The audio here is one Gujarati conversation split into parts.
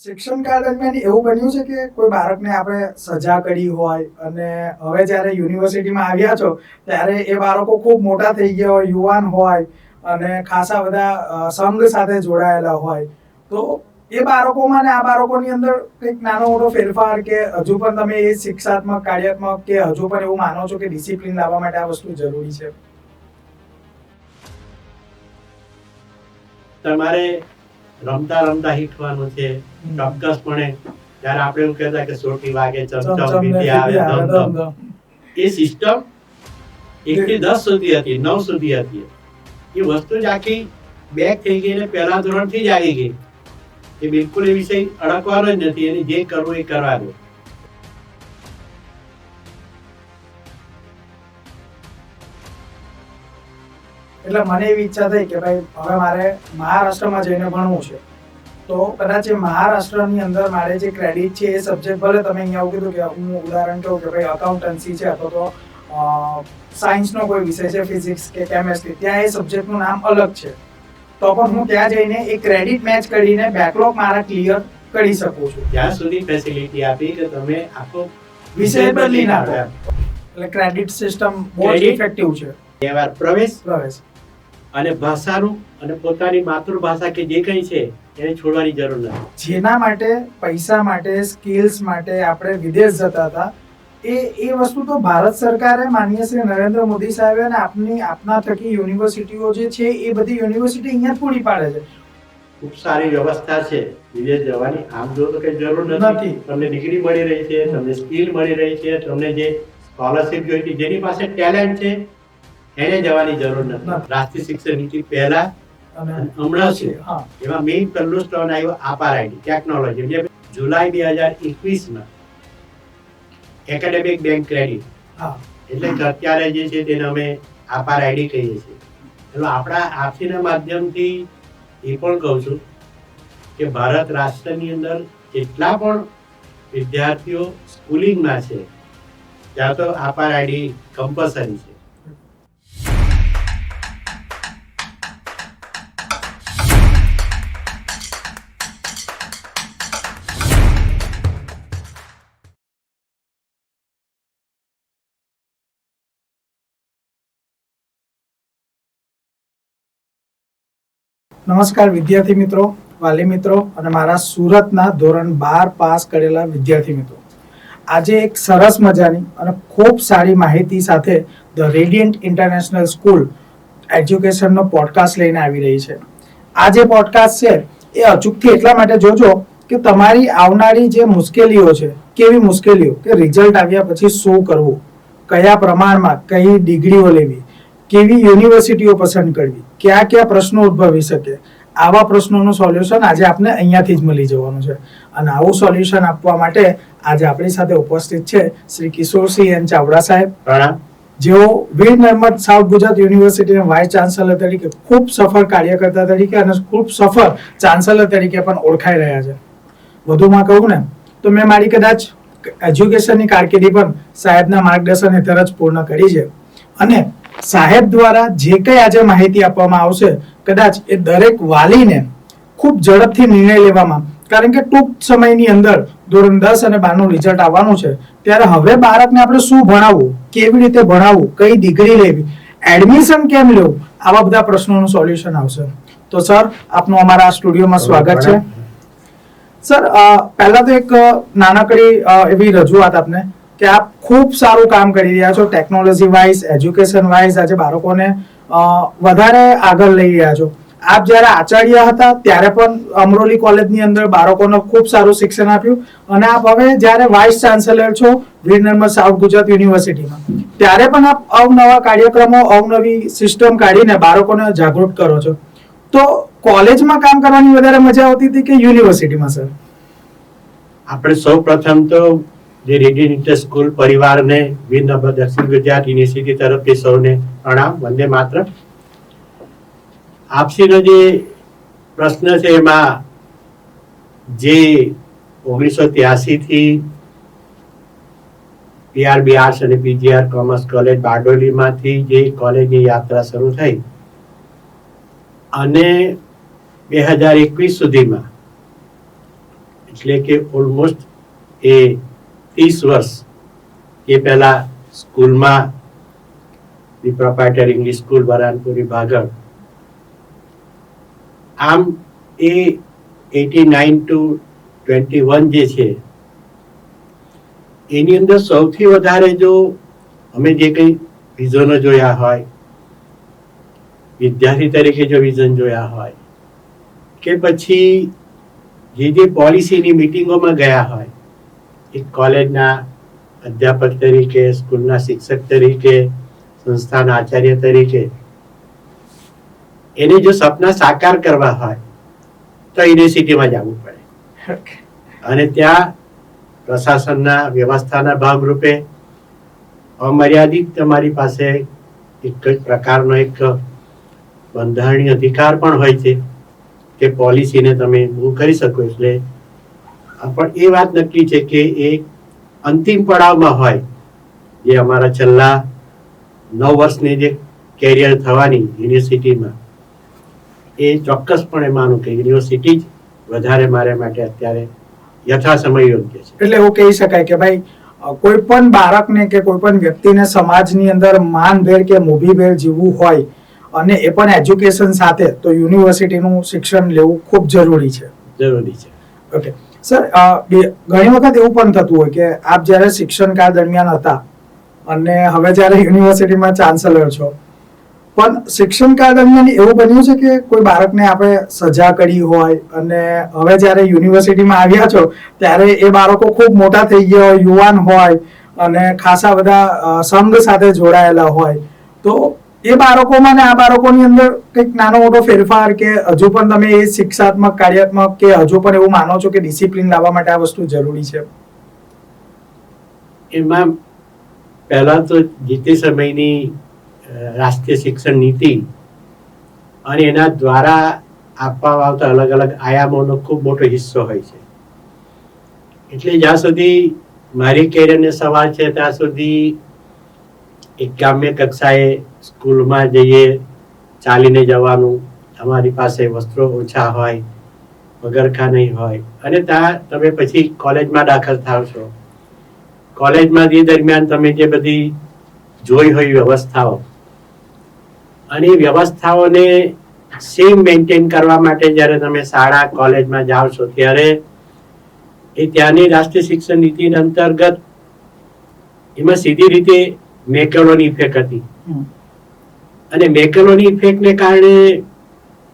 શિક્ષણ કાળ દરમિયાન એવું બન્યું છે કે કોઈ બાળકને આપણે સજા કરી હોય અને હવે જ્યારે યુનિવર્સિટીમાં આવ્યા છો ત્યારે એ બાળકો ખૂબ મોટા થઈ ગયા હોય, યુવાન હોય અને ખાસા બધા સંઘ સાથે જોડાયેલા હોય, તો એ બાળકોમાં ને આ બાળકોની અંદર કંઈક નાનો મોટો ફેરફાર કે હજુ પણ તમે એ શિક્ષાત્મક કાર્યાત્મક કે હજુ પણ એવું માનો છો કે ડિસિપ્લિન લાવવા માટે આ વસ્તુ જરૂરી છે? તમારે રમતા રમતા શીખવાનું છે. ચોક્કસપણે જ્યારે આપણે એવું કહેતા કે સોટી વાગે ચમચમ બીટી આવે ધમ, એ સિસ્ટમ 1 થી 10 સુધી હતી, 9 સુધી હતી. એ વસ્તુ જ આખી બેક થઈ ગઈ ને પહેલા ધોરણથી જ આવી ગઈ. એ બિલકુલ એ વિષય અડકવાનો જ નથી. એને જે કરવું એ કરવા દો. એટલે મને એવી ઈચ્છા થઈ કે ભાઈ હવે મારે મહારાષ્ટ્રમાં જઈને ભણવું છે, તો કદાચ એ મહારાષ્ટ્રની અંદર મારે જે ક્રેડિટ છે એ સબ્જેક્ટ, ભલે તમે અહીંયા આવું કીધું કે હું ઉદાહરણ કહું કે ભાઈ અકાઉન્ટન્સી છે અથવા તો સાયન્સનો કોઈ વિષય છે, ફિઝિક્સ કે કેમેસ્ટ્રી, ત્યાં એ સબ્જેક્ટનું નામ અલગ છે, તો પણ હું ત્યાં જઈને એ ક્રેડિટ મેચ કરીને બેકલોગ મારા ક્લિયર કરી શકું છું. ત્યાં સુધી ફેસિલિટી આપી કે તમે આખો વિષય બદલી નાખો. એટલે ક્રેડિટ સિસ્ટમ બહુ ઇફેક્ટિવ છે. તહેવાર પ્રવેશ અને ભાષાનું અને પોતાની માતૃભાષા કે જે કંઈ છે એને છોડવાની જરૂર નથી. જેના માટે પૈસા માટે, સ્કિલ્સ માટે આપણે વિદેશ જતા હતા, એ વસ્તુ તો ભારત સરકારે, માનનીય શ્રી નરેન્દ્ર મોદી સાહેબે અને આપના થકી યુનિવર્સિટીઓ જે છે એ બધી યુનિવર્સિટી અહીંયા જ પૂરી પાડે છે. ખૂબ સારી વ્યવસ્થા છે વિદેશ જવાની. આમ જો તો કઈ જરૂર નથી. તમને ડિગ્રી મળી રહી છે, તમને સ્કિલ મળી રહી છે, તમને જે સ્કોલરશિપ જોઈતી, જેની પાસે ટેલેન્ટ છે એને જવાની જરૂર નથી. રાષ્ટ્રીય શિક્ષણ નીતિ પહેલા હમણાં છે એમાં મેઇન પહેલું સ્ટોન આવ્યો આપાર આઈડી ટેકનોલોજી. જે જુલાઈ 2021 એકેડેમિક બેંક ક્રેડિટ, એટલે કે અત્યારે જે છે તેને અમે આપાર આઈડી કહીએ છીએ. એટલે આપણા આરસીના માધ્યમથી એ પણ કહું છું કે ભારત રાષ્ટ્રની અંદર જેટલા પણ વિદ્યાર્થીઓ સ્કૂલિંગમાં છે ત્યાં તો આપાર આઈડી કમ્પલસરી છે. નમસ્કાર વિદ્યાર્થી મિત્રો, વાલી મિત્રો અને મારા સુરતના ધોરણ 12 પાસ કરેલા વિદ્યાર્થી મિત્રો. આજે એક સરસ મજાની અને ખૂબ સારી માહિતી સાથે ધ રેડિયન્ટ ઇન્ટરનેશનલ સ્કૂલ એજ્યુકેશનનો પોડકાસ્ટ લઈને આવી રહી છે. આ જે પોડકાસ્ટ છે એ અચૂકથી એટલા માટે જોજો કે તમારી આવનારી જે મુશ્કેલીઓ છે, કેવી મુશ્કેલીઓ કે રિઝલ્ટ આવ્યા પછી શું કરવું, કયા પ્રમાણમાં કઈ ડિગ્રીઓ લેવી, કેવી યુનિવર્સિટીઓ પસંદ કરવી, કયા કયા પ્રશ્નો ઉદ્ભવી શકે, આવા પ્રશ્નોનું સોલ્યુશન આજે આપને અહીંયાથી જ મળી જવાનું છે. અને આવું સોલ્યુશન આપવા માટે આજે આપણી સાથે ઉપસ્થિત છે શ્રી કિશોરસિંહ એન ચાવડા સાહેબ, જેઓ વીર નર્મદ સાઉથ ગુજરાત યુનિવર્સિટીના વાઇસ ચાન્સેલર તરીકે ખૂબ સફળ કાર્યકર્તા તરીકે અને ખૂબ સફળ ચાન્સેલર તરીકે પણ ઓળખાઈ રહ્યા છે. વધુમાં કહું ને તો મેં મારી કદાચ એજ્યુકેશનની કારકિર્દી પણ સાહેબના માર્ગદર્શન હેઠળ જ પૂર્ણ કરી છે. અને સાહેબ દ્વારા જે કંઈ આજે માહિતી આપવામાં આવશે, કદાચ એ દરેક વાલીને ખૂબ ઝડપથી નિર્ણય લેવામાં, કારણ કે ટૂંક સમયની અંદર ધોરણ 10 અને 12 નું રિઝલ્ટ આવવાનું છે, ત્યારે હવે બાળકને આપણે શું ભણાવવું, કેવી રીતે ભણાવવું, કઈ ડિગ્રી લેવી, એડમિશન કેમ લેવું, આવા બધા પ્રશ્નોનું સોલ્યુશન આવશે. તો સર, આપનું અમારા સ્ટુડિયોમાં સ્વાગત છે. સર, પહેલા તો એક નાનકડી એવી રજૂઆત આપને કે આપ ખૂબ સારું કામ કરી રહ્યા છો, ટેકનોલોજી વાઇઝ, એજ્યુકેશન વાઇઝ આજે બાળકોને વધારે આગળ લઈ રહ્યા છો. આપ જ્યારે આચાર્ય હતા ત્યારે પણ અમરોલી કોલેજની અંદર બાળકોને ખૂબ સારું શિક્ષણ આપ્યું, અને આપ હવે જ્યારે વાઇસ ચાન્સેલર છો વીર નર્મદ સાઉથ ગુજરાત યુનિવર્સિટીમાં, ત્યારે પણ આપ અવનવા કાર્યક્રમો, અવનવી સિસ્ટમ કાઢીને બાળકોને જાગૃત કરો છો. તો કોલેજમાં કામ કરવાની વધારે મજા આવતી હતી કે યુનિવર્સિટીમાં? સર, આપણે સૌ પ્રથમ તો જે રેડિયન્ટ ઇન્ટર સ્કૂલ પરિવારને વીર નર્મદ દક્ષિણ ગુજરાત યુનિવર્સિટી તરફથી સૌને પ્રણામ, વંદે માતરમ. આપસીનો જે પ્રશ્ન છે એમાં જે 1983 થી PRB આર્ટ્સ અને PGR કોમર્સ કોલેજ બારડોલીમાંથી જે કોલેજની યાત્રા શરૂ થઈ અને 2021 સુધીમાં એટલે કે ઓલમોસ્ટ એ 30 વર્ષ એ પહેલા સ્કૂલમાં ધી પ્રોપ્રાઇટર ઇંગ્લિશ સ્કૂલ બરાનપુરી ભાગળ, આમ એ 89 to 21 જે છે એની અંદર સૌથી વધારે જો અમે જે કંઈ વિઝનો જોયા હોય, વિદ્યાર્થી તરીકે જો વિઝન જોયા હોય કે પછી જે પોલિસીની મિટિંગોમાં ગયા હોય, એક કોલેજના અધ્યાપક તરીકે, સ્કૂલના શિક્ષક તરીકે, સંસ્થાના આચાર્ય તરીકે એને જો સપના સાકાર કરવા હોય તો યુનિવર્સિટીમાં જવું પડે. અને ત્યાં પ્રશાસનના વ્યવસ્થાના ભાગરૂપે અમર્યાદિત તમારી પાસે એક જ પ્રકારનો એક બંધારણીય અધિકાર પણ હોય છે કે પોલિસીને તમે મૂવ કરી શકો. એટલે પણ એ વાત નક્કી છે કે એ અંતિમ પડાવમાં હોય, જે અમારા છેલ્લા 9 વર્ષની જે કેરિયર થવાની યુનિવર્સિટીમાં, એ ચોક્કસપણે માનું કે યુનિવર્સિટી જ વધારે મારે માટે અત્યારે યથાસમય યોગ્ય છે. એટલે એવું કહી શકાય કે ભાઈ કોઈ પણ બાળકને કે કોઈ પણ વ્યક્તિને સમાજની અંદર માનભેર કે મોભીભેર જીવવું હોય અને એ પણ એજ્યુકેશન સાથે, તો યુનિવર્સિટીનું શિક્ષણ લેવું ખૂબ જરૂરી છે. ઓકે સર, ઘણી વખત એવું પણ થતું હોય કે આપ જ્યારે શિક્ષણ કાળ દરમિયાન હતા અને હવે જ્યારે યુનિવર્સિટીમાં ચાન્સેલર છો, પણ શિક્ષણ કાળ દરમિયાન એવું બન્યું છે કે કોઈ બાળકને આપણે સજા કરી હોય અને હવે જ્યારે યુનિવર્સિટીમાં આવ્યા છો ત્યારે એ બાળકો ખૂબ મોટા થઈ ગયા હોય, યુવાન હોય અને ખાસા બધા સંઘ સાથે જોડાયેલા હોય, તો એ બાળકોમાં ને આ બાળકોની અંદર કંઈક નાનો મોટો ફેરફાર કે હજુ પણ તમે એ શિક્ષાત્મક, કાર્યાત્મક કે હજુ પણ એવું માનો છો કે ડિસિપ્લિન લાવવા માટે આ વસ્તુ જરૂરી છે? એમાં પહેલા તો જે તે સમયની રાષ્ટ્રીય શિક્ષણ નીતિ અને એના દ્વારા આપવામાં આવતા અલગ અલગ આયામોનો ખૂબ મોટો હિસ્સો હોય છે. એટલે જ્યાં સુધી મારી કેરિયરનો સવાલ છે ત્યાં સુધી એક ગ્રામ્ય કક્ષાએ સ્કૂલમાં જઈએ, ચાલીને જવાનું, તમારી પાસે વસ્ત્રો ઓછા હોય, પગરખાં નહીં હોય, અને ત્યાં તમે પછી કોલેજમાં દાખલ થાવ છો. કોલેજમાં જે દરમિયાન તમે જે બધી જોઈ હોય વ્યવસ્થાઓ, અને એ વ્યવસ્થાઓને સેમ મેન્ટેન કરવા માટે જ્યારે તમે શાળા કોલેજમાં જાઓ છો ત્યારે એ ત્યાંની રાષ્ટ્રીય શિક્ષણ નીતિ અંતર્ગત એમાં સીધી રીતે મેકેલોની ઇફેક્ટ હતી. અને મેકેલોની ઇફેક્ટને કારણે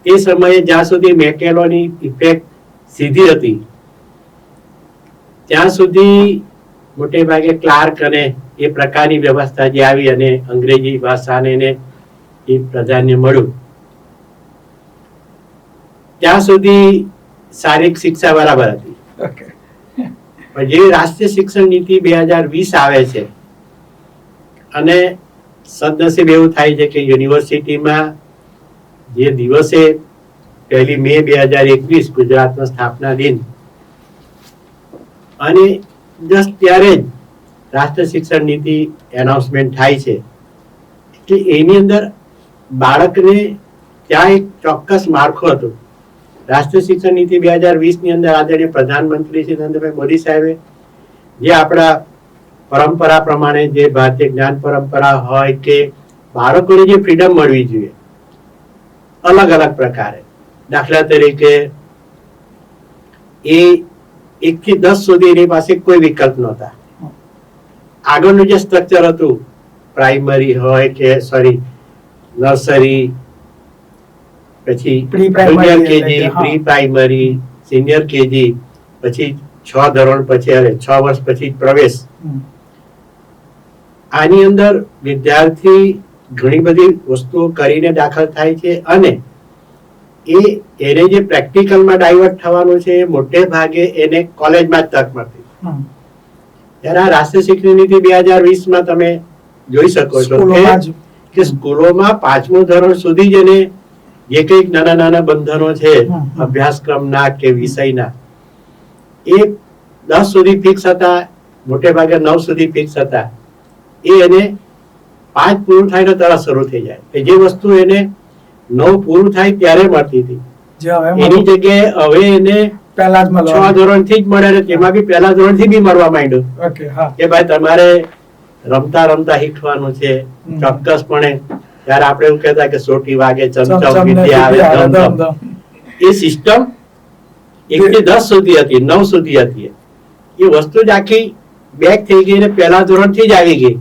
એ સમયે જ્યાં સુધી મેકેલોની ઇફેક્ટ સીધી હતી ત્યાં સુધી મોટે ભાગે ક્લાર્ક અને એ પ્રકારની વ્યવસ્થા જે આવી અને અંગ્રેજી ભાષાને એ પ્રાધાન્ય મળ્યું ત્યાં સુધી શારીરિક શિક્ષા બરાબર હતી. પણ જે રાષ્ટ્રીય શિક્ષણ નીતિ 2020 આવે છે અને સદનસીબ એવું થાય છે કે યુનિવર્સિટીમાં જે દિવસે 1 મે 2021 ગુજરાતનો સ્થાપના દિન, અને જસ્ટ ત્યારે જ રાષ્ટ્રીય શિક્ષણ નીતિ એનાઉન્સમેન્ટ થાય છે કે એની અંદર બાળકને ત્યાં એક ચોક્કસ માળખું હતું. રાષ્ટ્રીય શિક્ષણ નીતિ 2020 ની અંદર આદરણીય પ્રધાનમંત્રી શ્રી નરેન્દ્રભાઈ મોદી સાહેબે જે આપણા પરંપરા પ્રમાણે જે ભારતીય જ્ઞાન પરંપરા હોય કે બાળકોને જે ફ્રીડમ મળવી જોઈએ અલગ અલગ પ્રકારે, દાખલા તરીકે એ 1 થી 10 સુધી એની પાસે કોઈ વિકલ્પ નહોતા. આગળનું જે સ્ટ્રક્ચર હતું, પ્રાઇમરી હોય કે નર્સરી, પછી junior KG, pre primary, senior KG, પછી 6 ધોરણ પછી 6 વર્ષ પછી પ્રવેશ. આની અંદર વિદ્યાર્થી ઘણી બધી વસ્તુઓ કરીને દાખલ થાય છે અને એને જે પ્રેક્ટિકલમાં ડાયવર્ટ થવાનું છે એ મોટે ભાગે એને કોલેજમાં જ તક મળતી. ત્યારે આ રાષ્ટ્રીય શિક્ષણ નીતિ 2020 માં તમે જોઈ શકો છો કે સ્કૂલોમાં 5મું ધોરણ સુધી જ એને જે કંઈક નાના નાના બંધનો છે અભ્યાસક્રમના કે વિષયના, એ 10 સુધી ફિક્સ હતા, મોટે ભાગે 9 સુધી ફિક્સ હતા. એને 5 પૂરું થાય તો તરત શરૂ થઈ જાય. જે વસ્તુ એને 9 પૂરું થાય ત્યારે મળતી હતી એની જગ્યાએ હવે એને પહેલા જ મળવા 6 ધોરણથી જ મળે, અને તેમાં બી પહેલા ધોરણથી બી મળવા માંડ્યું ઓકે હા કે ભાઈ તમારે રમતા રમતા શીખવાનું છે. ચોક્કસપણે ત્યારે આપણે એવું કહેતા કે સોટી વાગે ચમચમ વિદ્યા આવે ધમ ધમ. એ સિસ્ટમ 1 થી 10 સુધી હતી, 9 સુધી હતી. એ વસ્તુ જ આખી બેક થઈ ગઈ ને પહેલા ધોરણથી જ આવી ગઈ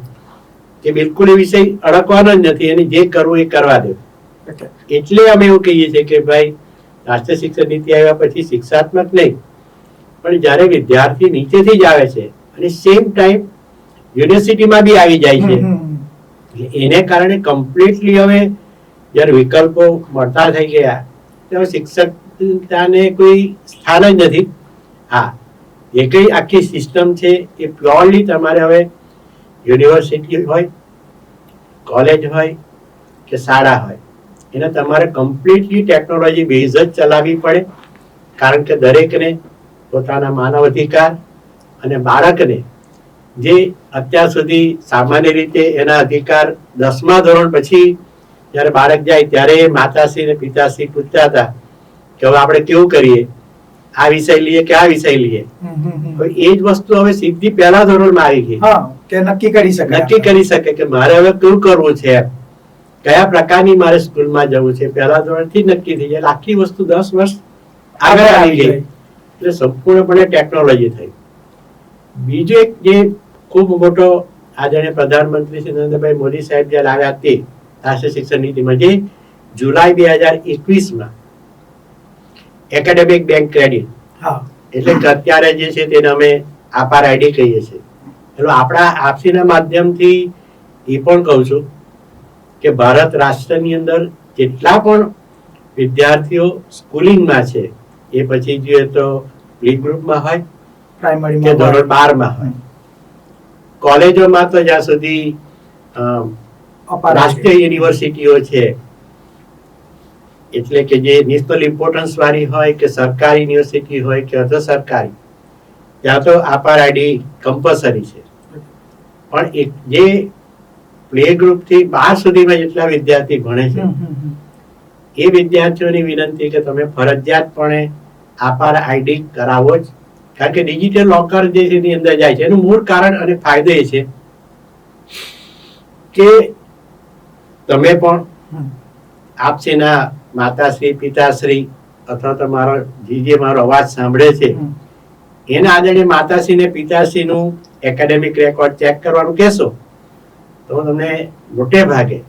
કે બિલકુલ એ વિષય અડકવાનો જ નથી, એને જે કરવું એ કરવા દે. ઓકે એટલે અમે એવું કહીએ છીએ કે ભાઈ રાષ્ટ્રીય શિક્ષણ નીતિ આવ્યા પછી શિક્ષાત્મક નહીં, પણ જ્યારે વિદ્યાર્થી નીચેથી જ આવે છે અને સેમ ટાઈમ યુનિવર્સિટીમાં બી આવી જાય છે, એને કારણે કમ્પ્લીટલી હવે જ્યારે વિકલ્પો મળતા થઈ ગયા ત્યારે શિક્ષકતાને કોઈ સ્થાન જ નથી. હા, એ કઈ આખી સિસ્ટમ છે એ પ્યોરલી તમારે હવે યુનિવર્સિટી હોય, કોલેજ હોય કે શાળા હોય, એને તમારે કમ્પ્લીટલી ટેકનોલોજી બેઝ જ ચલાવવી પડે. કારણ કે દરેકને પોતાના માનવ અધિકાર અને બાળકને જે અત્યાર સુધી સામાન્ય રીતે એના અધિકાર 10મા ધોરણ પછી જ્યારે બાળક જાય ત્યારે માતાશ્રી ને પિતાશ્રી પૂછતા હતા કે હવે આપણે કેવું કરીએ, આ વિષય લઈએ કે આ વિષય લઈએ. એ જ વસ્તુ હવે સીધી પહેલા ધોરણમાં આવી ગઈ કે નક્કી કરી શકે કે મારે હવે કેવું કરવું છે, કયા પ્રકારની મારે સ્કૂલમાં જવું છે, પહેલા ધોરણથી જ નક્કી થઈ જાય. આખી વસ્તુ 10 વર્ષ આગળ આવી ગઈ એટલે સંપૂર્ણપણે ટેકનોલોજી થઈ. બીજો એક જે ખૂબ મોટો આદરણીય પ્રધાનમંત્રી શ્રી નરેન્દ્રભાઈ મોદી સાહેબ જે લાવ્યા તે રાષ્ટ્રીય શિક્ષણ નીતિમાં, જે જુલાઈ 2021માં એકેડેમિક બેંક ક્રેડિટ, એટલે કે અત્યારે જે છે તેને અમે આપાર આઈડી કહીએ છીએ. એટલે આપણા આપસીના માધ્યમથી એ પણ કહું છું કે ભારત રાષ્ટ્રની અંદર જેટલા પણ વિદ્યાર્થીઓ સ્કૂલિંગમાં છે, એ પછી જોઈએ તો પ્રી ગ્રુપમાં હોય કે ધોરણ 12માં હોય, કોલેજોમાં તો જ્યાં સુધી રાષ્ટ્રીય યુનિવર્સિટીઓ છે એટલે કે જે નેશનલ ઇમ્પોર્ટન્સ વાળી હોય કે સરકારી યુનિવર્સિટી હોય કે અર્ધ સરકારી, ત્યાં તો આપાર આઈડી કમ્પલસરી છે. પણ એક જે પ્લે ગ્રુપ થી 12 સુધીમાં જેટલા વિદ્યાર્થી ભણે છે એ વિદ્યાર્થીઓની વિનંતી કે તમે ફરજિયાતપણે આપાર આઈડી કરાવો જ. કારણ કે ડિજિટલ લોકર જે છે એની અંદર જાય છે, એનું મૂળ કારણ અને ફાયદો એ છે કે તમે પણ આપસીના માતાશ્રી પિતાશ્રી અથવા તો મારો જે મારો અવાજ સાંભળે છે એના આદરણીય માતાશ્રી ને પિતાશ્રી નું એકેડેમિક રેકોર્ડ ચેક કરવાનું કહેશો તો તમને મોટે ભાગે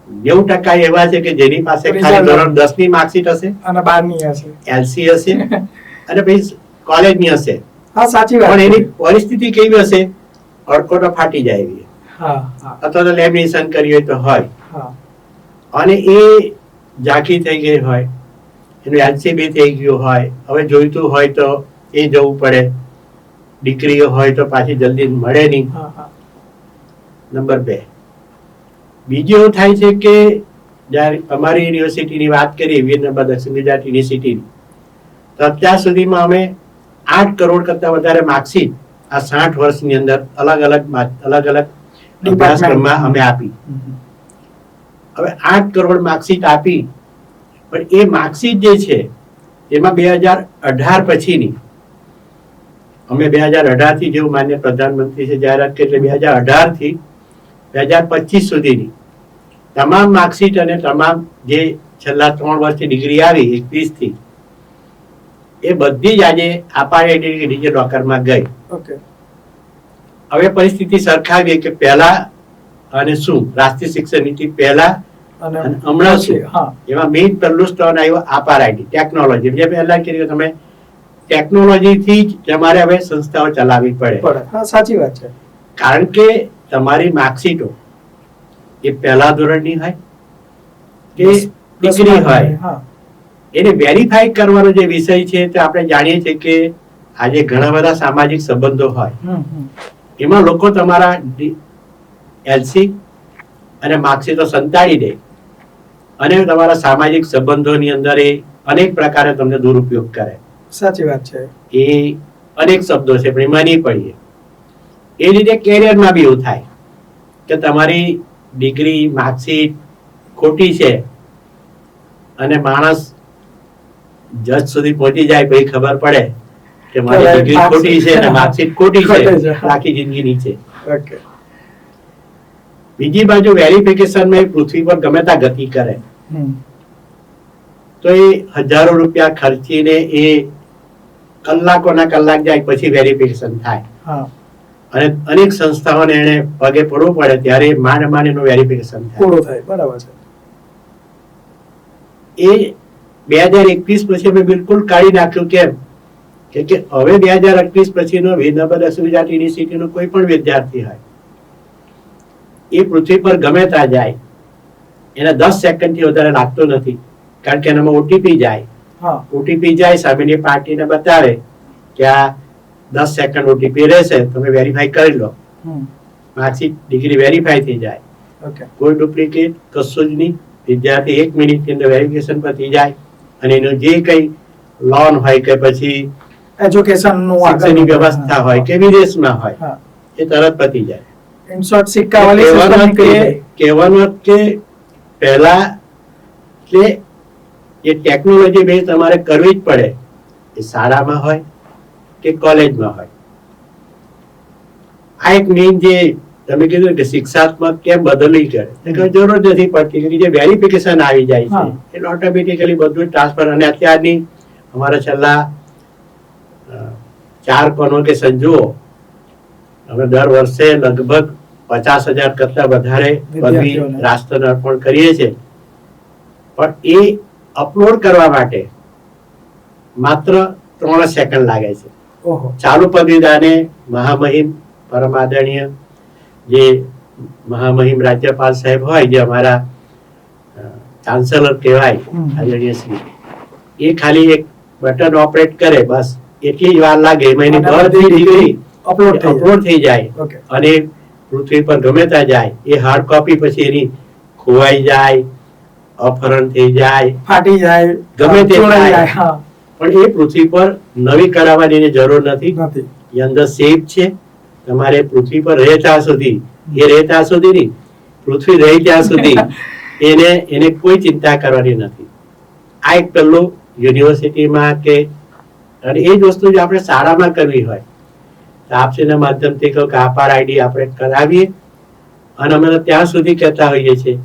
90% એવા છે કે જેની પાસે ખાલી ધોરણ 10 ની માર્કશીટ હશે અને 12 ની હશે, એલસી હશે અને પછી કોલેજ ની હશે. હા સાચી વાત. પણ એની પરિસ્થિતિ કેવી હશે, અડકોટો ફાટી જાય એવી, અથવા તો લેમિનેશન કરી હોય તો હોય, અને એ ઝાંખી થઈ ગઈ હોય, એનું એલસીબી થઈ ગયું હોય, હવે જોઈતું હોય તો એ જવું પડે, દીકરીઓ હોય તો પાછી જલ્દી મળે નહીં. નંબર 2, બીજું એવું થાય છે કે જ્યારે અમારી યુનિવર્સિટીની વાત કરીએ, વીરનર્મદ દક્ષિણ ગુજરાત યુનિવર્સિટીની, તો અત્યાર સુધીમાં અમે 8 કરોડ કરતા વધારે માર્કશીટ આ 60 વર્ષની અંદર અલગ અલગ અભ્યાસક્રમમાં અમે આપી. હવે 8 કરોડ માર્કશીટ આપી, પણ એ માર્કશીટ જે છે એમાં 2018 પછીની, અમે 2018 થી જેવું માન્ય પ્રધાનમંત્રી છે જાહેરાત કરી, એટલે 2018 થી 2025 સુધીની તમામ માર્કશીટ અને તમામ જે છેલ્લા 3 વર્ષથી ડિગ્રી આવી 21 થી, એ બધી જ આજે આપાર ડિજિટલ લોકરમાં ગઈ. હવે પરિસ્થિતિ સરખાવીએ કે પહેલા અને શું, રાષ્ટ્રીય શિક્ષણ નીતિ પહેલા અને હમણાં શું, એમાં મેઇન પહેલું સ્ટોન આવ્યો આપાર આઈડી ટેકનોલોજી. જે પહેલા કીધું તમે ટેકનોલોજી થી જ તમારે હવે સંસ્થાઓ ચલાવવી પડે. સાચી વાત છે. કારણ કે તમારી માર્કશીટો એ પહેલા ધોરણની હોય કે ડિગ્રી હોય, એને વેરીફાઈ કરવાનો જે વિષય છે તે આપણે જાણીએ છીએ કે આજે ઘણા બધા સામાજિક સંબંધો હોય, એમાં લોકો તમારા એલસી અને માર્કશીટો સંતાડી દે અને તમારા સામાજિક સંબંધોની અંદર એ અનેક પ્રકારે તમને દુરુપયોગ કરે. સાચી વાત છે. એ અનેક શબ્દો છે પણ એમાં નહીં પડીએ. એ રીતે કેરિયરમાં બી એવું થાય કે તમારી ડિગ્રી માર્કશીટ ખોટી છે અને માણસ જજ સુધી પહોંચી જાય પછી ખબર પડે કે મારી ડિગ્રી ખોટી છે અને માર્કશીટ ખોટી છે, આખી જિંદગી નીચે. ઓકે. બીજી બાજુ વેરિફિકેશનમાં પૃથ્વી પર ગમે ત્યાં ગતિ કરે તો એ હજારો રૂપિયા ખર્ચીને એ કલાકોના કલાક જાય પછી વેરિફિકેશન થાય. હા. અને અનેક સંસ્થાઓને એને પગે પડવું પડે ત્યારે માંડ માંડ એનું વેરિફિકેશન થાય. પૂરું થાય. બરાબર છે. એ 2021 પછી અમે બિલકુલ કાઢી નાખ્યું. કેમ કે હવે 2021 પછીનો વિનમ્ર સુવિધા યુનિવર્સિટીનો કોઈ પણ વિદ્યાર્થી હોય એ પૃથ્વી પર ગમે ત્યાં જાય એને 10 સેકન્ડથી વધારે લાગતો નથી, કારણ કે એનામાં ઓટીપી જાય. ઓટીપી જાય, સામેની પાર્ટીને બતાવે કે આ 10 સેકન્ડ ઓટીપી રહેશે, તમે વેરીફાઈ કરી લો, માર્કશીટ ડિગ્રી વેરીફાઈ થઈ જાય. કોઈ ડુપ્લિકેટ કશું જ નહીં. વિદ્યાર્થી 1 મિનિટની અંદર વેરિફિકેશન પર થઈ જાય અને એનું જે કઈ લોન હોય કે પછી એજ્યુકેશનનું શિક્ષણની વ્યવસ્થા હોય કે વિદેશમાં હોય એ તરત પતી જાય. ઇન શોર્ટ સિક્કાવાળી સિસ્ટમ નીકળી ગઈ. કહેવાનું કે પહેલા કે એ ટેકનોલોજી બેઝ તમારે કરવી જ પડે, એ શાળામાં હોય કે કોલેજમાં હોય. આ એક મેઇન જે તમે કીધું કે શિક્ષાત્મક કેમ બદલવી કરે, જરૂર નથી પડતી કે જે વેરિફિકેશન આવી જાય છે એટલે ઓટોમેટિકલી બધું ટ્રાન્સફર. અને અત્યારની અમારા છેલ્લા 4 કોન્વોકેશન જુઓ, અમે દર વર્ષે લગભગ 50,000 કરતા વધારે પદવી રાષ્ટ્રને અર્પણ કરીએ છીએ, પણ એ અપલોડ કરવા માટે માત્ર 3 સેકન્ડ લાગે છે. ચાલુ પદવીદાને મહામહિમ પરમ આદરણીય જે મહામહિમ રાજ્યપાલ સાહેબ હોય, જે અમારા ચાન્સેલર કહેવાય આદરણીય શ્રી, એ ખાલી એક બટન ઓપરેટ કરે, બસ એટલી જ વાર લાગે, એની બધી ડિગ્રી અપલોડ થઈ જાય અને પૃથ્વી પર ગમે ત્યાં જાય. એ હાર્ડ કોપી પછી એની ખોવાઈ જાય, અપહરણ થઈ જાય, ફાટી જાય, ગમે તે થાય, પણ એ પૃથ્વી પર નવી કરાવવાની જરૂર નથી. એ અંદર સેફ છે. તમારે પૃથ્વી પર રહે ત્યાં સુધી, એ રહે ત્યાં સુધી નહીં, પૃથ્વી રહે ત્યાં સુધી એને કોઈ ચિંતા કરવાની નથી. આ એક પેલું યુનિવર્સિટીમાં કે, અને એ જ વસ્તુ જો આપણે શાળામાં કરવી હોય તો આપસીના માધ્યમથી કહો કે આપાર આઈડી આપણે કરાવીએ. અને અમે ત્યાં સુધી કહેતા હોઈએ છીએ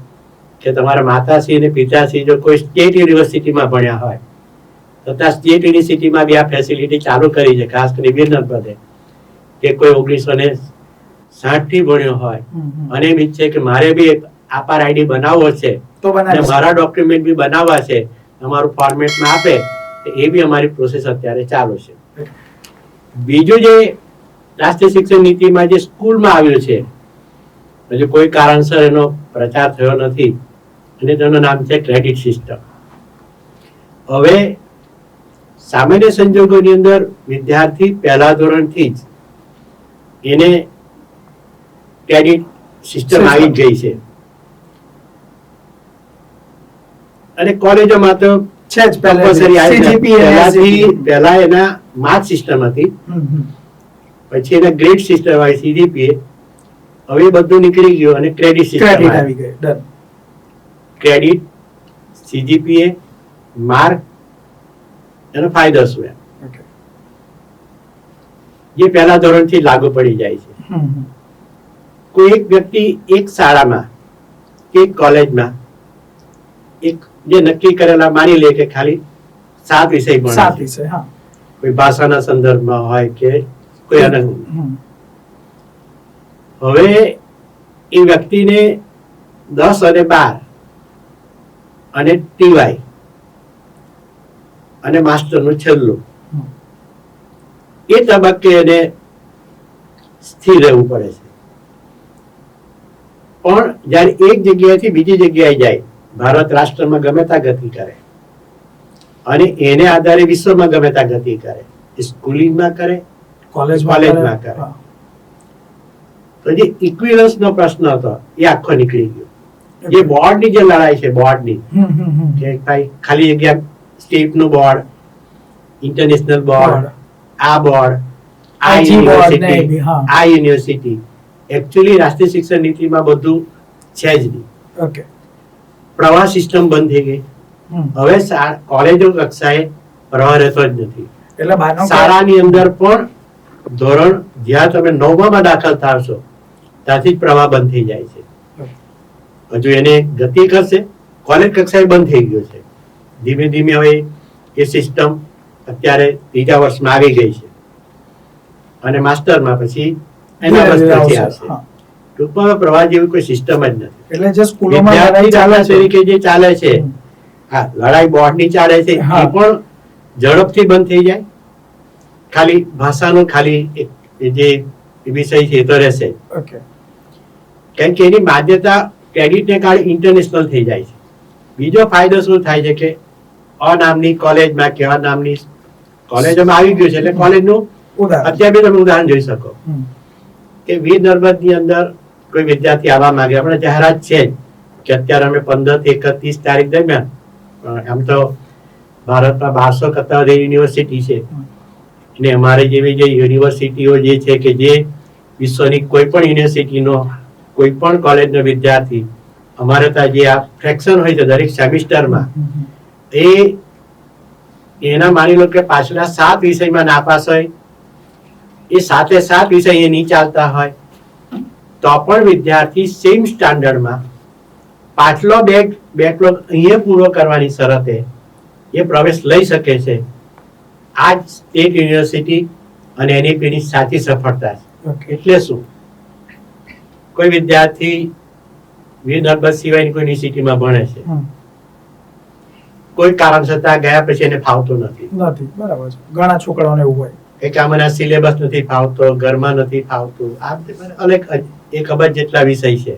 કે તમારા માતાશ્રી અને પિતાશ્રી જો કોઈ સ્ટેટ યુનિવર્સિટીમાં ભણ્યા હોય તો ત્યાં સ્ટેટ યુનિવર્સિટીમાં બી આ ફેસિલિટી ચાલુ કરી છે, ખાસ કરી વિનમ્રપદે. કે કોઈ 1960 થી ભણ્યો હોય અને એમ ઈચ્છે કે મારે બી આપાર આઈડી બનાવવો છે અને મારા ડોક્યુમેન્ટ બી બનાવવા છે, અમારું ફોર્મેટમાં આપે, એ બી અમારી પ્રોસેસ અત્યારે ચાલુ છે. બીજું જે રાષ્ટ્રીય શિક્ષણ નીતિમાં જે સ્કૂલમાં આવ્યું છે, હજુ કોઈ કારણસર એનો પ્રચાર થયો નથી, અને તેનું નામ છે ક્રેડિટ સિસ્ટમ. હવે સામાન્ય સંજોગોની અંદર વિદ્યાર્થી પહેલા ધોરણથી જ એને ક્રેડિટ સિસ્ટમ આવી ગઈ છે. અને કોલેજોમાં તો છે જ પહેલા એના માર્ક સિસ્ટમ હતી, પછી એના ગ્રેડ સિસ્ટમ આવી, સીજીપીએ. હવે બધું નીકળી ગયું અને ક્રેડિટ સિસ્ટમ આવી ગઈ. ક્રેડિટ, સીજીપીએ, માર્ક, એનો ફાયદો શું? જે પહેલા ધોરણથી લાગુ પડી જાય છે. કોઈ એક વ્યક્તિ એક શાળામાં કે એક કોલેજમાં એક જે નક્કી કરેલા, માની લે કે ખાલી 7 વિષય ભણે, કોઈ ભાષાના સંદર્ભમાં હોય કે કોઈ અલગ. હવે એ વ્યક્તિને 10 અને 12 અને ટીવાય અને માસ્ટરનું છેલ્લું, એ તબક્કે એને સ્થિર રહેવું પડે છે. પણ જયારે એક જગ્યાએથી બીજી જગ્યાએ જાય, ભારત રાષ્ટ્રમાં ગમે ત્યાં ગતિ કરે અને એને આધારે વિશ્વમાં ગમે ત્યાં ગતિ કરે, સ્કૂલિંગમાં કરે, કોલેજમાં કરે, તો જે ઇક્વિવલન્સ નો પ્રશ્ન હતો એ આખો નીકળી ગયો. જે બોર્ડની જે લડાઈ છે, બોર્ડની કે ખાલી જગ્યા સ્ટેટનું બોર્ડ, ઇન્ટરનેશનલ બોર્ડ, આ બોર્ડ, આ યુનિવર્સિટી, આ યુનિવર્સિટી, એકચ્યુઅલી રાષ્ટ્રીય શિક્ષણ નીતિમાં બધું છે જ નહીં. પ્રવાહ સિસ્ટમ બંધ થઈ ગઈ. હવે કોલેજો કક્ષાએ પ્રવાહ રહેતો જ નથી. એટલે બહારનો શાળાની અંદર પણ ધોરણ જ્યાં તમે 9માં દાખલ થાશો ત્યાંથી જ પ્રવાહ બંધ થઈ જાય છે. હજુ એને ગતિ કરશે, કોલેજ કક્ષાએ બંધ થઈ ગયો છે. ધીમે ધીમે હવે એ સિસ્ટમ અત્યારે 3જા વર્ષમાં આવી ગઈ છે અને માસ્ટરમાં પછી એના વર્ષ પછી આવશે. ટૂંકમાં પ્રવાહ જેવી કોઈ સિસ્ટમ જ નથી. એટલે જે સ્કૂલોમાં વિદ્યાર્થી લડાઈ ચાલે દાખલા છે, તરીકે જે ચાલે છે, હા, લડાઈ બોર્ડની ચાલે છે, એ હા. પણ ઝડપથી બંધ થઈ જાય. ખાલી ભાષાનો ખાલી જે વિષય છે એ તો રહેશે, ઓકે, કેમ કે એની માન્યતા ક્રેડિટને કારણે ઇન્ટરનેશનલ થઈ જાય છે. બીજો ફાયદો શું થાય છે કે અ નામની કોલેજમાં કેવા નામની કોલેજોમાં આવી ગયું છે એટલે કોલેજનું ઉદાહરણ. અત્યારે બી તમે ઉદાહરણ જોઈ શકો હમ. કે વીર નર્મદની અંદર કોઈ વિદ્યાર્થી આવવા માંગે, આપણે જાહેરાત છે જ કે અત્યારે અમે 15 થી 31 તારીખ દરમિયાન, આમ તો ભારતમાં 1200 કરતા વધારે યુનિવર્સિટી છે અને અમારે જેવી જે યુનિવર્સિટીઓ જે છે કે જે વિશ્વની કોઈ પણ યુનિવર્સિટીનો કોઈ પણ કોલેજનો વિદ્યાર્થી અમારે ત્યાં જે આ ફ્રેક્શન હોય છે દરેક સેમિસ્ટરમાં, એના માની લો કે પાછલા 7 વિષયમાં નાપાસ હોય, એ 7 વિષય એ નહીં ચાલતા હોય તો પણ વિદ્યાર્થી સેમ સ્ટાન્ડર્ડમાં પાછલો બેકલોગ અહીંયા પૂરો કરવાની શરતે એ પ્રવેશ લઈ શકે છે. આ જ સ્ટેટ યુનિવર્સિટી અને એનઈપીની સાચી સફળતા છે. ઓકે. એટલે શું, કોઈ વિદ્યાર્થી વીર નર્મદ સિવાયની કોઈ યુનિવર્સિટીમાં ભણે છે, હમ. કોઈ કારણસર ત્યાં ગયા પછી એને ફાવતું નથી, નથી, બરાબર છે. ઘણા છોકરાઓને એવું હોય. કે મને આ સિલેબસ નથી ફાવતો, ઘરમાં નથી ફાવતું, આ અનેક 1 અબજ જેટલા વિષય છે.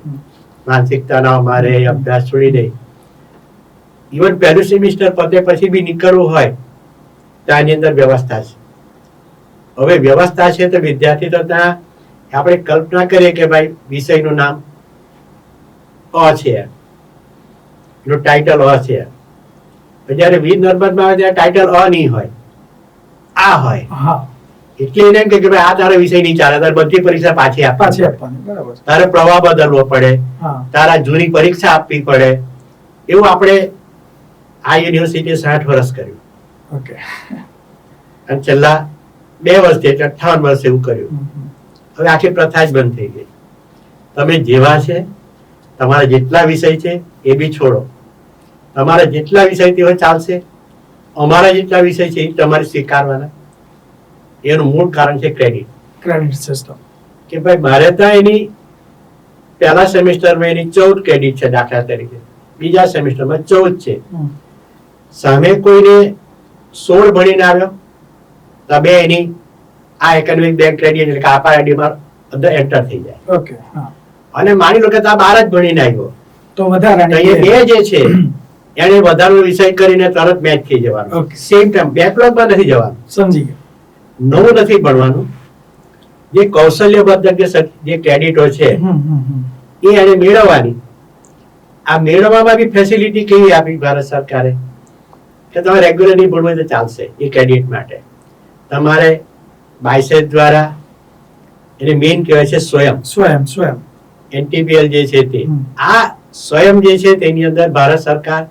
માનસિક તણાવ મારે અભ્યાસ છોડી દે. ઇવન પહેલું સેમિસ્ટર પતે પછી બી નીકળવું હોય તો આની અંદર વ્યવસ્થા છે. હવે વ્યવસ્થા છે તો વિદ્યાર્થી તો ત્યાં આપણે કલ્પના કરીએ કે ભાઈ વિષયનું નામ અ છે, એનું ટાઇટલ અ છે. જયારે વીર નર્મદમાં આવે ત્યારે ટાઇટલ અ નહીં હોય, આ હોય. હા, એટલે એને એમ કે ભાઈ આ તારો વિષય નહીં ચાલે, તારે બધી પરીક્ષા પાછી પાછી આપવાની, આપવાની, બરાબર છે. તારે પ્રવાહ બદલવો પડે, હા, તારા જૂની પરીક્ષા આપવી પડે. એવું આપણે આ યુનિવર્સિટીએ 60 વર્ષ કર્યું ઓકે. અને છેલ્લા 2 વર્ષથી એટલે 58 વર્ષ એવું કર્યું. હમ, હમ. હવે આખી પ્રથા જ બંધ થઈ ગઈ. તમે જેવા છે, તમારા જેટલા વિષય છે એ બી છોડો, તમારા જેટલા વિષય તેઓ ચાલશે, અમારા જેટલા વિષય છે એ તમારે સ્વીકારવાના. એનું મૂળ કારણ છે ક્રેડિટ. Credit system. કે ભાઈ મારે ત્યાં એની પહેલા સેમેસ્ટરમાં એની 14 ક્રેડિટ છે દાખલા તરીકે, બીજા સેમેસ્ટરમાં 14 છે. હમ. સામે કોઈને 16 ભણીને આવ્યો તો બે એની આ એકેડેમિક બેંક ક્રેડિટ એટલે કે આપા આઈડીમાં અંદર એન્ટર થઈ જાય. ઓકે. હા, અને માની લો કે આ 12 જ ભણીને આવ્યો તો તો વધારાની એ બે જે છે એને વધારાનો વિષય કરીને તરત મેચ થઈ જવાનું. Okay. સેમ ટાઈમ બેકલોગમાં નથી જવાનું, સમજી ગયો. નવું નથી ભણવાનું. જે કૌશલ્યબદ્ધ જે ક્રેડિટો છે હમ, હમ, હમ. એ એને મેળવવાની. આ મેળવવામાં બી ફેસિલિટી કેવી આપી ભારત સરકારે કે તમે રેગ્યુલર નહીં ભણવું તો ચાલશે. એ ક્રેડિટ માટે તમારે બાયસેટ દ્વારા એને મેઇન કહેવાય છે સ્વયં. એનટીપીએલ જે છે તે. હમ. આ સ્વયં જે છે તેની અંદર ભારત સરકાર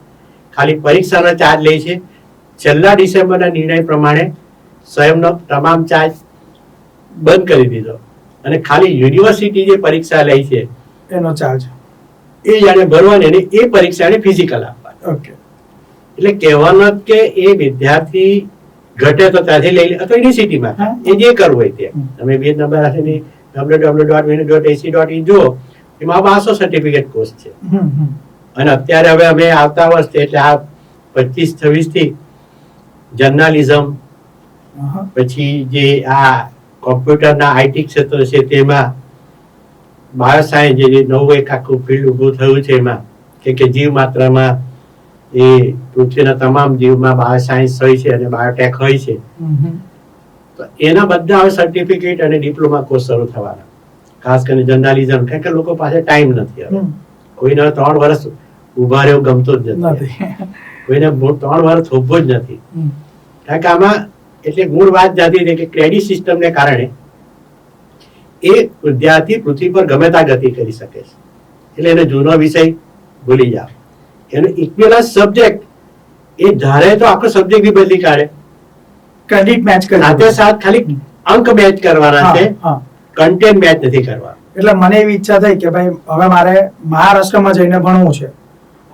ખાલી પરીક્ષાનો ચાર્જ લે છે. છેલ્લા ડિસેમ્બરના નિર્ણય પ્રમાણે સ્વયંનો તમામ ચાર્જ બંધ કરી દીધો અને ખાલી યુનિવર્સિટી જે પરીક્ષા લે છે એનો ચાર્જ. એ જાણે ભરવાની અને એ પરીક્ષાને ફિઝિકલ આપવાની. ઓકે. એટલે કહેવાનો કે એ વિદ્યાર્થી ઘટે તો ત્યાંથી લઈ લે અથવા યુનિવર્સિટીમાં હા. એ જે કરવું હોય તે. હમ. તમે બે નંબર રાખીને www.win.ac.in જુઓ, એમાં 1200 સર્ટિફિકેટ કોર્સ છે. હમ, હમ. અને અત્યારે હવે અમે આવતા વર્ષે એટલે આ 25-26 થી જર્નાલિઝમ, આહા. પછી જે આ કોમ્પ્યુટરના આઈટી ક્ષેત્ર છે તેમાં બાયોસાયન્સ જે નવું એક આખું ફિલ્ડ ઊભું થયું છે એમાં કે જીવ માત્રામાં એ પૃથ્વીના તમામ જીવમાં બાયોસાયન્સ હોય છે અને બાયોટેક હોય છે. હમ, હમ. તો એના બધા હવે સર્ટિફિકેટ અને ડિપ્લોમા કોર્સ શરૂ થવાના. ખાસ કરીને જર્નાલિઝમ, કારણ કે લોકો પાસે ટાઈમ નથી હવે. હમ. કોઈને 3 વર્ષ ઉભા રહેવું ગમતું જ નથી, નથી. કોઈને 3 વર્ષ થોભવું જ નથી. હમ. કારણ કે આમાં એટલે મૂળ વાત જાતી હતી કે ક્રેડિટ સિસ્ટમને કારણે એ વિદ્યાર્થી પૃથ્વી પર ગમે ત્યાં ગતિ કરી શકે છે. એટલે એને જૂનો વિષય ભૂલી જાવ, એનો ઇક્વિવેલન્ટ સબ્જેક્ટ એ ધારે તો આખો સબ્જેક્ટ બી બદલી કાઢે. ક્રેડિટ મેચ કરી સાથે સાથ ખાલી અંક મેચ કરવાના છે, કન્ટેન્ટ મેચ નથી કરવા. એટલે મને એવી ઈચ્છા થઈ કે ભાઈ હવે મારે મહારાષ્ટ્રમાં જઈને ભણવું છે,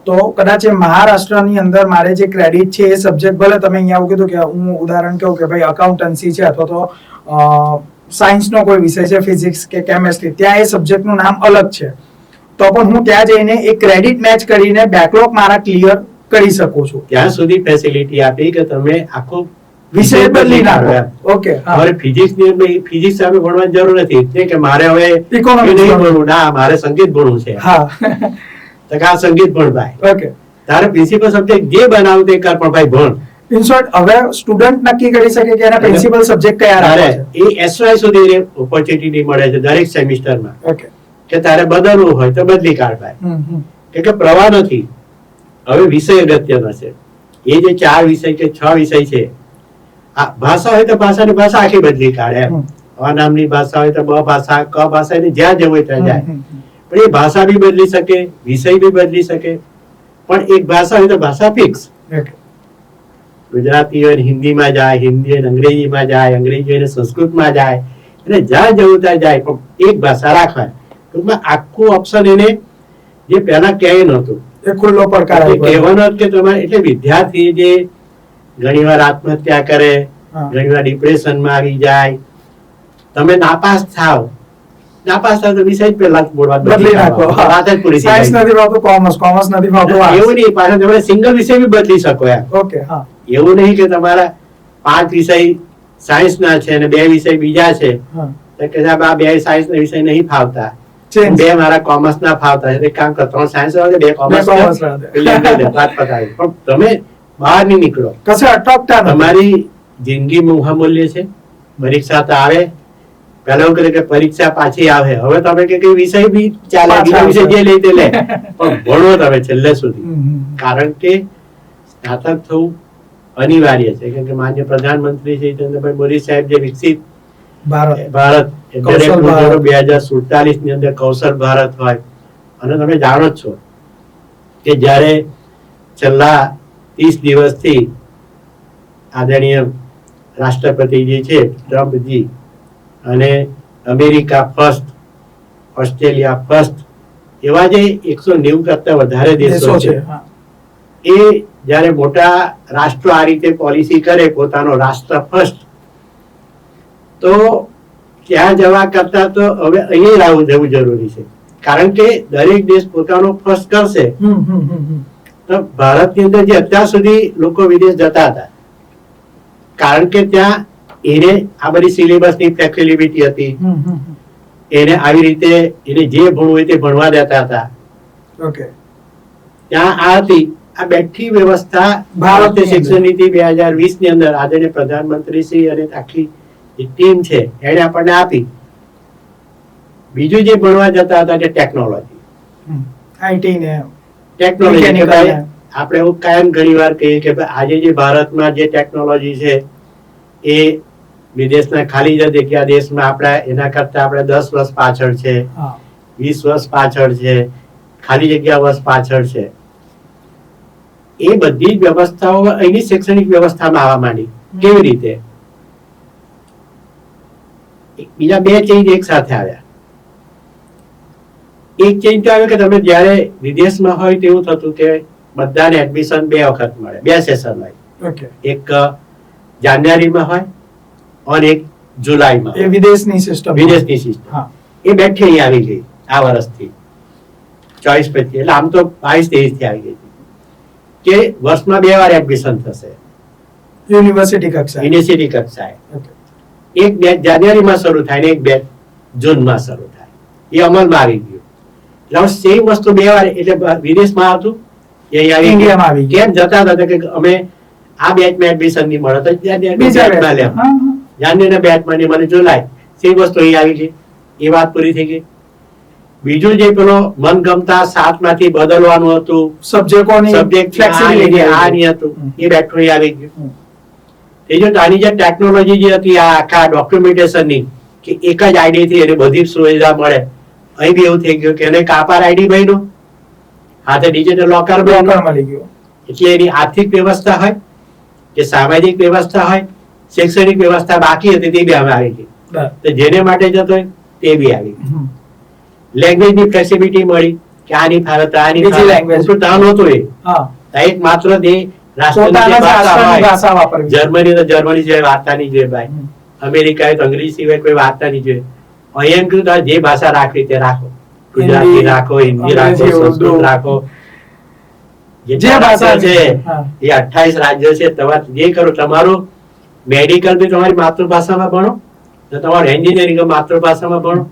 તો કદાચ એ મહારાષ્ટ્રની અંદર મારે જે ક્રેડિટ છે એ સબ્જેક્ટ, ભલે તમે અહીંયા આવું કીધું કે હું ઉદાહરણ કહું કે ભાઈ અકાઉન્ટન્સી છે અથવા તો સાયન્સનો કોઈ વિષય છે, ફિઝિક્સ કે કેમેસ્ટ્રી, ત્યાં એ સબ્જેક્ટનું નામ અલગ છે, તો પણ હું ત્યાં જઈને એ ક્રેડિટ મેચ કરીને બેકલોગ મારા ક્લિયર કરી શકું છું. ત્યાં સુધી ફેસિલિટી આપી કે તમે આખો વિષય બદલી નાખો. ઓકે, હવે ફિઝિક્સ ની ફિઝિક્સ સામે ભણવાની જરૂર નથી એટલે કે મારે હવે ઇકોનોમિક્સ નહીં ભણવું, ના મારે સંગીત ભણવું છે, હા તો કે આ સંગીત ભણ ભાઈ. ઓકે, તારે પ્રિન્સિપલ સબ્જેક્ટ જે બનાવું તે કર, પણ ભાઈ ભણ. ઇન શોર્ટ હવે સ્ટુડન્ટ નક્કી કરી શકે કે એના પ્રિન્સિપલ સબ્જેક્ટ કયા રાખવા છે. એ એસવાય સુધી ઓપોર્ચ્યુનિટી મળે છે દરેક સેમિસ્ટરમાં. ઓકે, કે તારે બદલવું હોય તો બદલી કાઢ ભાઈ, કે પ્રવાહ નથી. હવે વિષય અગત્યનો છે. એ જે 4 વિષય કે 6 વિષય છે, આ ભાષા હોય તો ભાષાની ભાષા આખી બદલી કાઢે એમ. અ નામની ભાષા હોય તો બ ભાષા, ક ભાષા, એને જ્યાં જવું હોય ત્યાં જાય. પણ એ ભાષા બી બદલી શકે, વિષય બી બદલી શકે, પણ એક ભાષા હોય તો ભાષા ફિક્સ. ગુજરાતી હોય હિન્દીમાં જાય, હિન્દી હોય અંગ્રેજીમાં જાય, અંગ્રેજી હોય સંસ્કૃતમાં જાય, એટલે જ્યાં જવું ત્યાં જાય, પણ એક ભાષા રાખવાની. ટૂંકમાં આખું ઓપ્શન એને જે પહેલા ક્યાંય નહોતું, એ ખુલ્લો પડકાર કહેવાનો કે તમારે, એટલે વિદ્યાર્થી જે ઘણીવાર આત્મહત્યા કરે, ઘણીવાર ડિપ્રેશનમાં આવી જાય, તમે નાપાસ થાવ તો વિષય જ પહેલા બદલી નાખો, વાત જ પૂરી. સાયન્સ નથી ભાવતું કોમર્સ, કોમર્સ નથી ભાવતું આર્ટ્સ. એવું નહીં, પાછા તમે સિંગલ વિષય બી બદલી શકો એમ. ઓકે, હા, એવું નહીં કે તમારા 5 વિષય સાયન્સ ના છે અને 2 વિષય બીજા છે, તો કે સાહેબ આ 2 સાયન્સ ના વિષય નહીં ફાવતા, 2 મારા કોમર્સ ના ફાવતા છે, કામ કરો 3 સાયન્સ વાળા 2 કોમર્સ પણ તમે બહાર નહીં નીકળો. કશે અટકતા નથી. તમારી જિંદગી મહામૂલ્ય છે. પરીક્ષા તો આવે, પહેલા એવું કરે કે પરીક્ષા પાછી આવે, હવે તમે કે વિષય બી ચાલે, બીજો વિષય જે લે તે લે, પણ ભણો તમે છેલ્લે સુધી. કારણ કે સ્નાતક થવું અનિવાર્ય છે, કેમ કે માન્ય પ્રધાનમંત્રી શ્રી ચંદ્રભાઈ મોદી સાહેબ જે વિકસિત ભારત 2047 ની અંદર કૌશલ ભારત હોય, અને તમે જાણો જ છો કે જ્યારે છેલ્લા 30 દિવસથી આદરણીય રાષ્ટ્રપતિજી છે ટ્રમ્પજી, અને અમેરિકા ફર્સ્ટ, ઓસ્ટ્રેલિયા ફર્સ્ટ, એવા જે 190 કરતા વધારે દેશો છે, એ જ્યારે મોટા રાષ્ટ્રો આ રીતે પોલિસી કરે પોતાનો રાષ્ટ્ર ફર્સ્ટ, તો ત્યાં જવા કરતા તો હવે અહીંયા જવું જરૂરી છે. કારણ કે દરેક દેશ પોતાનો ફર્સ્ટ કરશે, તો ભારતની અંદર જે અત્યાર સુધી લોકો વિદેશ જતા હતા, કારણ કે ત્યાં એને આ બધી સિલેબસની ફ્લેક્સિબિલિટી હતી, એને આવી રીતે એને જે ભણવું હોય તે ભણવા દેતા હતા. ઓકે, ત્યાં આ હતી આ બેઠી વ્યવસ્થા ભારતીય શિક્ષણ નીતિ 2020 ની અંદર આદરણીય પ્રધાનમંત્રી શ્રી અને આખી ટીમ છે એને આપણને આપી. બીજું જે ભણવા જતા હતા તે ટેકનોલોજી, આઈટી ને ટેકનોલોજી. આપણે એવું કાયમ ઘણીવાર કહીએ કે આજે જે ભારતમાં જે ટેકનોલોજી છે એ વિદેશના ખાલી જગ્યા દેશમાં આપણા એના કરતા આપણે 10 વર્ષ પાછળ છે, 20 વર્ષ પાછળ છે, ખાલી જગ્યા વર્ષ પાછળ છે. એ બધી જ વ્યવસ્થાઓ અહીંની શૈક્ષણિક વ્યવસ્થામાં આવવા માંડી. કેવી રીતે? બીજા 2 ચેન્જ એક સાથે આવ્યા. એક ચેન્જ તો આવ્યો કે તમે જ્યારે વિદેશમાં હોય તેવું થતું કે બધાને એડમિશન 2 વખત મળે, 2 સેશન હોય. એક જાન્યુઆરીમાં હોય અને એક જુલાઈમાં. એ વિદેશની સિસ્ટમ. એ બેઠી અહીં આવી ગઈ આ વર્ષથી 24-25, એટલે આમ તો 22-23 થી આવી ગઈ કે વર્ષમાં 2 વાર એડમિશન થશે યુનિવર્સિટી કક્ષાએ. એક બેચ જાન્યુઆરીમાં શરૂ થાય ને એક બેચ જૂનમાં શરૂ થાય. એ અમલમાં આવી ગયું. એટલે સેમ વસ્તુ 2 વાર, એટલે વિદેશમાં આવતું ઇન્ડિયામાં આવી. કેમ જતા હતા કે અમે આ બેચમાં એડમિશન નહીં મળે તો જાન્યુઆરી બેચમાં નહીં મળે જુલાઈ, સેમ વસ્તુ અહીં આવી ગઈ. એ વાત પૂરી થઈ ગઈ. બીજું જે પેલો મનગમતા 7 માંથી બદલવાનું હતું, સબ્જેક્ટ આ નહીં હતું, એ બેઠું અહીં આવી ગયું. એ જો આની જે ટેકનોલોજી જે હતી આ આખા ડોક્યુમેન્ટેશન ની કે એક જ આઈડી થી એને બધી સુવિધા મળે, અહીં બી એવું થઈ ગયું કે એને કાપાર આઈડી બન્યો, હાથે ડિજિટલ લોકર મળી ગયો. એટલે એની આર્થિક વ્યવસ્થા હોય કે સામાજિક વ્યવસ્થા હોય શૈક્ષણિક વ્યવસ્થા બાકી હતી તે બી હવે આવી ગઈ. તો જેને માટે જતો હોય તે બી આવી ગઈ. લેંગ્વેજ ની ફ્લેક્સિબિલિટી મળી કે આની ફાવે તો આની બીજી ફાવે. language. તો તાણ નહોતું એ. હા એક માત્ર તે રાષ્ટ્રની જે પોતાના જ ભાષા રાષ્ટ્રની હોય. ભાષા વાપરવી. જર્મની તો જર્મની સિવાય વાર્તા નહીં જોઈએ ભાઈ. અમેરિકા તો અંગ્રેજી સિવાય કોઈ વાર્તા નહીં જોઈએ. અહીંયા એમ કીધું જે ભાષા રાખવી તે રાખો. ગુજરાતી હિન્દી, રાખો, હિન્દી રાખો, અંગ્રેજી, સંસ્કૃત ઉર્દુ. રાખો. જે જે ભાષા ભાષા છે હા. એ 28 રાજ્યો છે. તમારે જે કરો, તમારું મેડિકલ બી તમારી માતૃભાષામાં ભણો, તો તમારું એન્જિનિયરિંગ માતૃભાષામાં ભણો.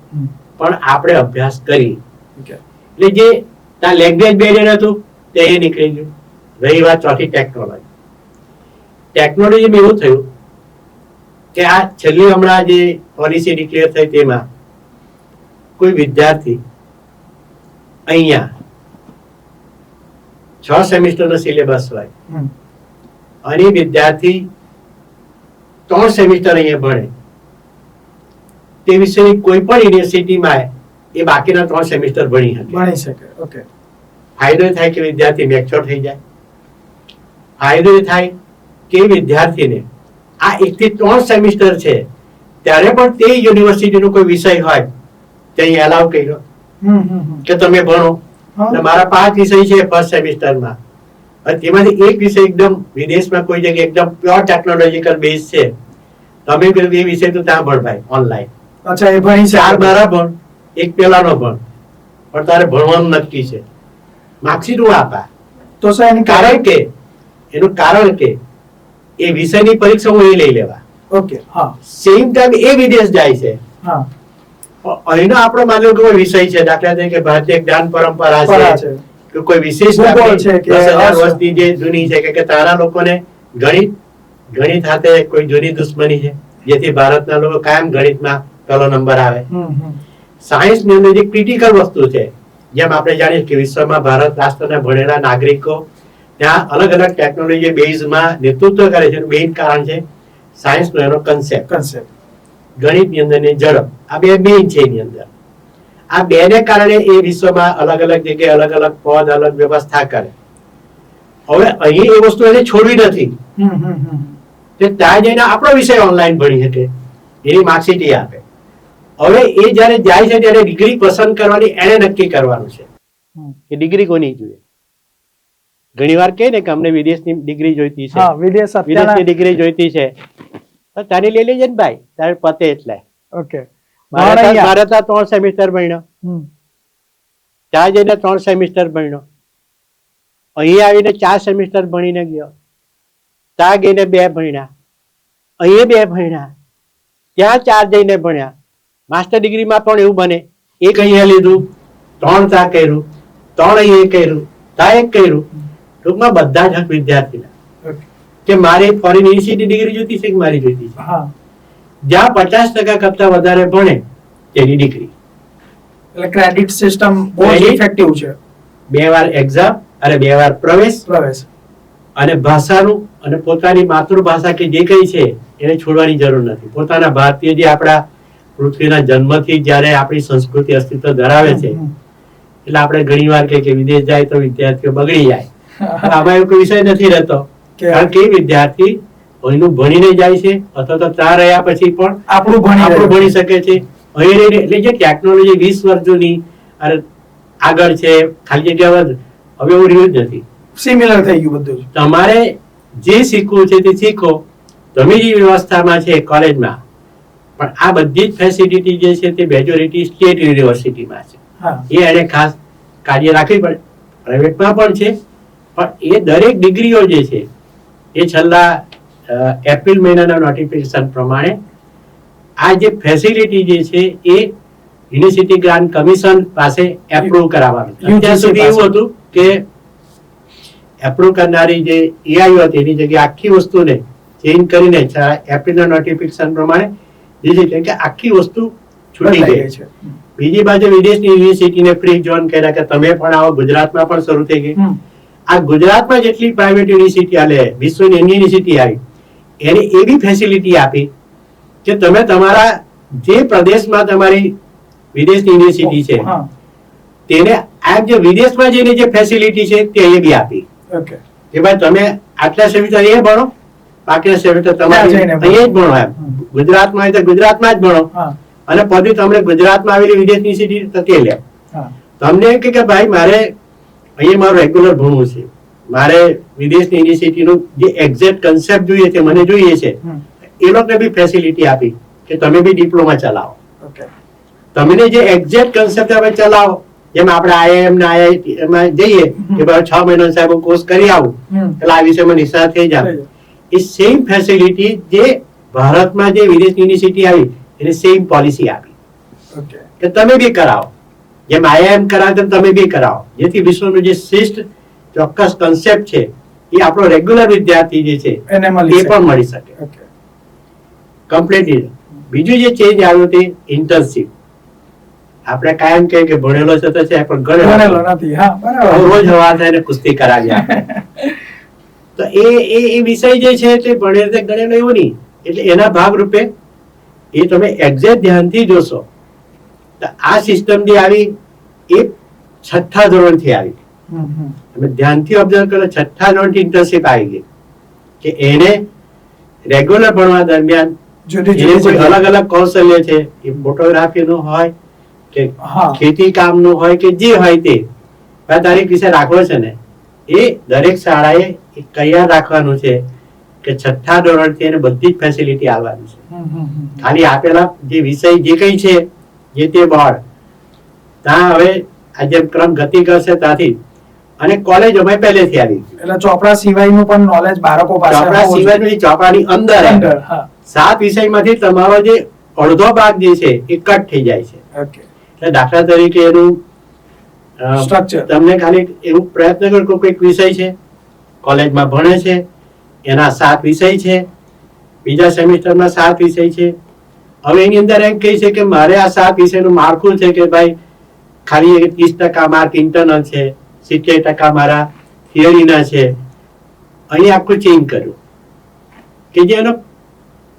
પણ આપણે અભ્યાસ કરી Okay. એટલે જે ત્યાં લેંગ્વેજ બેરિયર હતું તે એ નીકળી ગયું. રહી વાત ચોથી ટેકનોલોજી. ટેકનોલોજીમાં એવું થયું કે આ છેલ્લી હમણાં જે પોલિસી ડિક્લેર થઈ તેમાં કોઈ વિદ્યાર્થી અહીંયા 6 સેમિસ્ટરનો સિલેબસ હોય અને વિદ્યાર્થી 3 સેમિસ્ટર અહીંયા ભણે તે વિષયની કોઈ પણ યુનિવર્સિટીમાં એ બાકીના 3 સેમિસ્ટર ભણી શકે. ભણી શકે. ઓકે. ફાયદો એ થાય કે વિદ્યાર્થી મેચ્યોર થઈ જાય. ફાયદો એ થાય કે વિદ્યાર્થીને આ 1 થી 3 સેમિસ્ટર છે ત્યારે પણ તે યુનિવર્સિટીનો કોઈ વિષય હોય તે અહીં એલાવ કર્યો કે તમે ભણો. એટલે મારા 5 વિષય છે ફર્સ્ટ સેમિસ્ટરમાં, અને તેમાંથી એક વિષય એકદમ વિદેશમાં કોઈ જગ્યાએ એકદમ પ્યોર ટેકનોલોજીકલ બેઝ છે, તમે કીધું એ વિષય તો ત્યાં ભણ ભાઈ ઓનલાઈન. અચ્છા, એ ભણી શકે. 4 મારા ભણ, એક પેલાનો ભણ, પણ તારે ભણવાનું નક્કી છે. માર્કશીટ હું આપા. તો સર એની એનું કારણ કે એ વિષયની પરીક્ષા હું એ લઈ લેવા. ઓકે. હા સેમ ટાઈમ એ વિદેશ જાય છે. હા અહીંનો આપણો માની લો કે કોઈ વિષય છે, દાખલા તરીકે ભારતીય જ્ઞાન પરંપરા પરા છે છે. કે કોઈ વિશેષ ભૂગોળ છે કે 10,000 વર્ષની જે જૂની છે કે તારા લોકોને ગણિત સાથે કોઈ જૂની દુશ્મની છે, જેથી ભારતના લોકો કાયમ ગણિતમાં પહેલો નંબર આવે. સાયન્સ ની અંદર જે ક્રિટિકલ વસ્તુ છે, જેમ આપણે જાણીએ કે વિશ્વમાં ભારત રાષ્ટ્રના ભણેલા નાગરિકો ત્યાં અલગ અલગ ટેકનોલોજી બેઝમાં નેતૃત્વ કરે છે. મેઇન કારણ છે સાયન્સનો એનો કન્સેપ્ટ. ગણિતની અંદર ની ઝડપ, આ બે મેઇન છે. એની અંદર આ બે ને કારણે એ વિશ્વમાં અલગ અલગ જગ્યાએ અલગ અલગ પદ, અલગ વ્યવસ્થા કરે. હવે અહીં એ વસ્તુ એને છોડવી નથી. તે ત્યાં જઈને આપણો વિષય ઓનલાઈન ભણી શકે, એની માર્કશીટ એ આપે. હવે એ જયારે જાય છે ત્યારે ડિગ્રી પસંદ કરવાની એને નક્કી કરવાનું છે કે ડિગ્રી કોની જોઈએ. ઘણી વાર કહે ને કે અમને વિદેશની ડિગ્રી જોઈતી છે, વિદેશની ડિગ્રી જોઈતી છે, તો તારી લઈ લેજે ને ભાઈ, તારે પતે એટલે. ઓકે. મારે ત્યાં 3 સેમિસ્ટર ભણ્યો, ત્યાં જઈને 3 સેમિસ્ટર ભણ્યો, અહીંયા આવીને 4 સેમિસ્ટર ભણીને ગયો, ત્યાં ગઈને 2 ભણ્યા, અહીંયા 2 ભણ્યા, ત્યાં 4 જઈને ભણ્યા. માસ્ટર ડિગ્રીમાં પણ એવું બને, એક અહીંયા લીધું, 3 ત્યાં કર્યું, 3 અહીંયા કર્યું, ત્યાં 1 કર્યું. ટૂંકમાં બધા જ હક વિદ્યાર્થીના કે મારી ફોરેન યુનિવર્સિટી ડિગ્રી જોઈતી છે કે મારી જોઈતી છે. જ્યાં 50% કરતા વધારે ભણે તેની ડિગ્રી. એટલે ક્રેડિટ સિસ્ટમ બહુ ઇફેક્ટિવ છે. 2 વાર એક્ઝામ અને 2 વાર પ્રવેશ, અને ભાષાનું અને પોતાની માતૃભાષા કે જે કઈ છે એને છોડવાની જરૂર નથી. પોતાના ભારતીય જે આપણા પૃથ્વીના જન્મથી જ્યારે આપણી સંસ્કૃતિ અસ્તિત્વ ધરાવે છે, એટલે આપણે ઘણી વાર કે વિદેશ જાય તો વિદ્યાર્થીઓ બગડી જાય. આમાં એવું કોઈ વિષય નથી રહેતો, કારણ કે વિદ્યાર્થી અહીંનું ભણીને જાય છે અથવા તો ત્યાં રહ્યા પછી પણ આપણું ભણી શકે છે. અહીં રહીને એટલે જે ટેકનોલોજી 20 વર્ષ જૂની આગળ છે, ખાલી જગ્યા હવે એવું રહ્યું જ નથી. સિમિલર થઈ ગયું બધું. તમારે જે શીખવું છે તે શીખો. તમે જે વ્યવસ્થામાં છે કોલેજમાં, પણ આ બધી જ ફેસિલિટી જે છે તે મેજોરિટી સ્ટેટ યુનિવર્સિટીમાં છે. એ એને ખાસ કાર્ય રાખવી પડે. પ્રાઇવેટમાં પણ છે, પણ એ દરેક ડિગ્રીઓ જે છે એ છેલ્લા એપ્રિલ મહિનાના નોટિફિકેશન પ્રમાણે આ જે ફેસિલિટી જે છે એ યુનિવર્સિટી ગ્રાન્ટ કમિશન પાસે એપ્રુવ કરાવવાનું. અત્યાર સુધી એવું હતું કે એપ્રુવ કરનારી જે એઆઈ હતી એની જગ્યાએ આખી વસ્તુને ચેન્જ કરીને એપ્રિલના નોટિફિકેશન પ્રમાણે જે છે કે આખી વસ્તુ છૂટી ગઈ છે. બીજી બાજુ વિદેશની યુનિવર્સિટીને ફ્રી ઝોન કર્યા કે તમે પણ આવો. ગુજરાતમાં પણ શરૂ થઈ ગઈ. આ ગુજરાતમાં જેટલી પ્રાઇવેટ યુનિવર્સિટી આલે, વિશ્વની યુનિવર્સિટી આવી, એને એવી ફેસિલિટી આપી કે તમે તમારા જે પ્રદેશમાં તમારી વિદેશની યુનિવર્સિટી છે તેને આ જે વિદેશમાં જઈને જે ફેસિલિટી છે તે એ બી આપી કે ભાઈ તમે આટલા સેમિસ્ટર એ ભણો બાકીના સેમેસ્ટર તમારે ત્યાં જઈને ભણો. અહીંયા જ ભણો એમ. ગુજરાતમાં હોય તો ગુજરાતમાં જ ભણો હા અને પછી તમને ગુજરાતમાં આવેલી વિદેશની સિટી તે લે. હા તમને એમ કે ભાઈ મારે અહીંયા મારું રેગ્યુલર ભણવું છે, મારે વિદેશની યુનિવર્સિટીનું જે એક્ઝેક્ટ કન્સેપ્ટ જોઈએ છે મને જોઈએ છે, હમ. એ લોકોને બી ફેસિલિટી આપી કે તમે બી ડિપ્લોમા ચલાવો. ઓકે તમને જે એક્ઝેક્ટ કન્સેપ્ટ તમે ચલાવો, જેમ આપણે IIM ને IIT એમાં જઈએ કે ભાઈ 6 મહિનાનો સાહેબ કોર્સ કરી આવું એટલે આ વિષયમાં નિષ્ણાત થઈ જાય. એ સેમ ફેસિલિટી જે ભારતમાં જે વિદેશ યુનિવર્સિટી આવી એને સેમ પોલિસી આપી ઓકે કે તમે બી કરાવો, જેમ IIM કરાવે તેમ તમે બી કરાવો, જેથી વિશ્વનું જે શ્રેષ્ઠ ચોક્કસ કન્સેપ્ટ છે એ આપણો રેગ્યુલર વિદ્યાર્થી જે છે એને એ મળી શકે. પણ મળી શકે ઓકે કમ્પ્લીટલી. બીજું જે ચેન્જ આવ્યું તે ઇન્ટર્નશિપ. આપણે કાયમ કહીએ કે ભણેલો છે તો છે પણ ભણેલો ગણેલો નથી. હા બરાબર. રોજ હવા થાય ને કુસ્તી કરાવ્યા. તો એ વિષય જે છે તે ભણેલો તે ગણેલો એવું નહીં. એટલે એના ભાગરૂપે એ તમે એક્ઝેક્ટ ધ્યાનથી જોશો તો આ સિસ્ટમ જે આવી એ 6થા ધોરણથી આવી. હમ, હમ. તમે ધ્યાનથી ઓબ્ઝર્વ કરો, 6થા ધોરણથી ઇન્ટર્નશિપ આવી ગઈ કે એને રેગ્યુલર ભણવા દરમિયાન જુદી એને જુદી કોઈ અલગ અલગ કૌશલ્ય છે, એ ફોટોગ્રાફી નું હોય કે હા ખેતી કામ નું હોય કે જે હોય તે તારીખ વિશે રાખવો છે ને એ દરેક શાળાએ તૈયાર રાખવાનું છે કે 6થા ધોરણથી એને બધી જ ફેસિલિટી આવવાની છે. હમ, હમ, હમ. ખાલી આપેલા જે વિષય જે કઈ છે જે તે બોર્ડ ત્યાં હવે આ જેમ ક્રમ ગતિ કરશે ત્યાંથી અને કોલેજ અમે પહેલેથી આવી ગયું. એટલે ચોપડા સિવાયનું પણ નોલેજ બાળકો પાસે ચોપડા હોવું જોઈએ. સિવાયનું એ ચોપડાની અંદર એમ. અંદર, હા 7 વિષયમાંથી તમારો જે અડધો ભાગ જે છે એ કટ થઈ જાય છે. ઓકે એટલે દાખલા તરીકે એનું સ્ટ્રક્ચર તમને ખાલી એવું પ્રયત્ન કરો કે કોઈક વિષય છે કોલેજમાં ભણે છે એના 7 વિષય છે, બીજા સેમિસ્ટરમાં 7 વિષય છે. હવે એની અંદર એમ કહે છે કે મારે આ 7 વિષયનું માળખું છે કે ભાઈ ખાલી 30% માર્ક ઇન્ટરનલ છે, 70% મારા થિયરીના છે. અહીં આખું ચેન્જ કર્યું કે જે એનો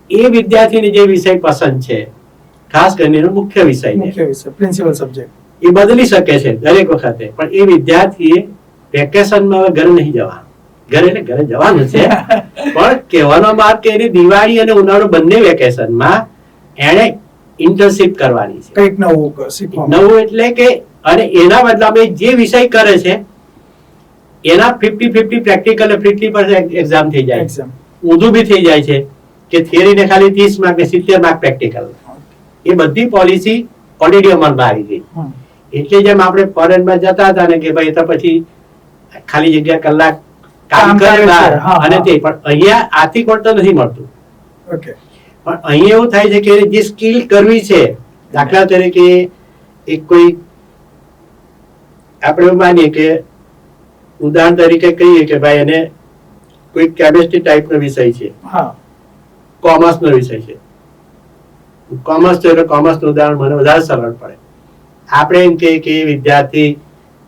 એ વિદ્યાર્થીને જે વિષય પસંદ છે ખાસ કરીને એનો મુખ્ય વિષય છે મુખ્ય વિષય પ્રિન્સિપલ સબ્જેક્ટ. એ બદલી શકે છે દરેક વખતે, પણ એ વિદ્યાર્થીએ વેકેશનમાં હવે ઘરે નહીં જવાનું. ઘરે એટલે ઘરે જવાનું છે પણ કહેવાનો માર્ગ કે એની દિવાળી અને ઉનાળુ બંને વેકેશનમાં એણે ઇન્ટર્નશિપ કરવાની છે. કંઈક નવું શીખવા નવું એટલે કે અને એના બદલામાં જે વિષય કરે છે એના 50-50 પ્રેક્ટિકલ અને 50% એક્ઝામ થઈ જાય છે. એક્ઝામ. ઊંધું બી થઈ જાય છે કે થિયરી ને ખાલી 30 માર્ક ને 70 માર્ક પ્રેક્ટિકલ. એ બધી પોલિસી ઓલરેડી અમલમાં આવી ગઈ. હમ. એટલે જેમ આપણે ફોરેનમાં જતા હતા ને કે ભાઈ તો પછી ખાલી જગ્યા કલાક કામ કામ કરે કરે બહાર છે. હા, અને હા. તે પણ અહીંયા આર્થિક વળતર નથી મળતું. ઓકે પણ અહીંયા એવું થાય છે કે જે સ્કિલ કરવી છે, દાખલા તરીકે એક કોઈ આપણે એવું માનીએ કે ઉદાહરણ તરીકે કહીએ કે ભાઈ એને કોઈ કેમિસ્ટ્રી ટાઈપનો વિષય છે, હા કોમર્સનો વિષય છે. કોમર્સ છે એટલે કોમર્સનું ઉદાહરણ મને વધારે સરળ પડે. આપણે એમ કહીએ કે વિદ્યાર્થી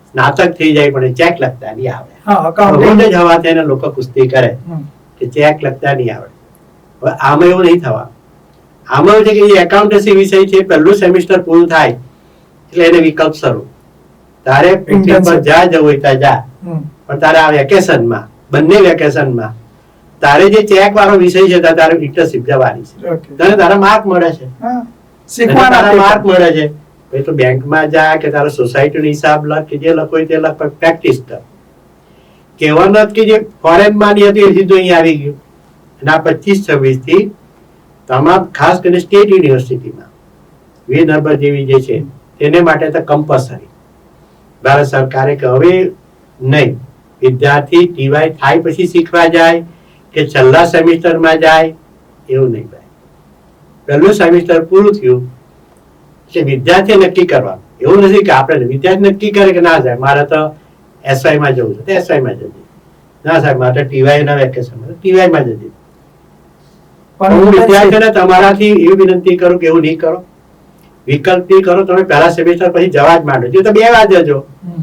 સ્નાતક થઈ જાય પણ ચેક લખતા નહીં આવડે. હા રોજ અકાઉન્ટિંગ. જ હવા થઈને લોકો કુસ્તી કરે હમ. કે ચેક લખતા નહીં આવડે. હવે આમાં એવું નહીં થવા. આમાં એવું છે કે જે એકાઉન્ટન્સી વિષય છે પહેલું સેમિસ્ટર પૂરું થાય એટલે એને વિકલ્પ શરૂ. તારે પૃથ્વી પર જ્યાં જવું હોય ત્યાં જા, હમ. પણ તારે આ વેકેશનમાં બંને વેકેશનમાં તારે જે ચેક વાળો વિષય છે ત્યાં તારે ઇન્ટર્નશિપ જવાની છે. ઓકે. તને તારા માર્ક મળે છે હા અને શીખવાના તારા માર્ક પેપર. મળે છે. પછી તો બેંકમાં જા કે તારા સોસાયટીનો હિસાબ લખ કે જે લખો હોય તે લખ, પ્રેક્ટિસ કર. કહેવાનો જ કે જે ફોરેનમાં ની હતી એ સીધું અહીં આવી ગયું. અને આ 25-26 થી તમામ ખાસ કરીને સ્ટેટ યુનિવર્સિટીમાં વિનર્ભર જેવી જે છે તેને માટે તો કમ્પલસરી ભારત સરકારે કે હવે નહીં, વિદ્યાર્થી ટીવાય થાય પછી શીખવા જાય કે છેલ્લા સેમિસ્ટરમાં જાય એવું નહીં ભાઈ. પહેલું સેમિસ્ટર પૂરું થયું કે વિદ્યાર્થી નક્કી કરવાનું. એવું નથી કે આપણે વિદ્યાર્થી નક્કી કરે કે ના સાહેબ મારે તો એસવાય માં જવું છે તો એસવાય માં જજે, ના સાહેબ મારે ટીવાય ના વેકેશન ટીવાય માં જજે. પણ હું હું વિદ્યાર્થીઓને તમારાથી એવી વિનંતી કરું કે એવું નહીં કરો, વિકલ્પથી કરો. તમે પહેલા સેમિસ્ટર પછી જવા જ માંડો જો તો 2 વાર જજો, હમ.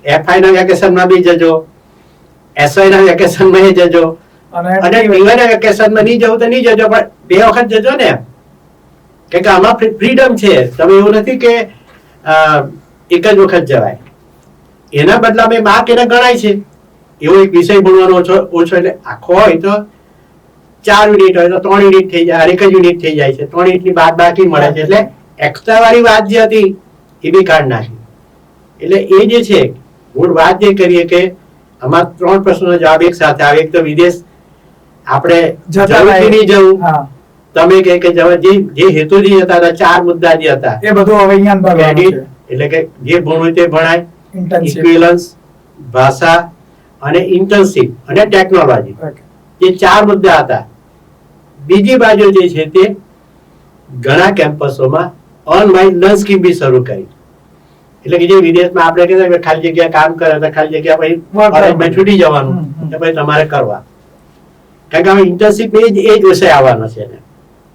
એફઆઈ ના વેકેશનમાં બી જજો, એસવાય ના વેકેશનમાં જજો અને અને ટીવાય ના વેકેશનમાં નહીં જવું તો નહીં જજો, પણ 2 વખત જજો ને. કે આમાં ફ્રીડમ છે. તમે એવું નથી કે એક જ વખત જવાય. એના બદલામાં માર્ક એને ગણાય છે. એવો એક વિષય ભણવાનો ઓછો એટલે આખો હોય તો 4 યુનિટ હોય તો 3 યુનિટ થઈ જાય, એક જ યુનિટ થઈ જાય છે, 3 યુનિટની બાદ બાકી મળે છે. એટલે એક્સ્ટ્રા વાળી વાત જે હતી એ બી કાઢ નાખી. એટલે એ જે છે મૂળ વાત જે કરીએ કે આમાં 3 પ્રશ્નોનો જવાબ એક સાથે આવે. એક તો વિદેશ આપણે જરૂરથી નહીં જવું. તમે કે જે હેતુથી જતા હતા, 4 મુદ્દા જે હતા એ બધું હવે અહીંયા ભરવાનું છે. એટલે કે જે ભણવું તે ભણાય, ઇક્વિવેલન્સ, ભાષા અને ઇન્ટર્નશિપ અને ટેકનોલોજી, એ 4 મુદ્દા હતા. બીજી બાજુ જે છે તે ઘણા કેમ્પસોમાં ઓનલાઈન લર્ન સ્કીમ બી શરૂ કરી. એટલે કે જે વિદેશમાં આપણે કહેતા કે ખાલી જગ્યા કામ કરે તો ખાલી જગ્યા પછી કોલેજમાં છૂટી જવાનું, તો પછી તમારે કરવા. કારણ કે હવે ઇન્ટર્નશિપ એ જ વિષય આવવાનો છે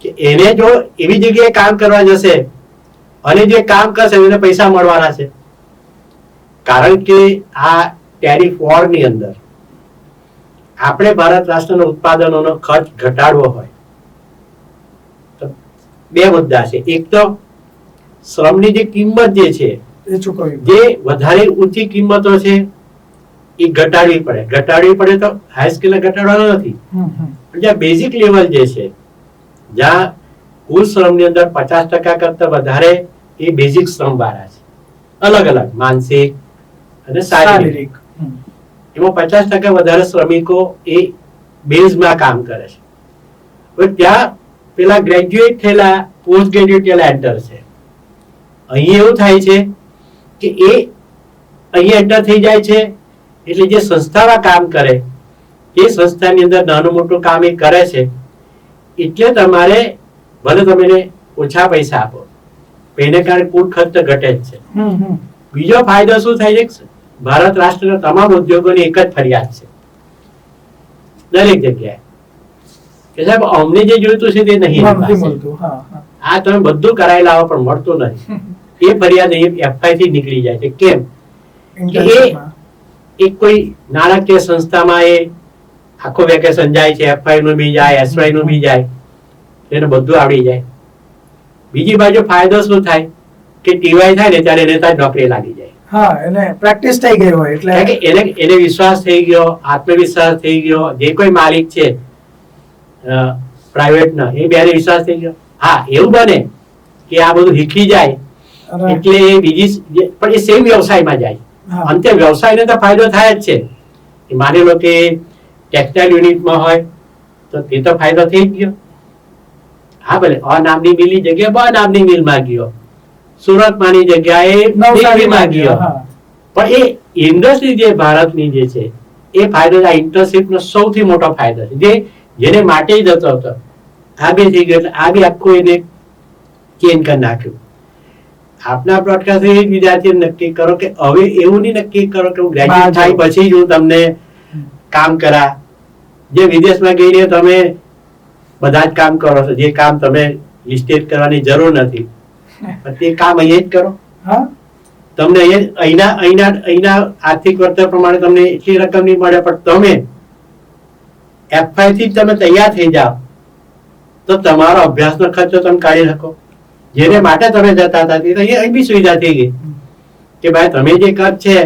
કે એને જો એવી જગ્યાએ કામ કરવા જશે અને જે કામ કરશે એને પૈસા મળવાના છે. કારણ કે આ ટેરિફ વોર ની અંદર આપણે ભારત રાષ્ટ્રના ઉત્પાદનોનો ખર્ચ ઘટાડવો હોય તો 2 મુદ્દા છે. એક તો શ્રમની જે કિંમત જે છે, જે વધારે ઊંચી કિંમતો છે એ ઘટાડવી પડે. ઘટાડવી પડે તો હાઈ સ્કિલ ઘટાડવાનો નથી, જ્યાં બેઝિક લેવલ જે છે, જ્યાં કુલ શ્રમની અંદર 50% કરતા વધારે એ બેઝિક શ્રમ વાળા છે, અલગ અલગ માનસિક અને શારીરિક. એમાં 50% વધારે શ્રમિકો એ બેઝમાં કામ કરે છે. હવે ત્યાં પેલા ગ્રેજ્યુએટ થયેલા, પોસ્ટ ગ્રેજ્યુએટ થયેલા એન્ટર છે. અહીં એવું થાય છે કે એ અહીં એન્ટર થઈ જાય છે એટલે જે સંસ્થામાં કામ કરે એ સંસ્થાની અંદર નાનું મોટું કામ એ કરે છે. એટલે તમારે ભલે તમે ઓછા પૈસા આપો, એને કારણે કુલ ખર્ચ તો ઘટે જ છે. બીજો ફાયદો શું થાય છે? ભારત રાષ્ટ્રના તમામ ઉદ્યોગોની એક જ ફરિયાદ છે દરેક જગ્યાએ કે સાહેબ અમને જે જોઈતું છે તે નહીં મળતું. આ તમે બધું કરાવી લાવો પણ મળતું નથી. એ ફરિયાદ એફઆઈ થી નીકળી જાય છે. કેમ? એ કોઈ નાણાકીય સંસ્થામાં એ આખો વેકેશન જાય છે, એફઆઈ નું બી જાય, એસવાય નું બી જાય, એને બધું આવડી જાય. બીજી બાજુ ફાયદો શું થાય કે ટીવાય થાય ને ત્યારે એને ત્યાં નોકરી લાગી જાય. એને પ્રેક્ટિસ થઈ ગઈ હોય એટલે એને વિશ્વાસ થઈ ગયો, આત્મવિશ્વાસ થઈ ગયો. જે કોઈ માલિક છે પ્રાઇવેટ ના, એ બેને વિશ્વાસ થઈ ગયો. હા, એવું બને કે આ બધું શીખી જાય એટલે એ બીજી પણ એ સેમ વ્યવસાયમાં જાય. અંતે વ્યવસાયને તો ફાયદો થાય જ છે. માની લો કે ટેક્સટાઇલ યુનિટમાં હોય તો તે તો ફાયદો થઈ જ ગયો. હા, ભલે અ નામની મિલની જગ્યાએ બ નામની મિલમાં ગયો, સુરતમાંની જગ્યાએ નવસારીમાં ગયો. પણ એ ઇન્ડસ્ટ્રી જે ભારતની જે છે એ ફાયદો આ ઇન્ટર્નશિપનો સૌથી મોટો ફાયદો છે, જેને માટે જતો હતો. આ બી થઈ ગયો એટલે આ બી આખું એને ચેન્જ કરી નાખ્યું. આપના બ્રોડકાસ્ટ વિદ્યાર્થીઓ નક્કી કરો કે હવે એવું નહીં નક્કી કરો કે હું ગ્રેજ્યુએટ થાય પછી જ હું તમને કામ કરા. જે વિદેશમાં ગઈને તમે બધા જ કામ કરો છો, જે કામ તમે લિસ્ટેડ કરવાની જરૂર નથી, તે કામ અહીંયા જ કરો. તમને અહીંના આર્થિક વર્તન પ્રમાણે તમને એટલી રકમ નહીં મળે, પણ તમે એફઆઈ થી તમે તૈયાર થઈ જાઓ તો તમારો અભ્યાસનો ખર્ચો તમે કાઢી શકો. જેને માટે તમે જતા હતા તે અહીં બી સુવિધા થઈ ગઈ કે ભાઈ તમે જે ખર્ચ છે,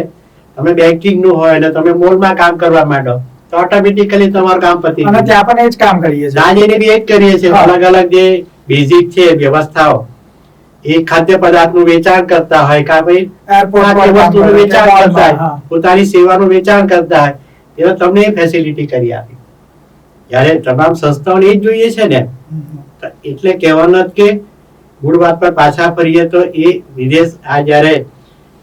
તમે બેંકિંગ નું હોય અને તમે મોલમાં કામ કરવા માંડો તો ઓટોમેટિકલી તમારું કામ પતી જાય. ત્યાં પણ એ જ કામ કરીએ છીએ, જઈને બી એ જ કરીએ છીએ. અલગ અલગ જે બેઝિક છે વ્યવસ્થાઓ, એ ખાદ્ય પદાર્થનું વેચાણ કરતા હોય કે ભાઈ વસ્તુનું વેચાણ કરતા હોય, પોતાની સેવાનું વેચાણ કરતા હોય, તેઓ તમને એ ફેસિલિટી કરી આપી. જ્યારે તમામ સંસ્થાઓને એ જ જોઈએ છે ને. એટલે કહેવાનું કે મૂળ વાત પર પાછા ફરીએ તો એ વિદેશ આ જયારે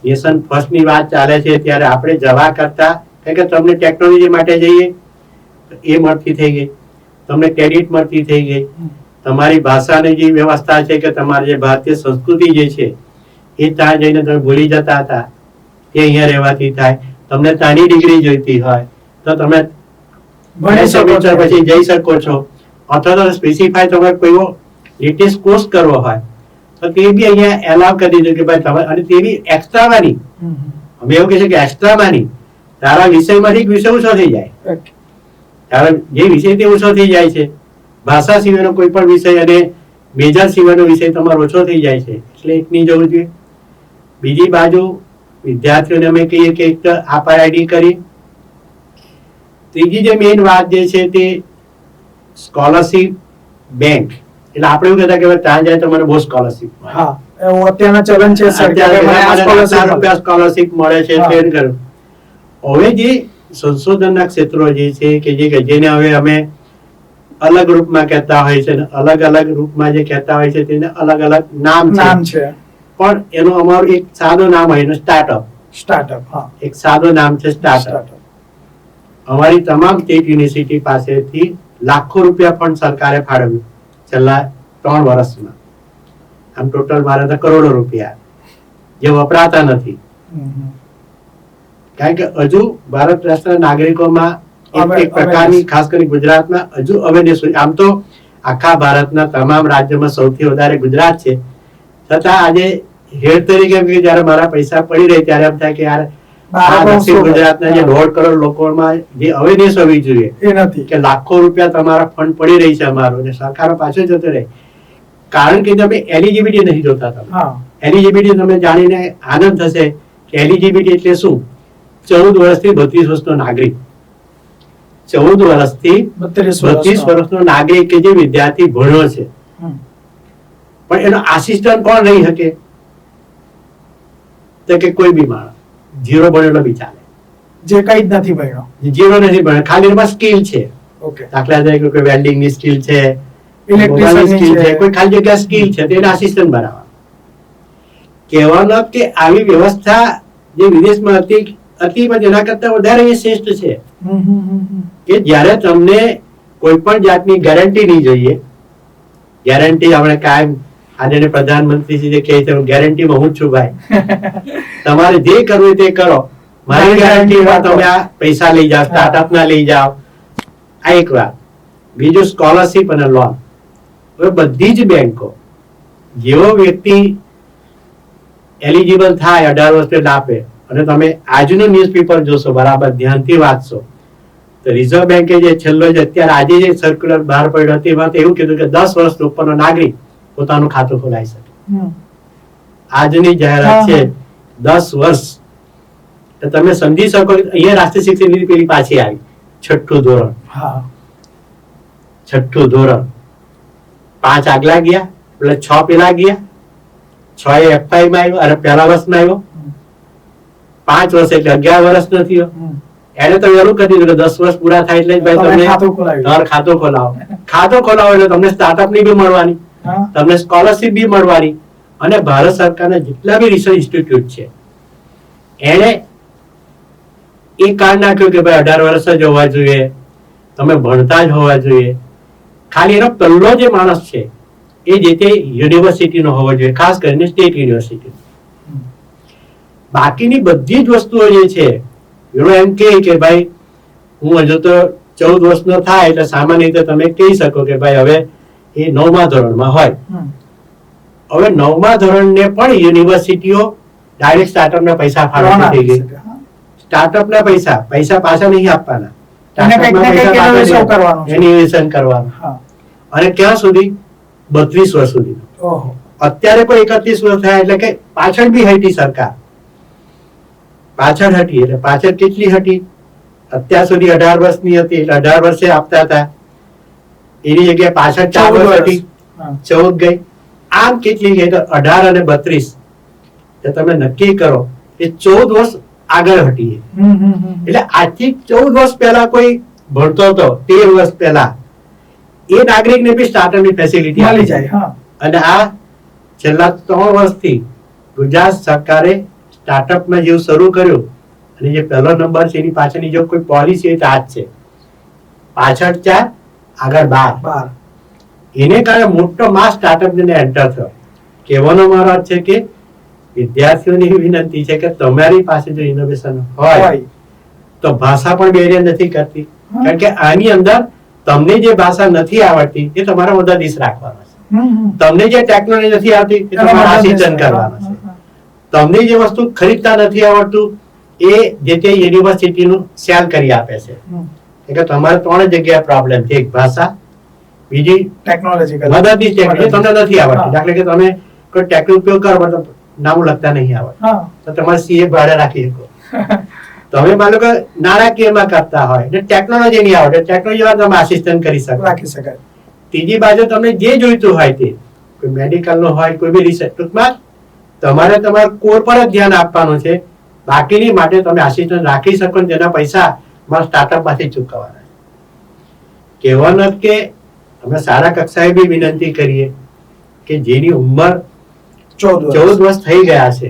નેશન ફર્સ્ટ ની વાત ચાલે છે ત્યારે આપણે જવા કરતા, કારણ કે તમને ટેકનોલોજી માટે જઈએ એ મળતી થઈ ગઈ, તમને ક્રેડિટ મળતી થઈ ગઈ, તમારી ભાષાની જે વ્યવસ્થા છે કે તમારી જે ભારતીય સંસ્કૃતિ જે છે એ ત્યાં જઈને તમે ભૂલી જતા હતા એ અહીંયા રહેવાથી થાય. તમને ત્યાંની ડિગ્રી જોઈતી હોય તો તમે પછી જઈ શકો છો. અથવા તો સ્પેસિફાય તમે કોઈ લેટેસ્ટ કોર્સ કરવો હોય તો તે બી અહીંયા એલાવ કરી દીધું કે ભાઈ તમે, અને તે બી એક્સ્ટ્રામાં નહીં. અમે એવું કહે છે કે એક્સ્ટ્રામાં નહીં, તારા વિષયમાંથી વિષય ઓછો થઈ જાય. તારા જે વિષય તે ઓછો થઈ જાય છે. ભાષા સિવાયનો કોઈ પણ વિષય અને મેજર સિવાયનો વિષય તમારો ઓછો થઈ જાય છે, એટલે એક નહીં જવું જોઈએ. બીજી બાજુ વિદ્યાર્થીઓને અમે કહીએ કે એક આઈડી કરી. ત્રીજી જે મેઇન વાત જે છે તે સ્કોલરશીપ બેંક, એટલે આપણે એવું કહેતા કે ભાઈ ત્યાં જાય તો મને બહુ સ્કોલરશીપ મળે. હા એવું અત્યારના ચલન છે સરકારે મને આ scholarship સ્કોલરશીપ મળે છે. હા. ટ્રેન કરું. હવે જે સંશોધનના ક્ષેત્રો જે છે કે જેને હવે અમે અલગ રૂપમાં કહેતા હોય છે, અલગ અલગ રૂપમાં જે કહેતા હોય છે તેને અલગ અલગ નામ નામ છે, છે પણ એનું અમારું એક સાદું નામ હોય એનું સ્ટાર્ટઅપ. સ્ટાર્ટઅપ. હા એક સાદું નામ છે સ્ટાર્ટઅપ. સ્ટાર્ટઅપ. અમારી તમામ સ્ટેટ યુનિવર્સિટી પાસેથી લાખો રૂપિયા ફંડ સરકારે ફાળવ્યું છેલ્લા 3 વર્ષમાં. આમ ટોટલ મારે તો કરોડો રૂપિયા જે વપરાતા નથી, કારણ કે હજુ ભારત રાષ્ટ્રના નાગરિકોમાં એક પ્રકારની ખાસ કરી ગુજરાતમાં હજુ અવેરનેસ. આમ તો આખા ભારતના તમામ રાજ્યોમાં સૌથી વધારે ગુજરાત છે, છતાં આજે હેડ તરીકે જયારે મારા પૈસા પડી રહે ત્યારે એમ થાય કે યાર આ દક્ષિણ ગુજરાતના જે 1.5 કરોડ લોકોમાં જે અવેરનેસ હોવી જોઈએ એ નથી કે લાખો રૂપિયા તમારા ફંડ પડી રહી છે અમારો અને સરકારો પાછળ જતો રહે, કારણ કે તમે એલિજિબિલિટી નહીં જોતા. તમે હા એલિજિબિલિટી તમે જાણીને આનંદ થશે કે એલિજિબિલિટી એટલે શું. 14 વર્ષથી 32 વર્ષનો નાગરિક, 14 વર્ષથી 32 વર્ષનો નાગરિક કે જે વિદ્યાર્થી ભણ્યો છે, પણ એનો આસિસ્ટન્ટ કોણ રહી શકે? તો કે કોઈ બી માણસ ઝીરો ભણેલો બી ચાલે, જે કઈ જ નથી ભણ્યો, ઝીરો નથી ભણ્યો, ખાલી એમાં સ્કિલ છે. ઓકે દાખલા તરીકે કોઈ વેલ્ડિંગ ની સ્કિલ છે, ઇલેક્ટ્રિશિયન સ્કિલ છે, છે, કોઈ ખાલી જગ્યા સ્કિલ છે, તેને આસિસ્ટન્ટ બનાવવા. કહેવાનો કે આવી વ્યવસ્થા જે વિદેશમાં હતી પણ તેના કરતા વધારે એ શ્રેષ્ઠ છે કે જ્યારે તમને કોઈ પણ જાતની ગેરંટી નહીં જોઈએ. ગેરંટી આપણે કાયમ આદરણીય પ્રધાનમંત્રી શ્રી કહે છે ગેરંટીમાં હું છું ભાઈ, તમારે જે કરવું તે કરો, મારી ગેરંટીમાં તમે આ પૈસા લઈ જાઓ, સ્ટાર્ટઅપ ના લઈ જાઓ. આ એક વાત. બીજું સ્કોલરશીપ અને લોન. હવે બધી જ બેંકો જેવો વ્યક્તિ એલિજિબલ થાય 18 વર્ષે આપે, અને તમે આજનું ન્યૂઝપેપર જોશો, બરાબર ધ્યાનથી વાંચશો, તો રિઝર્વ બેંકે જે છેલ્લો જે અત્યારે આજે જે સર્ક્યુલર બહાર પડ્યો હતો એમાં એવું કીધું કે 10 વર્ષ ઉપરનો નાગરિક પોતાનું ખાતું ખોલાવી શકે. આજની જાહેરાત છે 10 વર્ષ. તો તમે સમજી શકો કે અહીંયા રાષ્ટ્રીય શિક્ષણ નીતિ પેલી પાછી આવી, 6ઠું ધોરણ. હા 6ઠું ધોરણ 5 આગલા ગયા, એટલે 6 પેલા ગયા, 6 એ FY માં આવ્યો અને પહેલા વર્ષમાં આવ્યો. 5 વર્ષ એટલે 11 વર્ષ નો થયો. એને તો એવું કરી દીધું કે 10 વર્ષ પૂરા થાય એટલે ભાઈ તમે ખાતું ખોલાવો. ખાતું ખોલાવો એટલે તમને સ્ટાર્ટઅપ ની બી મળવાની, તમને સ્કોલરશીપ બી મળવાની, અને ભારત સરકારના જેટલા બી રિસર્ચ ઇન્સ્ટિટ્યૂટ છે એને એ કાર્ડ નાખ્યું કે ભાઈ 18 વર્ષ જ હોવા જોઈએ, તમે ભણતા જ હોવા જોઈએ. ખાલી એનો પહેલો જે માણસ છે એ જે તે યુનિવર્સિટીનો હોવો જોઈએ, ખાસ કરીને સ્ટેટ યુનિવર્સિટી. બાકીની બધી જ વસ્તુઓ જે છે એનો એમ કે ભાઈ હું હજુ તો 14 વર્ષનો થાય એટલે સામાન્ય રીતે તમે કહી શકો કે ભાઈ હવે એ 9મા ધોરણમાં હોય. હવે 9મા ધોરણને પણ યુનિવર્સિટીઓ ડાયરેક્ટ સ્ટાર્ટઅપના પૈસા ફાળવતી થઈ ગઈ. સ્ટાર્ટઅપના પૈસા પાછા નહીં આપવાના, ઇનોવેશન કરવાનું. અને ક્યાં સુધી? 32 વર્ષ સુધી. અત્યારે કોઈ 31 વર્ષ થયા એટલે કે પાછળ બી હટી સરકાર, પાછળ હટી. એટલે પાછળ કેટલી હટી? અત્યાર સુધી 18 વર્ષની હતી એટલે 18 વર્ષે આપતા હતા, એની જગ્યાએ પાછળ 4 વર્ષ હતી, 14 ગઈ. આમ કેટલી ગઈ? તો 18 અને 32. તમે નક્કી કરો કે 14 વર્ષ આગળ હટી. એટલે આજથી 14 વર્ષ પહેલા કોઈ ભણતો હતો, 13 વર્ષ પહેલા, એ નાગરિકને બી સ્ટાર્ટઅપની ફેસિલિટી મળી જાય. અને આ છેલ્લા 3 વર્ષથી ગુજરાત સરકારે સ્ટાર્ટઅપમાં જેવું શરૂ કર્યું, અને જે પહેલો નંબર છે એની પાછળની જો કોઈ પોલિસી હોય તો આ જ છે, પાછળ 4 આગળ 12. એને કારણે મોટો માસ સ્ટાર્ટઅપ એન્ટર થયો. કહેવાનો મારો અર્થ છે કે વિદ્યાર્થીઓની વિનંતી છે કે તમારી પાસે જો ઇનોવેશન હોય તો ભાષા પણ બેરિયર નથી કરતી, કારણ કે આની અંદર તમને જે ભાષા નથી આવડતી એ તમારા મદદનીશ રાખવાનો છે, તમને જે ટેકનોલોજી નથી આવતી એ તમારે આસિસ્ટન્ટ કરવાનો છે, તમને જે વસ્તુ ખરીદતા નથી આવડતું એ જે તે યુનિવર્સિટીનું સેલ કરી આપે છે. એટલે તમારે 3 જગ્યાએ પ્રોબ્લેમ છે, એક ભાષા, બીજી ટેકનોલોજી, મદદની ટેકનોલોજી તમને નથી આવડતી. દાખલા કે તમે કોઈ ટેકનો ઉપયોગ કરો પણ નામ લખતા નહીં આવડે તો તમારે સીએ ભાડે રાખી શકો, તમે માનો કે નાણાકીયમાં કરતા હોય ને ટેકનોલોજી નહીં આવડે, ટેકનોલોજી તમે આસિસ્ટન્ટ કરી શકો. રાખી શકાય. ત્રીજી બાજુ તમને જે જોઈતું હોય તે, કોઈ મેડિકલ નો હોય, કોઈ બી રિસર્ચ, ટૂંકમાં તમારે તમારા કોર પર જ ધ્યાન આપવાનું છે. બાકીની માટે તમે આસિસ્ટન્ટ રાખી શકો ને તેના પૈસા મારા સ્ટાર્ટઅપ માંથી ચૂકવવાના. કહેવાનો કે અમે સારા કક્ષાએ બી વિનંતી કરીએ કે જેની ઉંમર 14 વર્ષ થઈ ગયા છે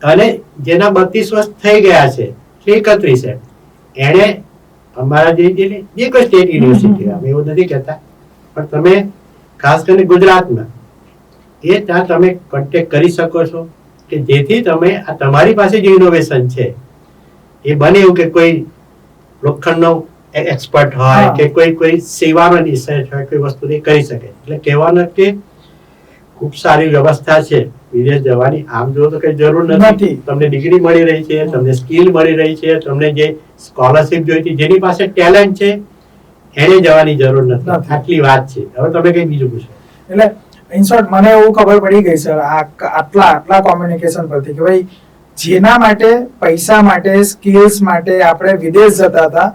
અને જેના 32 વર્ષ થઈ ગયા છે, 31 છે, એને અમારા જે કોઈ સ્ટેટ યુનિવર્સિટી, અમે એવું નથી કહેતા, પણ તમે ખાસ કરીને ગુજરાતમાં એ ત્યાં તમે કોન્ટેક્ટ કરી શકો છો કે જેથી તમે આ તમારી પાસે જે ઇનોવેશન છે એ બને એવું કે કોઈ લોખંડનો એક્સપર્ટ હોય કે કોઈ સેવાનો રિસર્ચ હોય, કોઈ વસ્તુ કરી શકે. એટલે કહેવાનું કે ખૂબ સારી વ્યવસ્થા છે વિદેશ જવાની. આમ જો તો કઈ જરૂર નથી. તમને ડિગ્રી મળી રહી છે, તમને સ્કિલ મળી રહી છે, તમને જે સ્કોલરશિપ જોઈતી, જેની પાસે ટેલેન્ટ છે એને જવાની જરૂર નથી. આટલી વાત છે. હવે તમે કઈ બીજું પૂછો. એટલે ઇન શોર્ટ મને એવું ખબર પડી ગઈ સર આટલા કોમ્યુનિકેશન પરથી કે ભાઈ જેના માટે પૈસા માટે સ્કિલ્સ માટે આપણે વિદેશ જતા હતા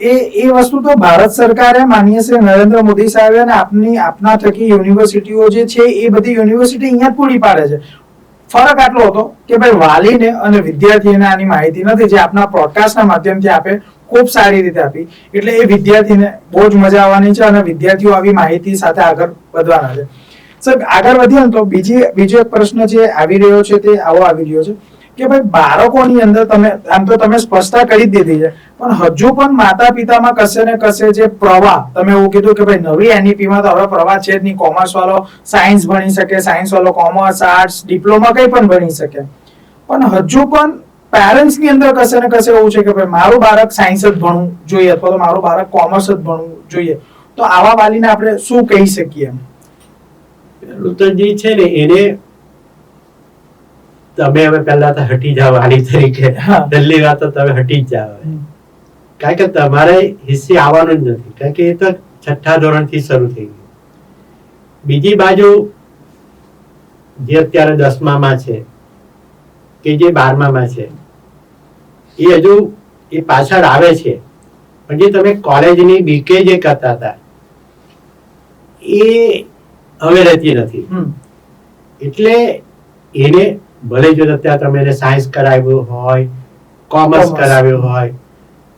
એ વસ્તુ તો ભારત સરકારે માનનીય શ્રી નરેન્દ્ર મોદી સાહેબે અને આપના થકી યુનિવર્સિટીઓ જે છે એ બધી યુનિવર્સિટી અહીંયા પૂરી પાડે છે. ફરક આટલો હતો કે ભાઈ વાલીને અને વિદ્યાર્થીને આની માહિતી નથી, જે આપના પોડકાસ્ટના માધ્યમથી આપે ખૂબ સારી રીતે આપી. એટલે એ વિદ્યાર્થીને બહુ જ મજા આવવાની છે અને વિદ્યાર્થીઓ આવી માહિતી સાથે આગળ વધવાના છે. સર આગળ વધીએ તો બીજો એક પ્રશ્ન જે આવી રહ્યો છે તે આવો આવી રહ્યો છે કે ભાઈ બાળકોની અંદર તમે સ્પષ્ટતા કરી જ દીધી છે, પણ હજુ પણ માતા પિતામાં કશે ને કશે જે પ્રવાહ, તમે એવું કીધું કે ભાઈ નવી એનઈપી માં તો હવે પ્રવાહ છે જ નહીં. કોમર્સ વાળો સાયન્સ ભણી શકે, સાયન્સ વાળો કોમર્સ, આર્ટ્સ, ડિપ્લોમા કંઈ પણ ભણી શકે, પણ હજુ પણ પેરેન્ટ્સ ની અંદર કશે ને કશે એવું છે કે ભાઈ મારું બાળક સાયન્સ જ ભણવું જોઈએ અથવા તો મારું બાળક કોમર્સ જ ભણવું જોઈએ. તો આવા વાલીને આપણે શું કહી શકીએ? પેલું તો જે છે ને એને તમે હવે પહેલા તો હટી જાવ આની તરીકે. પહેલી વાત તો તમે હટી જ જાવ, કારણ કે તમારે હિસ્સે આવવાનું જ નથી, કારણ કે એ તો 6થા ધોરણથી શરૂ થઈ ગયું. બીજી બાજુ જે અત્યારે 10મામાં છે કે જે 12મામાં છે એ હજુ એ પાછળ આવે છે, પણ જે તમે કોલેજની બીકે જે કરતા હતા એ હવે રહેતી નથી. એટલે એને ભલે જો અત્યારે તમે એને સાયન્સ કરાવ્યું હોય, કોમર્સ કરાવ્યું હોય,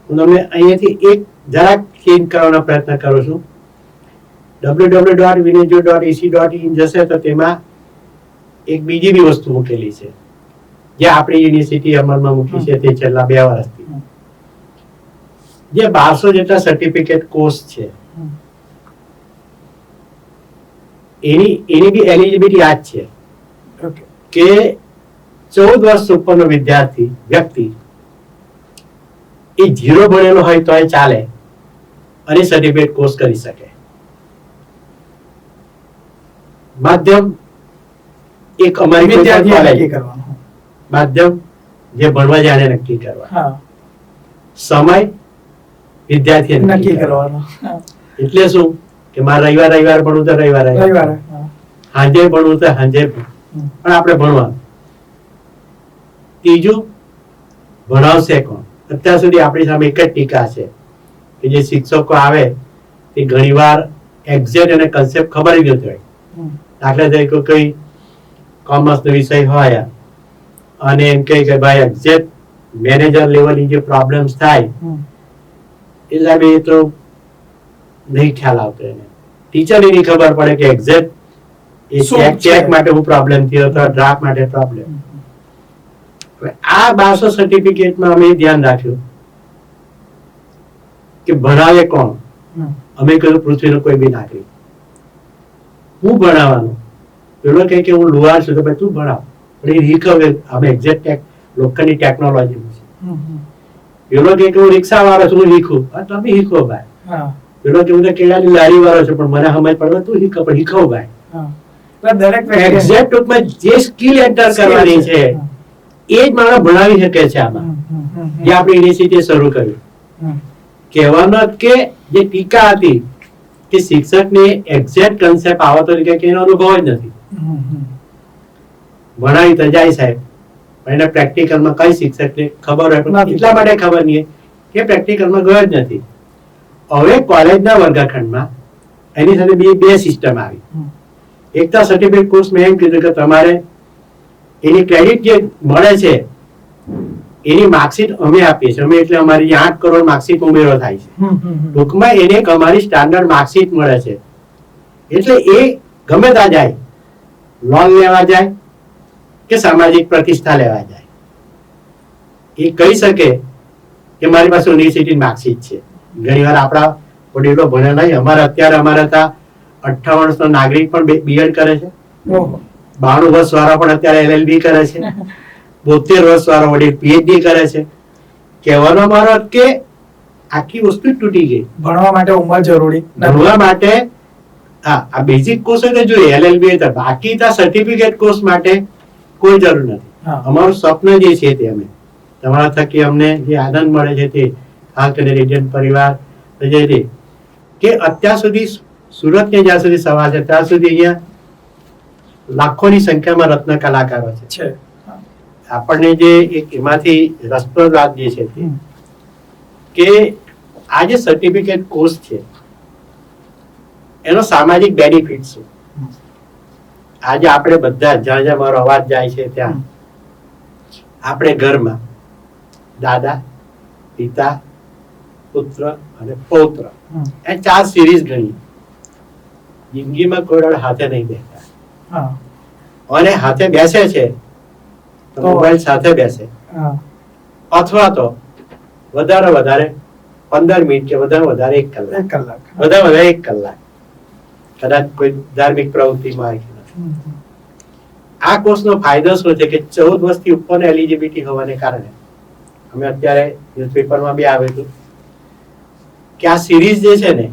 હું તમને અહીંયાથી એક જરાક ચેન્જ કરવાનો પ્રયત્ન કરું છું. www.vinejo.ac.in જશે તો તેમાં એક બીજી બી વસ્તુ મૂકેલી છે જે આપણી યુનિવર્સિટી અમલમાં મૂકી છે તે છેલ્લા 2 વર્ષથી. જે 1200 જેટલા સર્ટિફિકેટ કોર્સ છે એની બી એલિજિબિલિટી આ જ છે કે 14 વર્ષ ઉપરનો વ્યક્તિ એ 0 ભણેલો હોય તો એ ચાલે અને સર્ટિફિકેટ કોર્સ કરી શકે. માધ્યમ એક અમારી કોલેજ માધ્યમ જે ભણવા જાય એને નક્કી કરવા, સમય વિદ્યાર્થી નક્કી કરવાનો. એટલે શું કે મારે રવિવાર ભણવું તો રવિવારે, સાંજે ભણવું તો સાંજે, પણ આપણે ભણવાનું. ત્રીજું, ભણાવશે કોણ? અત્યાર સુધી આપણી સામે એક જ ટીકા છે કે જે શિક્ષકો આવે તે ઘણીવાર એક્ઝેક્ટ અને કન્સેપ્ટ ખબર જ નથી હોય. દાખલા તરીકે કોઈ કોમર્સ નો વિષય હોય અને એમ કહે કે ભાઈ એક્ઝેક્ટ મેનેજર લેવલની જે પ્રોબ્લેમ્સ થાય એ સાહેબ એ તો નહીં ખ્યાલ આવતો એને. ટીચરને નહીં ખબર પડે કે એક્ઝેક્ટ એ ચેક માટે હું પ્રોબ્લેમ થયો અથવા ડ્રાફ્ટ માટે પ્રોબ્લેમ. આ 1200 સર્ટિફિકેટમાં અમે ધ્યાન રાખ્યું કે ભણાવે કોણ? અમે કહ્યું પૃથ્વીનો કોઈ બી નાગરિક. હું ભણાવવાનું? પેલો કહે કે હું લુહાર છું, તો ભાઈ તું ભણાવ, પણ એ શીખવે. અમે એક્ઝેક્ટ લોખંડની ટેકનોલોજી છે. પેલો કહે કે હું રિક્ષા વાળો છું, હું શીખું, તમે શીખો ભાઈ. પેલો કે હું તો કેળાની લારી વાળો છું, પણ મને સમજ પડે તું શીખો, પણ શીખો ભાઈ. એક્ઝેક્ટ ટૂંકમાં જે સ્કિલ એન્ટર કરવાની છે એ જ માણસ ભણાવી શકે છે. આમાં જે આપણી યુનિવર્સિટીએ શરૂ કર્યું. કહેવાનો કે જે ટીકા હતી કે શિક્ષકને એક્ઝેક્ટ કન્સેપ્ટ આવતો કે એનો અનુભવ જ નથી, ભણાવી તો જાય સાહેબ એને પ્રેક્ટિકલમાં કઈ શિક્ષકને ખબર હોય પણ નથી. એટલા માટે ખબર નહીં કે પ્રેક્ટિકલમાં ગયો જ નથી. હવે કોલેજના વર્ગખંડમાં એની સાથે બે સિસ્ટમ આવી. એક તો સર્ટિફિકેટ કોર્સ મેં એમ કીધું કે તમારે એની ક્રેડિટ જે મળે છે એની માર્કશીટ અમે આપીએ છીએ. અમે એટલે અમારી 8 કરોડ માર્કશીટ ઉમેરો થાય છે. ટૂંકમાં એને એક અમારી સ્ટાન્ડર્ડ માર્કશીટ મળે છે. એટલે એ ગમે ત્યાં જાય, લોન લેવા જાય કે સામાજિક પ્રતિષ્ઠા લેવા જાય, એ કહી શકે કે મારી પાસે યુનિવર્સિટી માર્કશીટ છે. ઘણીવાર આપણા વડીલો ભણ્યા નહીં. અમારા ત્યાં 58 વર્ષનો નાગરિક પણ બીએડ કરે છે, 92 વર્ષ વાળા પણ અત્યારે LLB કરે છે, 72 વર્ષ વાળો વડીલ PhD કરે છે. કહેવાનો મારો અર્થ કે આખી વસ્તુ જ તૂટી ગઈ. ભણવા માટે ઉંમર જરૂરી ભણવા માટે આ બેઝિક કોર્સ તો જોઈએ LLB, બાકી સર્ટિફિકેટ કોર્સ માટે કોઈ જરૂર નથી. અમારું સ્વપ્ન જે છે તે અમે તમારા થકી અમને જે આનંદ મળે છે તે ખાસ કરીને રેડિયન્ટ પરિવાર કે અત્યાર સુધી સુરતને જ્યાં સુધી સવાલ છે ત્યાં સુધી અહીંયા લાખોની સંખ્યામાં રત્ન કલાકારો છે. આપણને જે એક એમાંથી રસપ્રદ વાત જે છે તે કે આ જે સર્ટિફિકેટ કોર્સ છે એનો સામાજિક બેનિફિટ શું? આજે આપણે બધા જ્યાં જ્યાં મારો અવાજ જાય છે ત્યાં આપણે ઘરમાં દાદા, પિતા, પુત્ર અને પૌત્ર એ 4 સિરીઝ ગણી. જિંદગીમાં કોઈ વાર હાથે નહીં બેસતા, અને હાથે બેસે છે તો મોબાઈલ સાથે બેસે, અથવા તો વધારે 15 મિનિટ કે વધારે 1 કલાક, વધારે 1 કલાક કદાચ કોઈ ધાર્મિક પ્રવૃત્તિમાં. આ કોર્સનો ફાયદો શું છે કે 14 વર્ષથી ઉપરની એલિજિબિલિટી હોવાને કારણે અમે અત્યારે ન્યૂઝપેપરમાં બી આવ્યું હતું કે આ સિરીઝ જે છે ને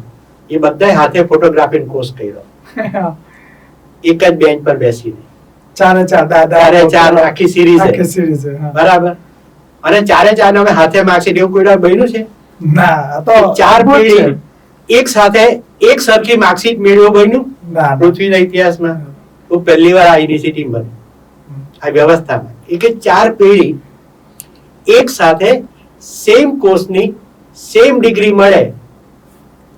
એ બધા હાથે ફોટોગ્રાફી કોર્સ કર્યો, એક જ બેન્ચ પર બેસીને. 4 આખી સિરીઝ બરાબર. અને 4 અમે હાથે માર્કશીટ એવું કોઈ બન્યું છે ના? તો 4 પેઢી એક સાથે એક સરખી માર્કશીટ મેળવ્યો બન્યું પૃથ્વીના ઇતિહાસમાં તો પહેલી વાર આ યુનિવર્સિટી બની આ વ્યવસ્થામાં. કે 4 પેઢી એક સાથે સેમ કોર્સની સેમ ડિગ્રી મળે.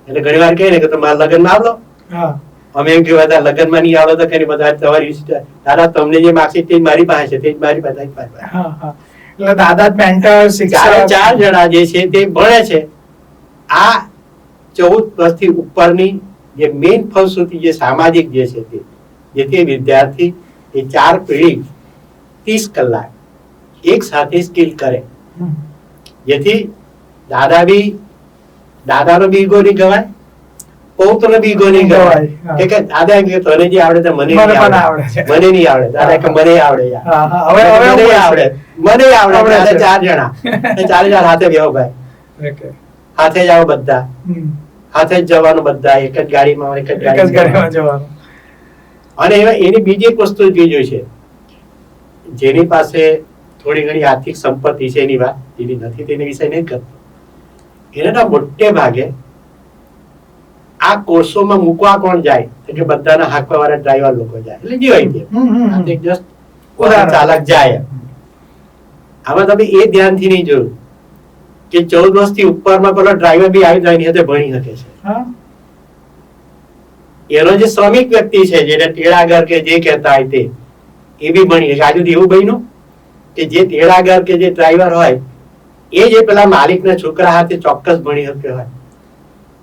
એટલે ઘણી વાર કહે ને કે તમારા લગ્નમાં આવલો, અમે એમ કહેવાય લગ્નમાં નહીં આવડે તો કઈ બધા તમારી દાદા તમને જે માર્કશીટ તે મારી પાસે છે તે જ મારી પાસે. એટલે દાદા મેન્ટર શિક્ષક 4 જણા જે છે તે ભણે છે. આ 14 વર્ષથી ઉપરની જે મેઇન ફલશ્રુતિ જે સામાજિક જે છે તે જેથી વિદ્યાર્થી એ 4 પેઢી 30 કલાક એક સાથે સ્કિલ કરે, જેથી દાદાનો બી ઈગો નહીં ગવાય, પૌત્રનો બી ઈગો નહીં ગવાય કે દાદા એમ કે તને જે આવડે મને નહીં આવડે, દાદા કે મને આવડે, મને આવડે. 4 જણા 4 જણા હાથે બેહો ભાઈ, હાથે જાઓ બધા, હાથે જ જવાનું બધા, એક જ ગાડીમાં એક જ ગાડીમાં જવાનું. અને એની બીજી એક વસ્તુ જોઈ છે, જેની પાસે થોડી ઘણી આર્થિક સંપત્તિ છે એની વાત, જેની નથી તેની વિશે નહીં કરતો, એના મોટે ભાગે આ કોર્સોમાં મૂકવા કોણ જાય કે બધાના હાંકવા વાળા ડ્રાઈવર લોકો જાય. એટલે જીવાય છે જસ્ટ ચાલક જાય. આમાં તમે એ ધ્યાનથી નહીં જોયું કે 14 વર્ષથી ઉપરમાં પેલો ડ્રાઈવર બી આવી જાય સાથે ભણી શકે છે. એનો જે શ્રમિક વ્યક્તિ છે જેને તેડાગર કે જે કહેતા હોય તે એ બી ભણી શકે. આજુ એવું બન્યું કે જે તેડાગર કે જે ડ્રાઈવર હોય એ જે પેલા માલિકના છોકરા હાથે ચોક્કસ ભણી શકે હોય.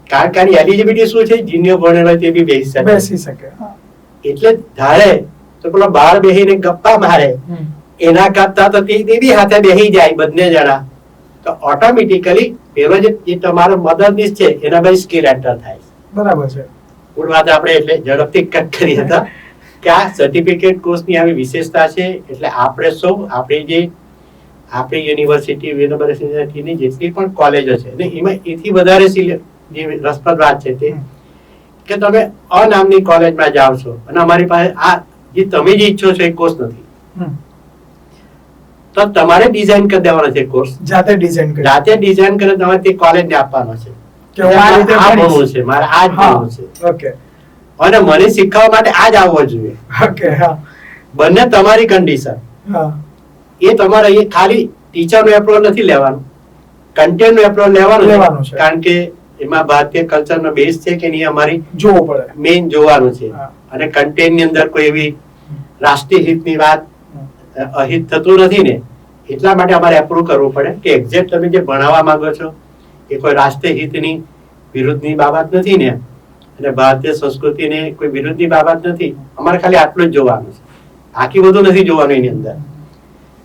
કારણ કે આની એલિજિબિલિટી શું છે, જીનિયો ભણેલો હોય તે બી બેસી શકે. એટલે ધારે તો પેલો બહાર બેસીને ગપ્પા મારે એના કરતા તો તે બી હાથે બેસી જાય બંને જણા, તો ઓટોમેટિકલી પેલો જે તમારો મદદનીશ છે એના ભાઈ સ્કિલ એન્ટર થાય. બરાબર છે. મૂળ વાત આપણે એટલે ઝડપથી કટ કરી હતા કે આ સર્ટિફિકેટ કોર્સની આવી વિશેષતા છે. એટલે આપણે સૌ આપણી યુનિવર્સિટીની જેટલી પણ કોલેજો છે ને એમાં એથી વધારે જે રસપ્રદ વાત છે તે કે તમે અનામની કોલેજમાં જાઓ છો અને અમારી પાસે આ જે તમે જે ઈચ્છો છો એ કોર્સ નથી, તો તમારે ડિઝાઇન કરી દેવાનો છે કોર્સ, જાતે ડિઝાઇન કરી તમારે તે કોલેજને આપવાનો છે કે આ ભણવું છે, મારે આ જ ભણવું છે અને મને શીખવા માટે આ જ આવવો જોઈએ. બંને તમારી કન્ડિશન. એ તમારે અહીં ખાલી ટીચરનું એપ્રોલ નથી લેવાનું, કન્ટેન્ટનું એપ્રોલ લેવાનું છે. કારણ કે એમાં ભારતીય કલ્ચરનો બેઝ છે કે નહીં અમારી જોવું પડે, મેઇન જોવાનું છે. હા. અને કન્ટેન્ટની અંદર કોઈ એવી રાષ્ટ્રીય હિતની વાત અહિત થતું નથી ને, એટલા માટે અમારે એપ્રૂવ કરવું પડે કે એક્ઝેક્ટ તમે જે ભણાવવા માંગો છો એ કોઈ રાષ્ટ્રીય હિતની વિરુદ્ધની બાબત નથી ને, અને ભારતીય સંસ્કૃતિને કોઈ વિરુદ્ધની બાબત નથી. અમારે ખાલી આટલું જ જોવાનું છે, આખી બધું નથી જોવાનું એની અંદર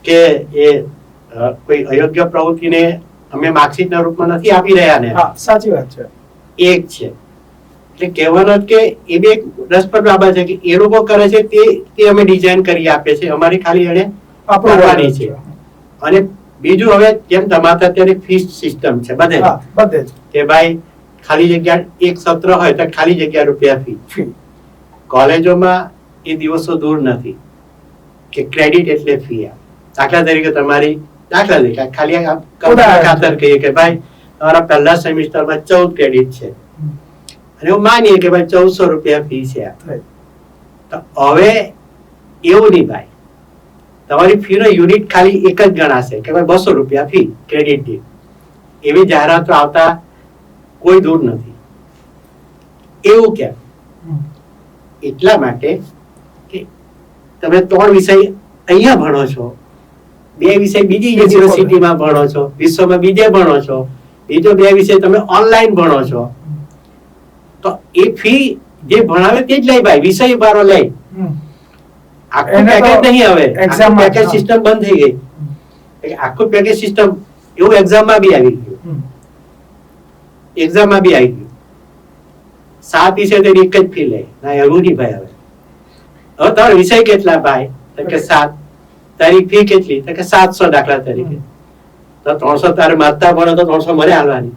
કે એ કોઈ અયોગ્ય પ્રવૃત્તિને અમે માર્કશીટના રૂપમાં નથી આપી રહ્યા ને. હા, સાચી વાત છે. એક છે એટલે કહેવાનો કે એ બી એક રસપ્રદ બાબત છે કે એ લોકો કરે છે તે અમે ડિઝાઇન કરી આપે છે, અમારી ખાલી એને કરવાની છે. અને બીજું, હવે જેમ તમારે અત્યારે ફીસ સિસ્ટમ છે બધે જ કે ભાઈ ખાલી જગ્યા એક સત્ર હોય તો ખાલી જગ્યા રૂપિયા ફી. કોલેજોમાં એ દિવસો દૂર નથી કે ક્રેડિટ એટલે ફી. દાખલા તરીકે તમારી ખાલી ખાતર કહીએ કે ભાઈ તમારા પહેલા સેમિસ્ટરમાં 14 ક્રેડિટ છે અને એવું માનીએ કે ભાઈ 1400 રૂપિયા ફી છે. તો હવે એવું નહીં ભાઈ, તમારી ફી નો યુનિટ ખાલી એક જ ગણાશે કે ભાઈ 200 રૂપિયા ફી ક્રેડિટ ની. એવી જાહેરાતો આવતા કોઈ દૂર નથી. એવું કેમ? એટલા માટે કે તમે 3 વિષય અહીંયા ભણો છો, 2 વિષય બીજી યુનિવર્સિટીમાં ભણો છો, વિશ્વમાં બીજે ભણો છો, બીજો 2 વિષય તમે ઓનલાઈન ભણો છો, તો એ ફી જે ભણાવે તે જ લઈ ભાઈ, વિષય બારો લઈ. આખું પેકેજ નહીં, હવે આખું પેકેજ સિસ્ટમ બંધ થઈ ગઈ. આખું પેકેજ સિસ્ટમ એવું એક્ઝામમાં બી આવી ગયું. એક્ઝામમાં બી આવી ગયું 7 વિષય તેની એક જ ફી લે. ના, એવું નહીં ભાઈ. હવે તમારો વિષય કેટલા ભાઈ? કે 7. તારી ફી કેટલી? કે 700 દાખલા તરીકે. તો 300 તારે મારતા ભણો તો 300 મને હાલવાની,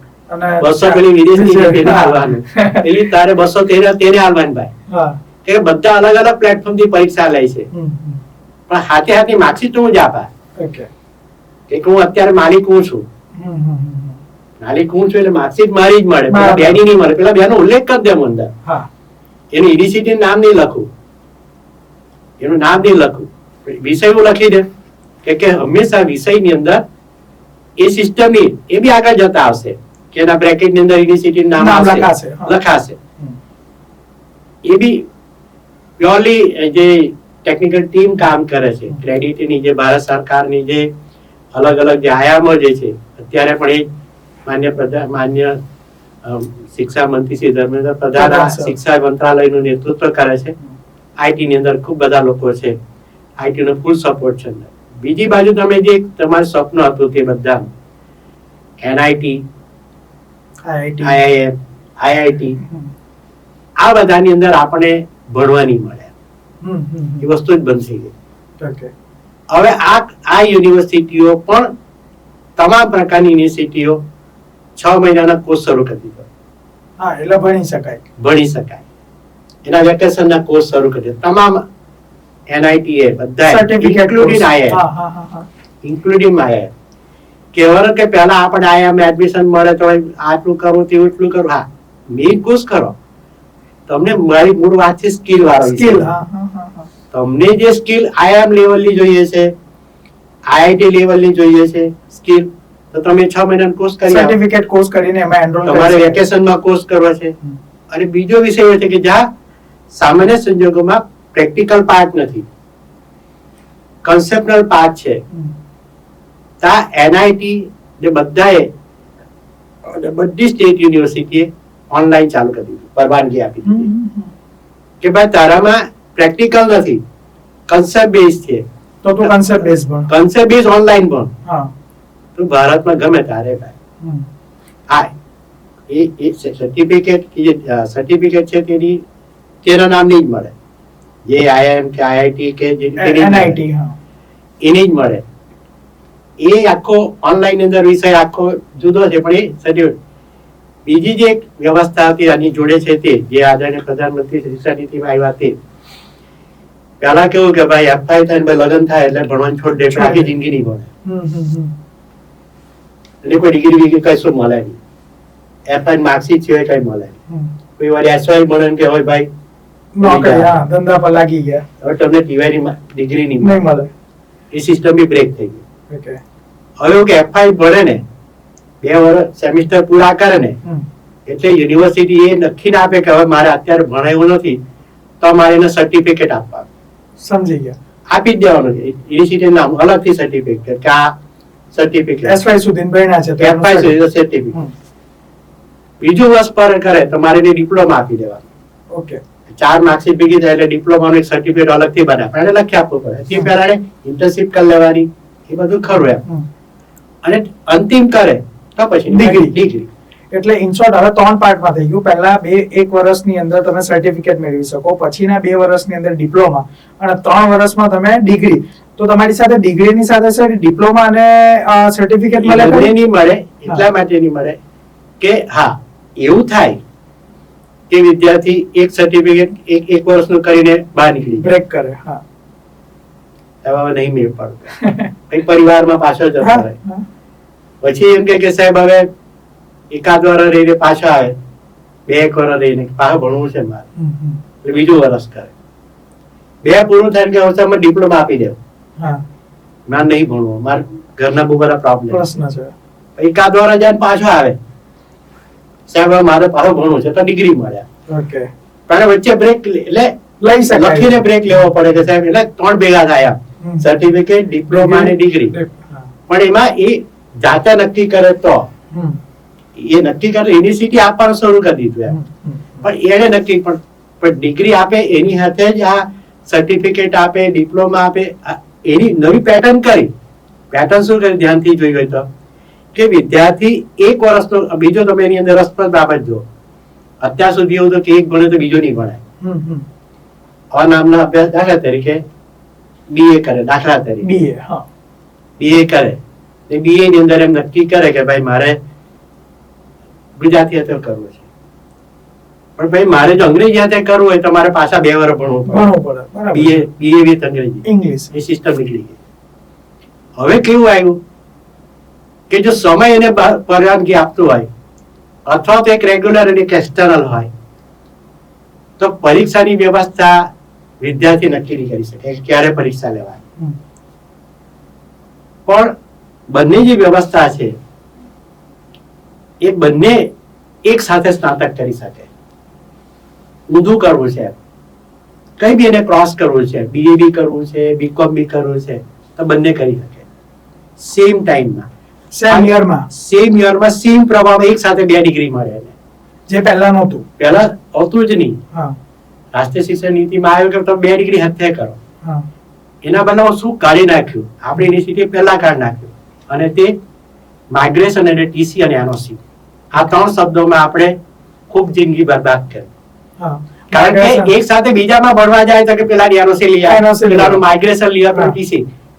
200 પેલી વિદેશની ફીને હાલવાની, પેલી તારે 200 તેને હાલવાની ભાઈ. કે બધા અલગ અલગ પ્લેટફોર્મ થી પરીક્ષા લે છે, પણ હાથે હાથે માર્કશીટ હું જ આપા કે હું અત્યારે માલિક હું છું, માલિક હું છું એટલે માર્કશીટ મારી જ મળે, પેલા બેની નહીં મળે. પેલા બેનો ઉલ્લેખ કરી દે અંદર, એનું યુનિવર્સિટી નામ નહીં લખું, એનું નામ નહીં લખું, વિષય હું લખી દે કે હંમેશા વિષયની અંદર એ સિસ્ટમ ની એ બી આગળ જતા આવશે કે એના બ્રેકેટ ની અંદર યુનિવર્સિટી નામ લખાશે. એ બી પ્યોરલી જે ટેકનિકલ ટીમ કામ કરે છે. ક્રેડિટની જે ભારત સરકારની જે અલગ અલગ જે આયામો જે છે, અત્યારે પણ એ માન્ય શિક્ષા મંત્રી શ્રી ધર્મેન્દ્ર પ્રધાન શિક્ષા મંત્રાલયનું નેતૃત્વ કરે છે. આઈટી ની અંદર ખૂબ બધા લોકો છે, આઈટી નો ફૂલ સપોર્ટ છે. બીજી બાજુ તમે જે તમારું સ્વપ્ન હતું તે બધા એનઆઈટી, આઈઆઈએમ, આઈઆઈટી, આ બધાની અંદર આપણે ભણવા નહીં મળે, એ વસ્તુ જ બંધ થઈ ગઈ. હવે આ યુનિવર્સિટીઓ પણ તમામ પ્રકારની યુનિવર્સિટીઓ 6 મહિનાના કોર્સ શરૂ કરી દીધો. એટલે ભણી શકાય. એના વેકેશનના કોર્સ શરૂ કરી દીધા. તમામ એનઆઈટી બધા ઇન્ક્લુડિંગ આઈઆઈએમ, ઇન્ક્લુડિંગ આઈઆઈએમ. કહેવાનું કે પહેલા આપણે આઈઆઈએમ એડમિશન મળે તો આટલું કરવું તેવું એટલું કરવું. હા, મેઇન કોર્સ કરો. તમને મારી મૂળ વાત છે સ્કિલ વાળો. તમને જે સ્કિલ આઈઆઈએમ લેવલની જોઈએ છે, આઈઆઈટી લેવલની જોઈએ છે સ્કિલ, તો તમે 6 મહિનાનો કોર્સ કરી સર્ટિફિકેટ કોર્સ કરીને એમાં એનરોલ તમારે વેકેશનમાં કોર્સ કરવો છે. અને બીજો વિષય એ છે કે જ્યાં સામાન્ય સંજોગોમાં પ્રેક્ટિકલ પાર્ટ નથી, કન્સેપ્ટલ પાર્ટ છે, ત્યાં એનઆઈટી જે બધાએ બધી સ્ટેટ યુનિવર્સિટીએ ઓનલાઈન ચાલુ કરી દીધું, પરવાનગી આપી દીધી કે ભાઈ તારામાં પ્રેક્ટિકલ નથી, કન્સેપ્ટ બેઝ છે, તો તું કન્સેપ્ટ બેઝ ઓનલાઈન ભણ. તું ભારતમાં ગમે તારે ભાઈ. હા, એ સર્ટિફિકેટ છે તેના નામ નહીં જ મળે, જે આઈઆઈએમ કે આઈઆઈટી કે એનઆઈટી એની જ મળે. એ આખો ઓનલાઈન અંદર વિષય આખો જુદો છે, પણ એ સર્ટિફિકેટ. બીજી જે એક વ્યવસ્થા હતી આની જોડે છે તે જે આદરણીય પ્રધાનમંત્રી શિક્ષા નીતિમાં આવ્યા તે પેલા કેવું કે ભાઈ એફઆઈ થાય ભાઈ લગ્ન થાય એટલે ભણવાનું છોડ દે, આખી જિંદગી નહીં ભણે, એટલે કોઈ ડિગ્રી બીગ્રી કશું મળે નહીં, એફઆઈ માર્કશીટ સિવાય કઈ મળે નહીં. કોઈ વાર એસવાય મળે કે હોય ભાઈ ધંધા પર લાગી ગયા, હવે તમને ટીવાયની ડિગ્રી નહીં મળે. એ સિસ્ટમ બી બ્રેક થઈ ગઈ. ઓકે. હવે એવું કે F5 ભણે ને 2 વર્ષ સેમિસ્ટર પૂરા કરે ને એટલે યુનિવર્સિટી એ નક્કી ના આપે કે હવે મારે અત્યારે ભણાયું નથી તો મારે એને સર્ટિફિકેટ આપવાનું. સમજી ગયા. આપી જ દેવાનું છે. યુનિવર્સિટી નામ અલગથી સર્ટિફિકેટ કે આ સર્ટિફિકેટ S5 સુધી ભણ્યા છે તો એનું F5 સુધી સર્ટિફિકેટ. બીજું વર્ષ પર કરે તો મારે ડિપ્લોમા આપી દેવાનું. ઓકે. 4 માર્કશીટ ભેગી થાય એટલે ડિપ્લોમાનું એક સર્ટિફિકેટ અલગથી બનાવે પણ એને લખી આપવું પડે. તે પહેલા ઇન્ટર્નશિપ કરી લેવાની એ બધું ખરું એમ. અને અંતિમ કરે તો પછી ડિગ્રી. એટલે ઇન શોર્ટ હવે 3 પાર્ટમાં થઈ ગયું. પહેલા 1 વર્ષની અંદર તમે સર્ટિફિકેટ મેળવી શકો, પછીના 2 વર્ષની અંદર ડિપ્લોમા અને 3 વર્ષમાં તમે ડિગ્રી. તો તમારી સાથે ડિગ્રીની સાથે સાથે ડિપ્લોમા અને સર્ટિફિકેટ મળે બંને નહીં મળે. એટલા માટે નહીં મળે કે હા એવું થાય કે વિદ્યાર્થી એક સર્ટિફિકેટ એક વર્ષનું કરીને બહાર નીકળી બ્રેક કરે. હા. હવે નહીં મેળ પડતો પછી પરિવારમાં પાછો જતો રહે. પછી એમ કે સાહેબ હવે એકાદ વર્ષ રહીને પાછો આવે, 2 વર્ષ રહીને પાછું ભણવું છે મારે એટલે બીજું વર્ષ કરે. 2 પૂરું થાય કે હવે ડિપ્લોમા આપી દેવું. મારે નહીં ભણવું, મારે ઘરના બહુ બધા પ્રોબ્લેમ પ્રશ્ન છે. એકાદ વર્ષ જાય પાછો આવે સાહેબ હવે મારે પાછું ભણવું છે તો ડિગ્રી મળે. ઓકે. પણ વચ્ચે બ્રેક એટલે લઈ શકાય, લખીને બ્રેક લેવો પડે કે સાહેબ એટલે 3 ભેગા થાય સર્ટિફિકેટ, ડિપ્લોમા અને ડિગ્રી. પણ એમાં એ જાતે નક્કી કરે તો એ નક્કી કરે યુનિવર્સિટી આપવાનું શરૂ કરી દીધું એમ. પણ એને નક્કી પણ ડિગ્રી આપે એની સાથે જ આ સર્ટિફિકેટ આપે, ડિપ્લોમા આપે. એની નવી પેટર્ન કરી. પેટર્ન શું કરી ધ્યાનથી જોઈ હોય તો કે વિદ્યાર્થી 1 વર્ષનો બીજો તમે એની અંદર રસપ્રદ બાબત જો અત્યાર સુધી એવું તો કે એક ભણે તો બીજો નહીં ભણાય. અનામના અભ્યાસ દાખલા તરીકે BA કરે, દાખલા તરીકે BA કરે BA ની અંદર એમ નક્કી કરે કે ભાઈ મારે ગુજરાતી હાથે કરવું છે પણ ભાઈ મારે જો અંગ્રેજી હાથે કરવું હોય તો મારે પાછા 2 વર્ષ ભણવું પડે. BA વિથ અંગ્રેજી ઇંગ્લિશ એ સિસ્ટમ નીકળી ગઈ. હવે કેવું આવ્યું કે જો સમય એને પરવાનગી આપતું હોય અથવા તો એક રેગ્યુલર અને એક એક્સટર્નલ હોય તો પરીક્ષાની વ્યવસ્થા વિદ્યાર્થી નક્કી નહીં કરી શકે કે ક્યારે પરીક્ષા લેવાય. પણ બંને જે વ્યવસ્થા છે એ બંને એક સાથે સ્નાતક કરી શકે. ઊંધું કરવું છે કઈ બી એને ક્રોસ કરવું છે, BA બી કરવું છે, BCom બી કરવું છે તો બંને કરી શકે સેમ ટાઈમમાં, સેમ યરમાં સેમ પ્રભાવ એક સાથે 2 ડિગ્રી મળે એને. જે પહેલા નહોતું, પહેલા હોતું જ નહીં. રાષ્ટ્રીય શિક્ષણ નીતિમાં આવ્યું કે તમે 2 ડિગ્રી હાથે કરો. એના બદલે શું કાઢી નાખ્યું આપણી યુનિવર્સિટી પહેલા કાઢી નાખ્યું અને તે માઇગ્રેશન અને TC અને NOC આ 3 શબ્દોમાં આપણે ખૂબ જિંદગી બરબાદ કરી. કારણ કે એક સાથે બીજામાં ભણવા જાય તો કે પેલા NOC લઈ આવે, પેલાનું માઇગ્રેશન લઈ આવે, TC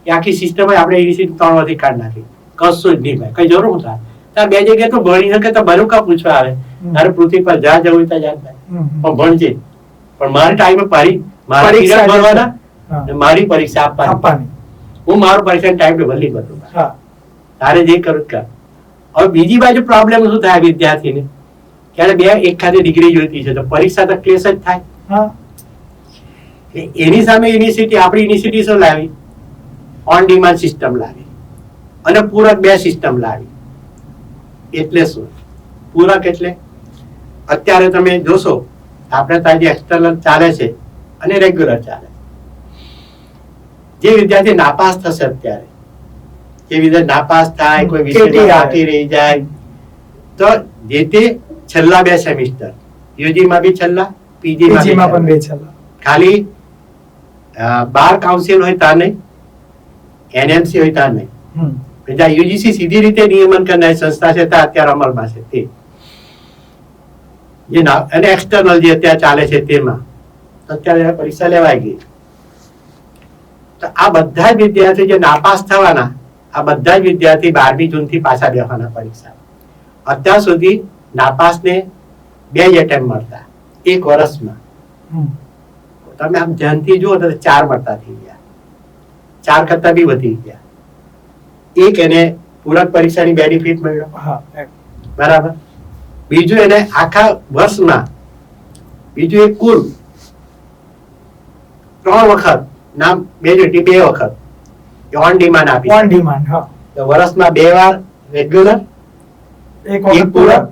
એ આખી સિસ્ટમ આપણે યુનિવર્સિટી 3 વર્ષથી કાઢી નાખી. કશું જ નહીં ભાઈ, કઈ જરૂર નથી. તાર 2 જગ્યાએ તો ભણી શકે તો બરું કા પૂછવા આવે તારે પૃથ્વી પર જા જવું તો જા પણ ભણજે. પણ મારે ટાઈમે મારા પીરિયડ ભરવાના, મારી પરીક્ષા આપવાની. હું મારું પરીક્ષા ટાઈમ ટેબલ નહીં બધું તારે જે કરું કર. હવે બીજી બાજુ પ્રોબ્લેમ શું થાય વિદ્યાર્થીને ક્યારે 2 એક ખાતે ડિગ્રી જોઈતી છે તો પરીક્ષા તો ક્લેશ જ થાય. એની સામે યુનિવર્સિટી આપણી યુનિવર્સિટી શું લાવી? ઓન ડિમાન્ડ સિસ્ટમ લાવી અને પૂરક 2 સિસ્ટમ લાવી. એટલે શું પૂરક? એટલે અત્યારે તમે જોશો આપણે ત્યાં જે એક્સટર્નલ ચાલે છે અને રેગ્યુલર ચાલે, જે વિદ્યાર્થી નાપાસ થશે અત્યારે, જે વિદ્યાર્થી નાપાસ થાય, કોઈ વિષયમાં બાકી રહી જાય તો જે તે છેલ્લા 2 સેમિસ્ટર યુજીમાં બી છેલ્લા, પીજીમાં પણ 2 છેલ્લા, ખાલી બાર કાઉન્સિલ હોય ત્યાં નહીં, NMC હોય ત્યાં નહીં. જ્યાં યુજીસી સીધી રીતે નિયમન કરનારી સંસ્થા છે ત્યાં અત્યારે અમલમાં છે તે જે અને એક્સટર્નલ જે અત્યારે ચાલે છે તેમાં અત્યારે પરીક્ષા લેવાઈ ગઈ. તો આ બધા જ વિદ્યાર્થી જે નાપાસ થવાના, આ બધા જ વિદ્યાર્થી 12મી જૂનથી પાછા બેસવાના પરીક્ષા. અત્યાર સુધી નાપાસને 2 જ એટેમ્પ મળતા 1 વર્ષમાં. તમે આમ ધ્યાનથી જુઓ તો 4 મળતા થઈ ગયા, 4 કરતા બી વધી ગયા. એક એને પૂરક પરીક્ષાની બેનિફિટ મળ્યો, બરાબર. બીજું એને આખા વર્ષમાં બીજું એક કુલ 3 વખત નામ 2 વખત ઓન ડિમાન્ડ આપી ઓન ડિમાન્ડ. હા, તો વર્ષમાં 2 વાર રેગ્યુલર, એક એક વખત પૂરક,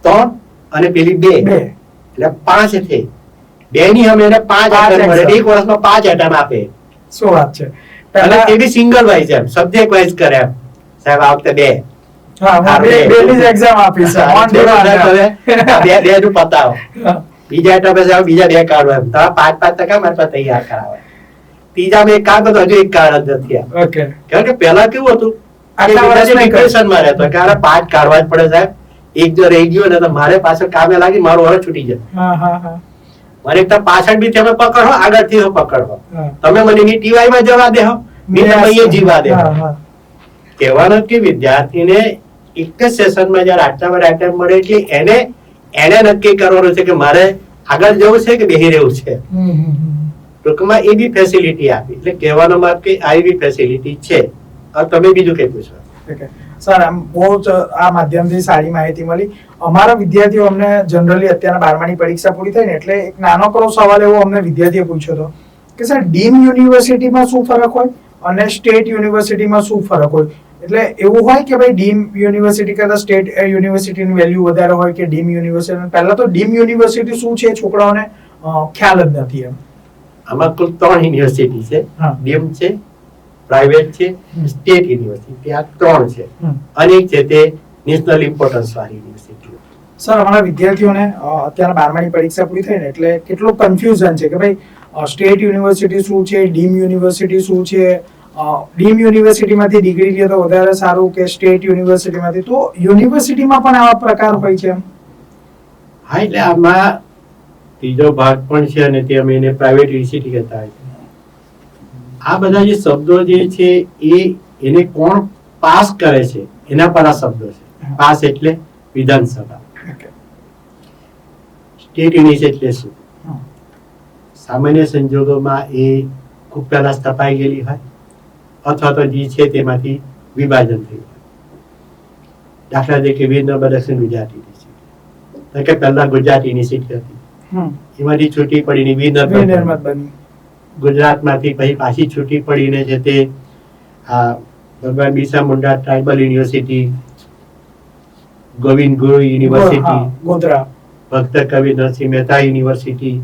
3 અને પેલી 2 બે. એટલે 5 થઈ. 2 ની અમે એને 5 પાંચ એટમ મળે. exam. એક વર્ષમાં 5 એટમ આપે શું વાત છે. અને પહેલા તે બી સિંગલ વાઇઝ એમ સબ્જેક્ટ વાઇઝ કરે એમ. સાહેબ આ વખતે 2 હા, હું બે જ એક્ઝામ આપી છે ઓન ડિમાન્ડ. બે નું પતાવો. બીજા એટમે સાહેબ બીજા 2 કાઢો એમ. તો 5-5% મારે પાસે તૈયાર કરાવે. ત્રીજા મેં એક કાઢ તો હજુ એક કાઢ જ નથી આમ. ઓકે. કારણ કે પહેલા કેવું હતું આટલા વર્ષ નહીં કરે. ડિપ્રેશનમાં રહેતો કે આને 5 કાઢવા જ પડે સાહેબ. એક જો રહી ગયો ને તો મારે પાછળ કામે લાગી મારું વર છૂટી જાય. હા હા હા મને એક તો પાછળ બી તમે પકડો, આગળથી પકડો. હા. તમે મને ની ટીવાય માં જવા દેહો, ની તમે અહીંયા જીવા દેહો. હા, હા. કહેવાનો કે વિદ્યાર્થીને એક જ સેશનમાં જ્યારે આટલા બધા આઈટમ મળે એટલે એને નક્કી કરવાનું છે કે મારે આગળ જવું છે કે બેહી રહેવું છે. ટૂંકમાં એ બી ફેસિલિટી આપી. એટલે કહેવાનો મતલબ કે આવી બી ફેસિલિટી છે. હવે તમે બીજું કઈ પૂછો. ઓકે. સર, આમ બહુ જ આ માધ્યમથી સારી માહિતી મળી. અમારા વિદ્યાર્થીઓ અમને જનરલી અત્યારે 12માની પરીક્ષા પૂરી થઈ ને એટલે એક નાનકડો સવાલ એવો અમને વિદ્યાર્થીએ પૂછ્યો હતો કે સર ડીમ યુનિવર્સિટીમાં શું ફરક હોય અને સ્ટેટ યુનિવર્સિટીમાં શું ફરક હોય. એટલે એવું હોય કે ભાઈ ડીમ યુનિવર્સિટી કરતા સ્ટેટ યુનિવર્સિટીની વેલ્યુ વધારે હોય કે ડીમ યુનિવર્સિટી. પહેલા તો ડીમ યુનિવર્સિટી શું છે છોકરાઓને ખ્યાલ જ નથી એમ. આમાં કુલ 3 યુનિવર્સિટી છે. હા. ડીમ છે, પ્રાઇવેટ છે, સ્ટેટ યુનિવર્સિટી. આ 3 છે. હમ. અને એક છે તે નેશનલ ઇમ્પોર્ટન્સ વાળી યુનિવર્સિટી. સર, અમારા વિદ્યાર્થીઓને અત્યારે 12માની પરીક્ષા પૂરી થઈ ને એટલે કેટલું કન્ફ્યુઝન છે કે ભાઈ સ્ટેટ યુનિવર્સિટી શું છે, ડીમ યુનિવર્સિટી શું છે, ડીમ યુનિવર્સિટીમાંથી ડિગ્રી લે તો વધારે સારું કે સ્ટેટ યુનિવર્સિટીમાંથી. તો યુનિવર્સિટીમાં પણ આવા પ્રકાર હોય છે એમ. હા, એટલે આમાં ત્રીજો ભાગ પણ છે અને તે અમે એને પ્રાઇવેટ યુનિવર્સિટી કહેતા હોય છે. આ બધા જે શબ્દો જે છે એને કોણ પાસ કરે છે એના પર આ શબ્દો છે. પાસ એટલે વિધાનસભા. સ્ટેટ યુનિવર્સિટી એટલે શું? સામાન્ય સંજોગોમાં એ ખૂબ પહેલા સ્થપાઈ ગયેલી હોય અથવા તો જે છે તેમાંથી વિભાજન થયું હોય. દાખલા તરીકે વીરનર્મદ દક્ષિણ ગુજરાત યુનિવર્સિટી કે પહેલા ગુજરાત યુનિવર્સિટી હતી, એમાંથી છૂટી પડીને વીરનર્મદ બની. ગુજરાતમાંથી પછી પાછી છૂટી પડીને છે તે આ ભગવાન બિરસા મુંડા ટ્રાઇબલ યુનિવર્સિટી, ગોવિંદ ગુરુ યુનિવર્સિટી, ગોધરા, ભક્ત કવિ નરસિંહ મહેતા યુનિવર્સિટી,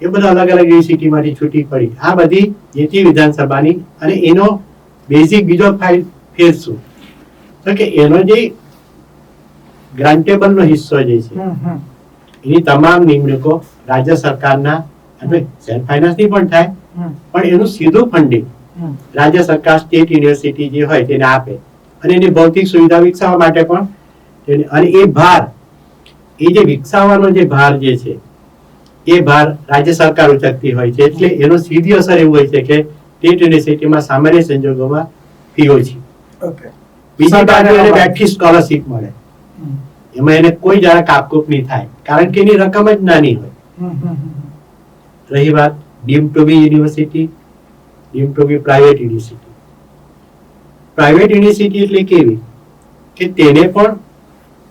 એ બધા અલગ અલગ યુનિવર્સિટીમાંથી છૂટી પડી. આ બધી જેથી વિધાનસભાની અને એનો બેઝિક બીજો ફેર શું તો કે એનો જે ગ્રાન્ટેબલ નો હિસ્સો જે છે એની તમામ નિમણૂકો રાજ્ય સરકારના અને સેલ્ફ ફાઇનાન્સ ની પણ થાય, પણ એનું સીધું ફંડિંગ રાજ્ય સરકાર સ્ટેટ યુનિવર્સિટી જે હોય તેને આપે અને એની ભૌતિક સુવિધા વિકસાવવા માટે પણ. અને એ ભાર, એ જે વિકસાવવાનો જે ભાર જે છે એ ભાર રાજ્ય સરકાર ઉચકતી હોય છે. એટલે એનો સીધી અસર એવું હોય છે કે સ્ટેટ યુનિવર્સિટીમાં સામાન્ય સંજોગોમાં ફી ઓછી, બીજી બાજુ એને બેઠી સ્કોલરશીપ મળે, એમાં એને કોઈ જરા કાપકૂપ નહીં થાય કારણ કે એની રકમ જ નાની હોય. રહી વાત ડીમ ટુ બી યુનિવર્સિટી, ડીમ ટુ બી પ્રાઇવેટ યુનિવર્સિટી. પ્રાઇવેટ યુનિવર્સિટી એટલે કેવી કે તેને પણ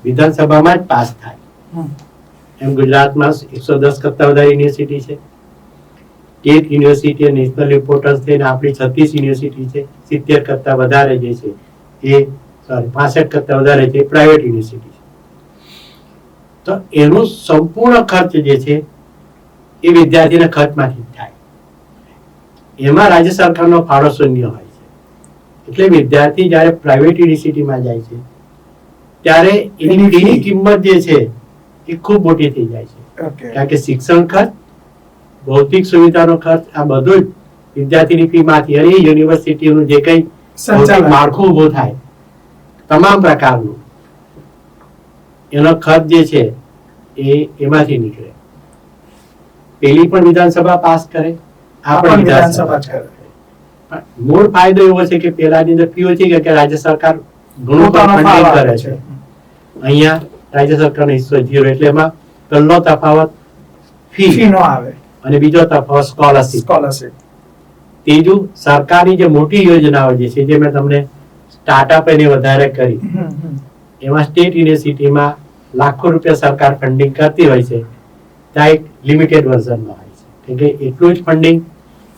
વિધાનસભામાં જ પાસ થાય. એમ ગુજરાતમાં 110 કરતા વધારે યુનિવર્સિટી છે. સ્ટેટ યુનિવર્સિટી નેશનલ ઇમ્પોર્ટન્સ થઈને આપણી 36 યુનિવર્સિટી છે. 70 કરતા વધારે જે છે એ 65 કરતા વધારે છે પ્રાઇવેટ યુનિવર્સિટી છે. તો એનો સંપૂર્ણ ખર્ચ જે છે એ વિદ્યાર્થીના ખર્ચમાંથી થાય. એમાં રાજ્ય સરકારનો ફાળો શૂન્ય હોય છે. એટલે વિદ્યાર્થી જ્યારે પ્રાઇવેટ યુનિવર્સિટીમાં જાય છે ત્યારે એની ફીની કિંમત જે છે એ ખૂબ મોટી થઈ જાય છે. કારણ કે શિક્ષણ ખર્ચ, ભૌતિક સુવિધાનો ખર્ચ, આ બધું જ વિદ્યાર્થીની ફી માંથી અને યુનિવર્સિટીનું જે કઈ માળખું ઉભું થાય તમામ પ્રકારનું એનો ખર્ચ જે છે એ એમાંથી નીકળે. પેલી પણ વિધાનસભા પાસ કરે, આ પણ વિધાનસભા કરે. મૂળ ફાયદો એવો છે કે પેલાની અંદર ફી ઓછી કે રાજ્ય સરકાર ઘણું ફંડિંગ કરે છે. અહીંયા રાજ્ય સરકારનો હિસ્સો 0, એટલે એમાં પહેલો તફાવત ફી નો આવે અને બીજો તફાવત સ્કોલરશીપ. ત્રીજું સરકારની જે મોટી યોજનાઓ જે છે જે મેં તમને સ્ટાર્ટઅપ એને વધારે કરી, એમાં સ્ટેટ યુનિવર્સિટીમાં લાખો રૂપિયા સરકાર ફંડિંગ કરતી હોય છે, ત્યાં એક લિમિટેડ વર્ઝનમાં હોય છે. કે એટલું જ ફંડિંગ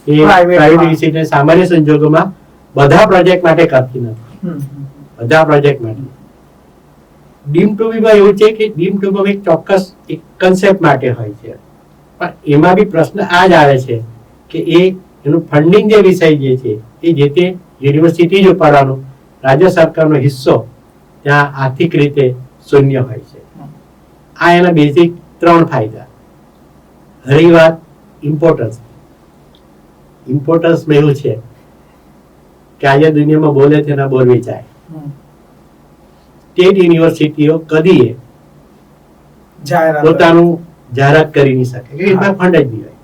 એ પ્રાઇવેટ યુનિવર્સિટી સામાન્ય સંજોગોમાં બધા પ્રોજેક્ટ માટે કરતી નથી. હમ. બધા પ્રોજેક્ટ માટે ડીમ ટુ બીમાં એવું છે કે ડીમ ટુ એક ચોક્કસ એક કન્સેપ્ટ માટે હોય છે, પણ એમાં બી પ્રશ્ન આ જ આવે છે કે એનું ફંડિંગ જે વિષય જે છે એ જે તે યુનિવર્સિટી જ ઉપાડવાનો, રાજ્ય સરકારનો હિસ્સો ત્યાં આર્થિક રીતે શૂન્ય હોય છે. આ એના બેઝિક 3 ફાયદા. રહી વાત ઇમ્પોર્ટન્સ એવું છે કે આજે દુનિયામાં બોલે તેના બોલ વેચાય. સ્ટેટ યુનિવર્સિટીઓ કદીએ પોતાનું જાહેરાત કરી નહીં શકે કે એમાં ફંડ જ નહીં હોય.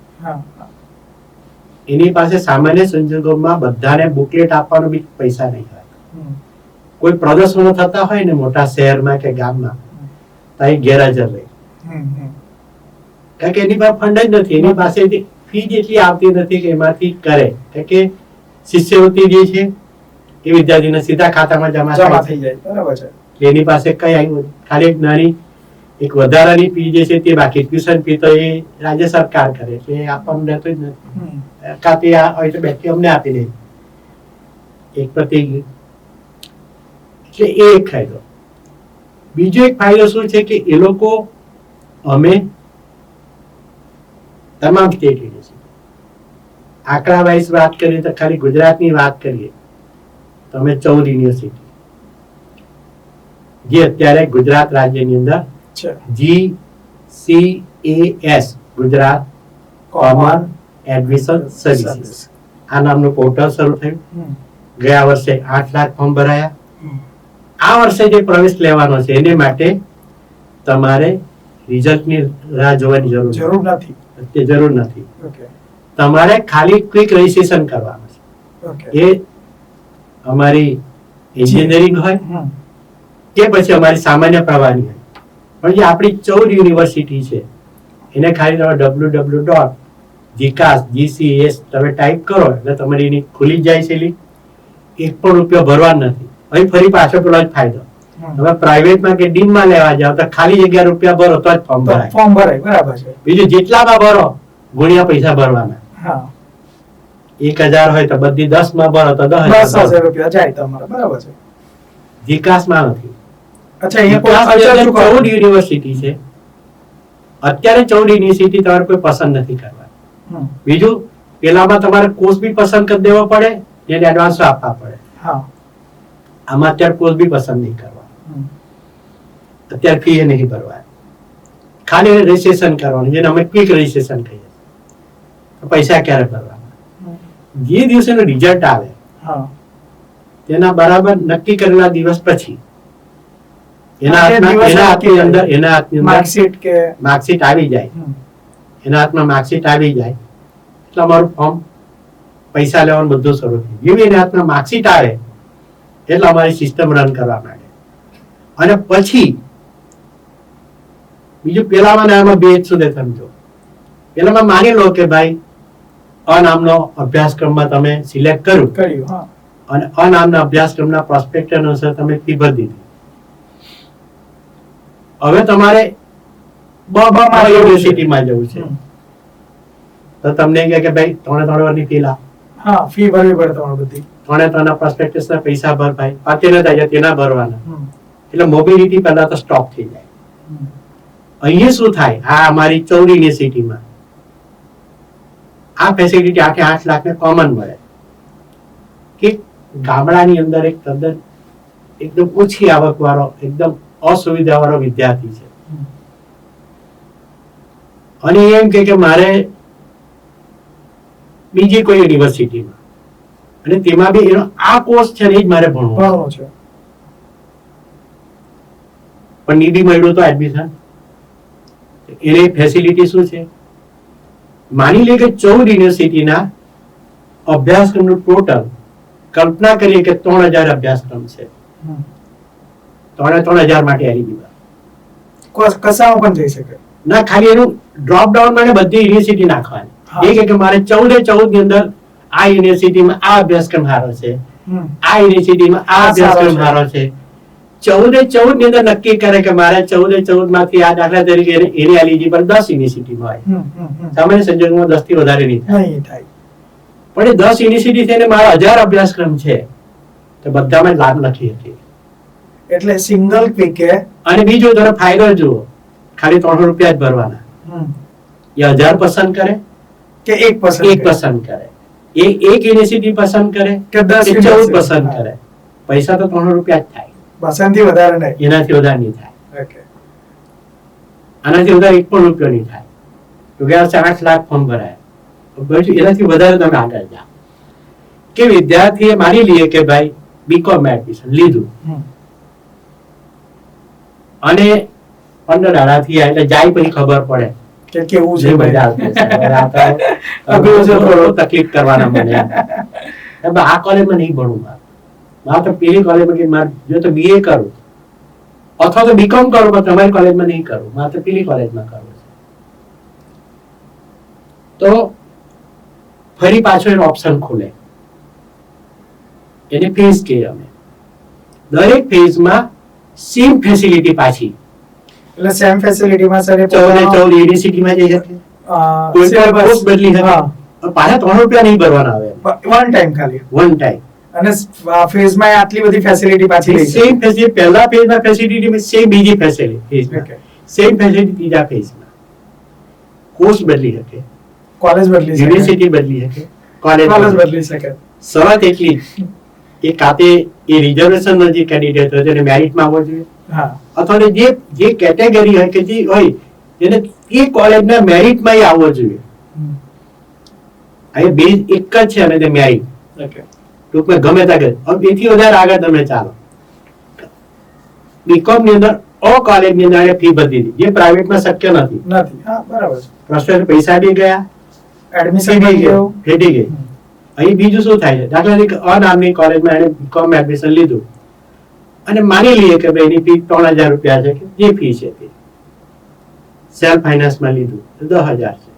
એની પાસે સામાન્ય સંજોગોમાં બધાને બુકલેટ આપવાનો બી પૈસા નહીં હોય. કોઈ પ્રદર્શનો થતા હોય ને મોટા શહેરમાં કે ગામમાં તો એ ગેરહાજર રહે, કારણ કે એની પાસે ફંડ જ નથી. એની પાસે ફી જેટલી આવતી નથી કે એમાંથી કરે, કારણ કે શિષ્યવૃત્તિ જે છે એ વિદ્યાર્થીના સીધા ખાતામાં જમા થઈ જાય. બરાબર છે. એની પાસે કઈ આવ્યું ખાલી એક નાની એક વધારાની ફી જે છે તે બાકી, ટ્યુશન ફી તો એ રાજ્ય સરકાર કરે એટલે એ આપવાનું રહેતું જ નથી. કાપી હોય તો બેઠી અમને આપી દે, એક પ્રતિ. એટલે એ એક ફાયદો. બીજો એક ફાયદો શું છે કે એ લોકો અમે તમામ સ્ટેટ યુનિવર્સિટી આંકડા વાઇઝ વાત કરીએ તો ખાલી ગુજરાતની વાત કરીએ તો અમે 14 યુનિવર્સિટી જે અત્યારે ગુજરાત રાજ્યની અંદર GCAS Gujarat common admission services આ નામનું પોર્ટલ શરૂ થયું. ગયા વર્ષે 8 લાખ ફોર્મ ભરાયા. આ વર્ષે જે પ્રવેશ લેવાનો છે એને માટે તમારે રિઝલ્ટની રાહ જોવાની જરૂર નથી. તમારે ખાલી ક્વિક રજીસ્ટ્રેશન કરવાનું છે. એ અમારી એન્જિનિયરિંગ હોય કે પછી અમારી સામાન્ય પ્રવાહની હોય, પણ જે આપણી 14 યુનિવર્સિટી છે એને ખાલી તમે www.gcas તમે ટાઈપ કરો એટલે તમારી એની ખુલી જાય છે. એક પણ રૂપિયો ભરવાનો નથી. અહીં ફરી પાછો પેલો જ ફાયદો, તમે પ્રાઇવેટમાં કે ડીમમાં લેવા જાવ તો ખાલી જગ્યા રૂપિયા ભરો તો જ ફોર્મ ભરાય. બરાબર છે. બીજું જેટલામાં ભરો ગુણ્યા પૈસા ભરવાના. 1000 હોય તો બધી 10 માં ભરો તો 10,000 રૂપિયા જાય તમારા. બરાબર છે. જીકાસમાં નથી. અચ્છા, અહીંયા 14 યુનિવર્સિટી છે. અત્યારે 14 યુનિવર્સિટી તમારે કોઈ પસંદ નથી કરવા. બીજું પેલામાં તમારે કોર્સ બી પસંદ કરી દેવો પડે, એને એડવાન્સ આપવા પડે. આમાં અત્યારે કોર્સ બી પસંદ નહીં કરવા, અત્યારે ફી નહીં ભરવા, ખાલી રજીસ્ટ્રેશન કરવાનું, જેને અમે ક્વિક રજીસ્ટ્રેશન કહીએ. પૈસા ક્યારે ભરવાના? જે દિવસેનું રિઝલ્ટ આવે તેના બરાબર નક્કી કરેલા દિવસ પછી એના માર્કશીટ આવી જાય. એના હાથમાં માર્કશીટ આવી જાય એટલે અમારું ફોર્મ પૈસા લેવાનું બધું શરૂ થયું. જેવી એના હાથમાં માર્કશીટ આવે એટલે અમારી સિસ્ટમ રન કરવા માંડે. અને પછી બીજું પેલામાં આમાં બે સુધી સમજો. પેલામાં માની લો કે ભાઈ અનામનો અભ્યાસક્રમમાં તમે સિલેક્ટ કર્યું અને અનામના અભ્યાસક્રમના પ્રોસ્પેક્ટ અનુસાર તમે ફી ભરી દીધી. હવે તમારે યુનિવર્સિટીમાં જવું છે તો તમને કહે કે ભાઈ 3 વર્ષની ફી લાવ. ફી ભરવી પડે તમારે બધી. 3 પ્રોસ્પેક્ટસના પૈસા ભર ભાઈ, પાછે ન થાય તેના ભરવાના. એટલે મોબિલિટી પહેલા તો સ્ટોપ થઈ જાય. અહીંયા શું થાય, આ અમારી 14 યુનિવર્સિટીમાં આ ફેસિલિટી 8 લાખને કોમન મળે કે ગામડાની અંદર એક તદ્દન એકદમ ઓછી આવક વાળો, એકદમ અસુવિધા વાળો વિદ્યાર્થી છે અને એમ કે મારે બીજી કોઈ યુનિવર્સિટીમાં અને તેમાં બી એનો આ કોર્સ છે ને એ જ મારે ભણવો છે, પણ નિધિ મળ્યું તો એડમિશન. એની ફેસિલિટી શું છે? માની લે કે 14 યુનિવર્સિટીના અભ્યાસક્રમનું ટોટલ કલ્પના કરીએ કે 3000 અભ્યાસક્રમ છે. 3000 માટે એલિજિબલ કસામાં પણ જઈ શકે ના. ખાલી એનું ડ્રોપ ડાઉન માટે બધી યુનિવર્સિટી નાખવાની. એ કે મારે 14 ની અંદર આ યુનિવર્સિટીમાં આ અભ્યાસક્રમ સારો છે, આ યુનિવર્સિટીમાં આ અભ્યાસક્રમ સારો છે. 14 ની અંદર નક્કી કરે કે મારે 14 માંથી આ દાખલા તરીકે એને એલિજિબલ 10 યુનિવર્સિટીમાં હોય. સામાન્ય સંજોગોમાં 10 થી વધારે નહીં થાય. પણ એ 10 યુનિવર્સિટી થઈને મારા 1000 અભ્યાસક્રમ છે, તો બધામાં લાભ નથી હતી. એટલે સિંગલ ક્વિકે અને બીજો તરફ ફાયદો જુઓ, ખાલી 300 રૂપિયા જ ભરવાના. એ 1000 પસંદ કરે કે એક પસંદ કરે, એક યુનિવર્સિટી પસંદ કરે કે 10 કે 14 પસંદ કરે, પૈસા તો 300 રૂપિયા જ થાય, પસંદથી વધારે નહીં, એનાથી વધારે નહીં થાય. ઓકે, આનાથી વધારે 1 પણ રૂપિયો નહીં થાય. તો ગયા 8 લાખ ફોર્મ ભરાય, એનાથી વધારે તમે આગળ જાઓ. કે વિદ્યાર્થીએ માની લઈએ કે ભાઈ બીકોમ એડમિશન લીધું અને 15 દાડાથી એટલે જાય પછી ખબર પડે કે કેવું છે મજા આવતી છે. હવે આ તો અઘરું છે, થોડો તકલીફ કરવાના મને. આ કોલેજમાં નહીં ભણવું, મારે તો પેલી કોલેજમાં કે મારે જો તો BA કરું અથવા તો બીકોમ કરું, પણ તમારી કોલેજમાં નહીં કરું, મારે તો પેલી કોલેજમાં કરવું છે. તો ફરી પાછો એનો ઓપ્શન ખુલે, એને ફેઝ કહીએ અમે. દરેક ફેઝમાં સેમ ફેસિલિટી પાછી, એટલે સેમ ફેસિલિટીમાં સર 14 યુનિવર્સિટીમાં જઈ શકે, કોઈ પણ કોર્સ બદલી શકે, પાછા 300 રૂપિયા નહીં ભરવાના આવે, વન ટાઈમ ખાલી, વન ટાઈમ. અને ફેઝમાં આટલી બધી ફેસિલિટી પાછી લઈ શકે. સેમ ફેસિલિટી પહેલા ફેઝમાં ફેસિલિટી, સેમ બીજી ફેસિલિટી, સેમ ફેસિલિટી ત્રીજા ફેઝમાં. કોર્સ બદલી શકે, કોલેજ બદલી શકે, યુનિવર્સિટી બદલી શકે, કોલેજ બદલી શકે. શરત એટલી જ કે કાતે એ રિઝર્વેશન નો જે કેન્ડિડેટ હોય તેને મેરિટમાં આવવો જોઈએ, અથવા જે કેટેગરી હોય કે જે હોય એને એ કોલેજના મેરિટમાં આવવો જોઈએ. આ બેઝ એક જ છે અને તે મેરિટ. ટૂંકમાં ગમે ત્યાં હવે એથી વધારે આગળ તમે ચાલો. બીકોમ ની અંદર કોલેજ ની અંદર ફી બધી દીધી, જે પ્રાઇવેટમાં શક્ય નથી. બરાબર. પ્રશ્ન પૈસા બી ગયા, એડમિશન ફેટી ગઈ. અહીં બીજું શું થાય છે, દાખલા તરીકે નામની કોલેજમાં એને બીકોમ એડમિશન લીધું અને માની લઈએ કે ભાઈ એની ફી 3000 રૂપિયા છે, કે જે ફી છે તે સેલ્ફ ફાઇનાન્સમાં લીધું તો 10000 છે.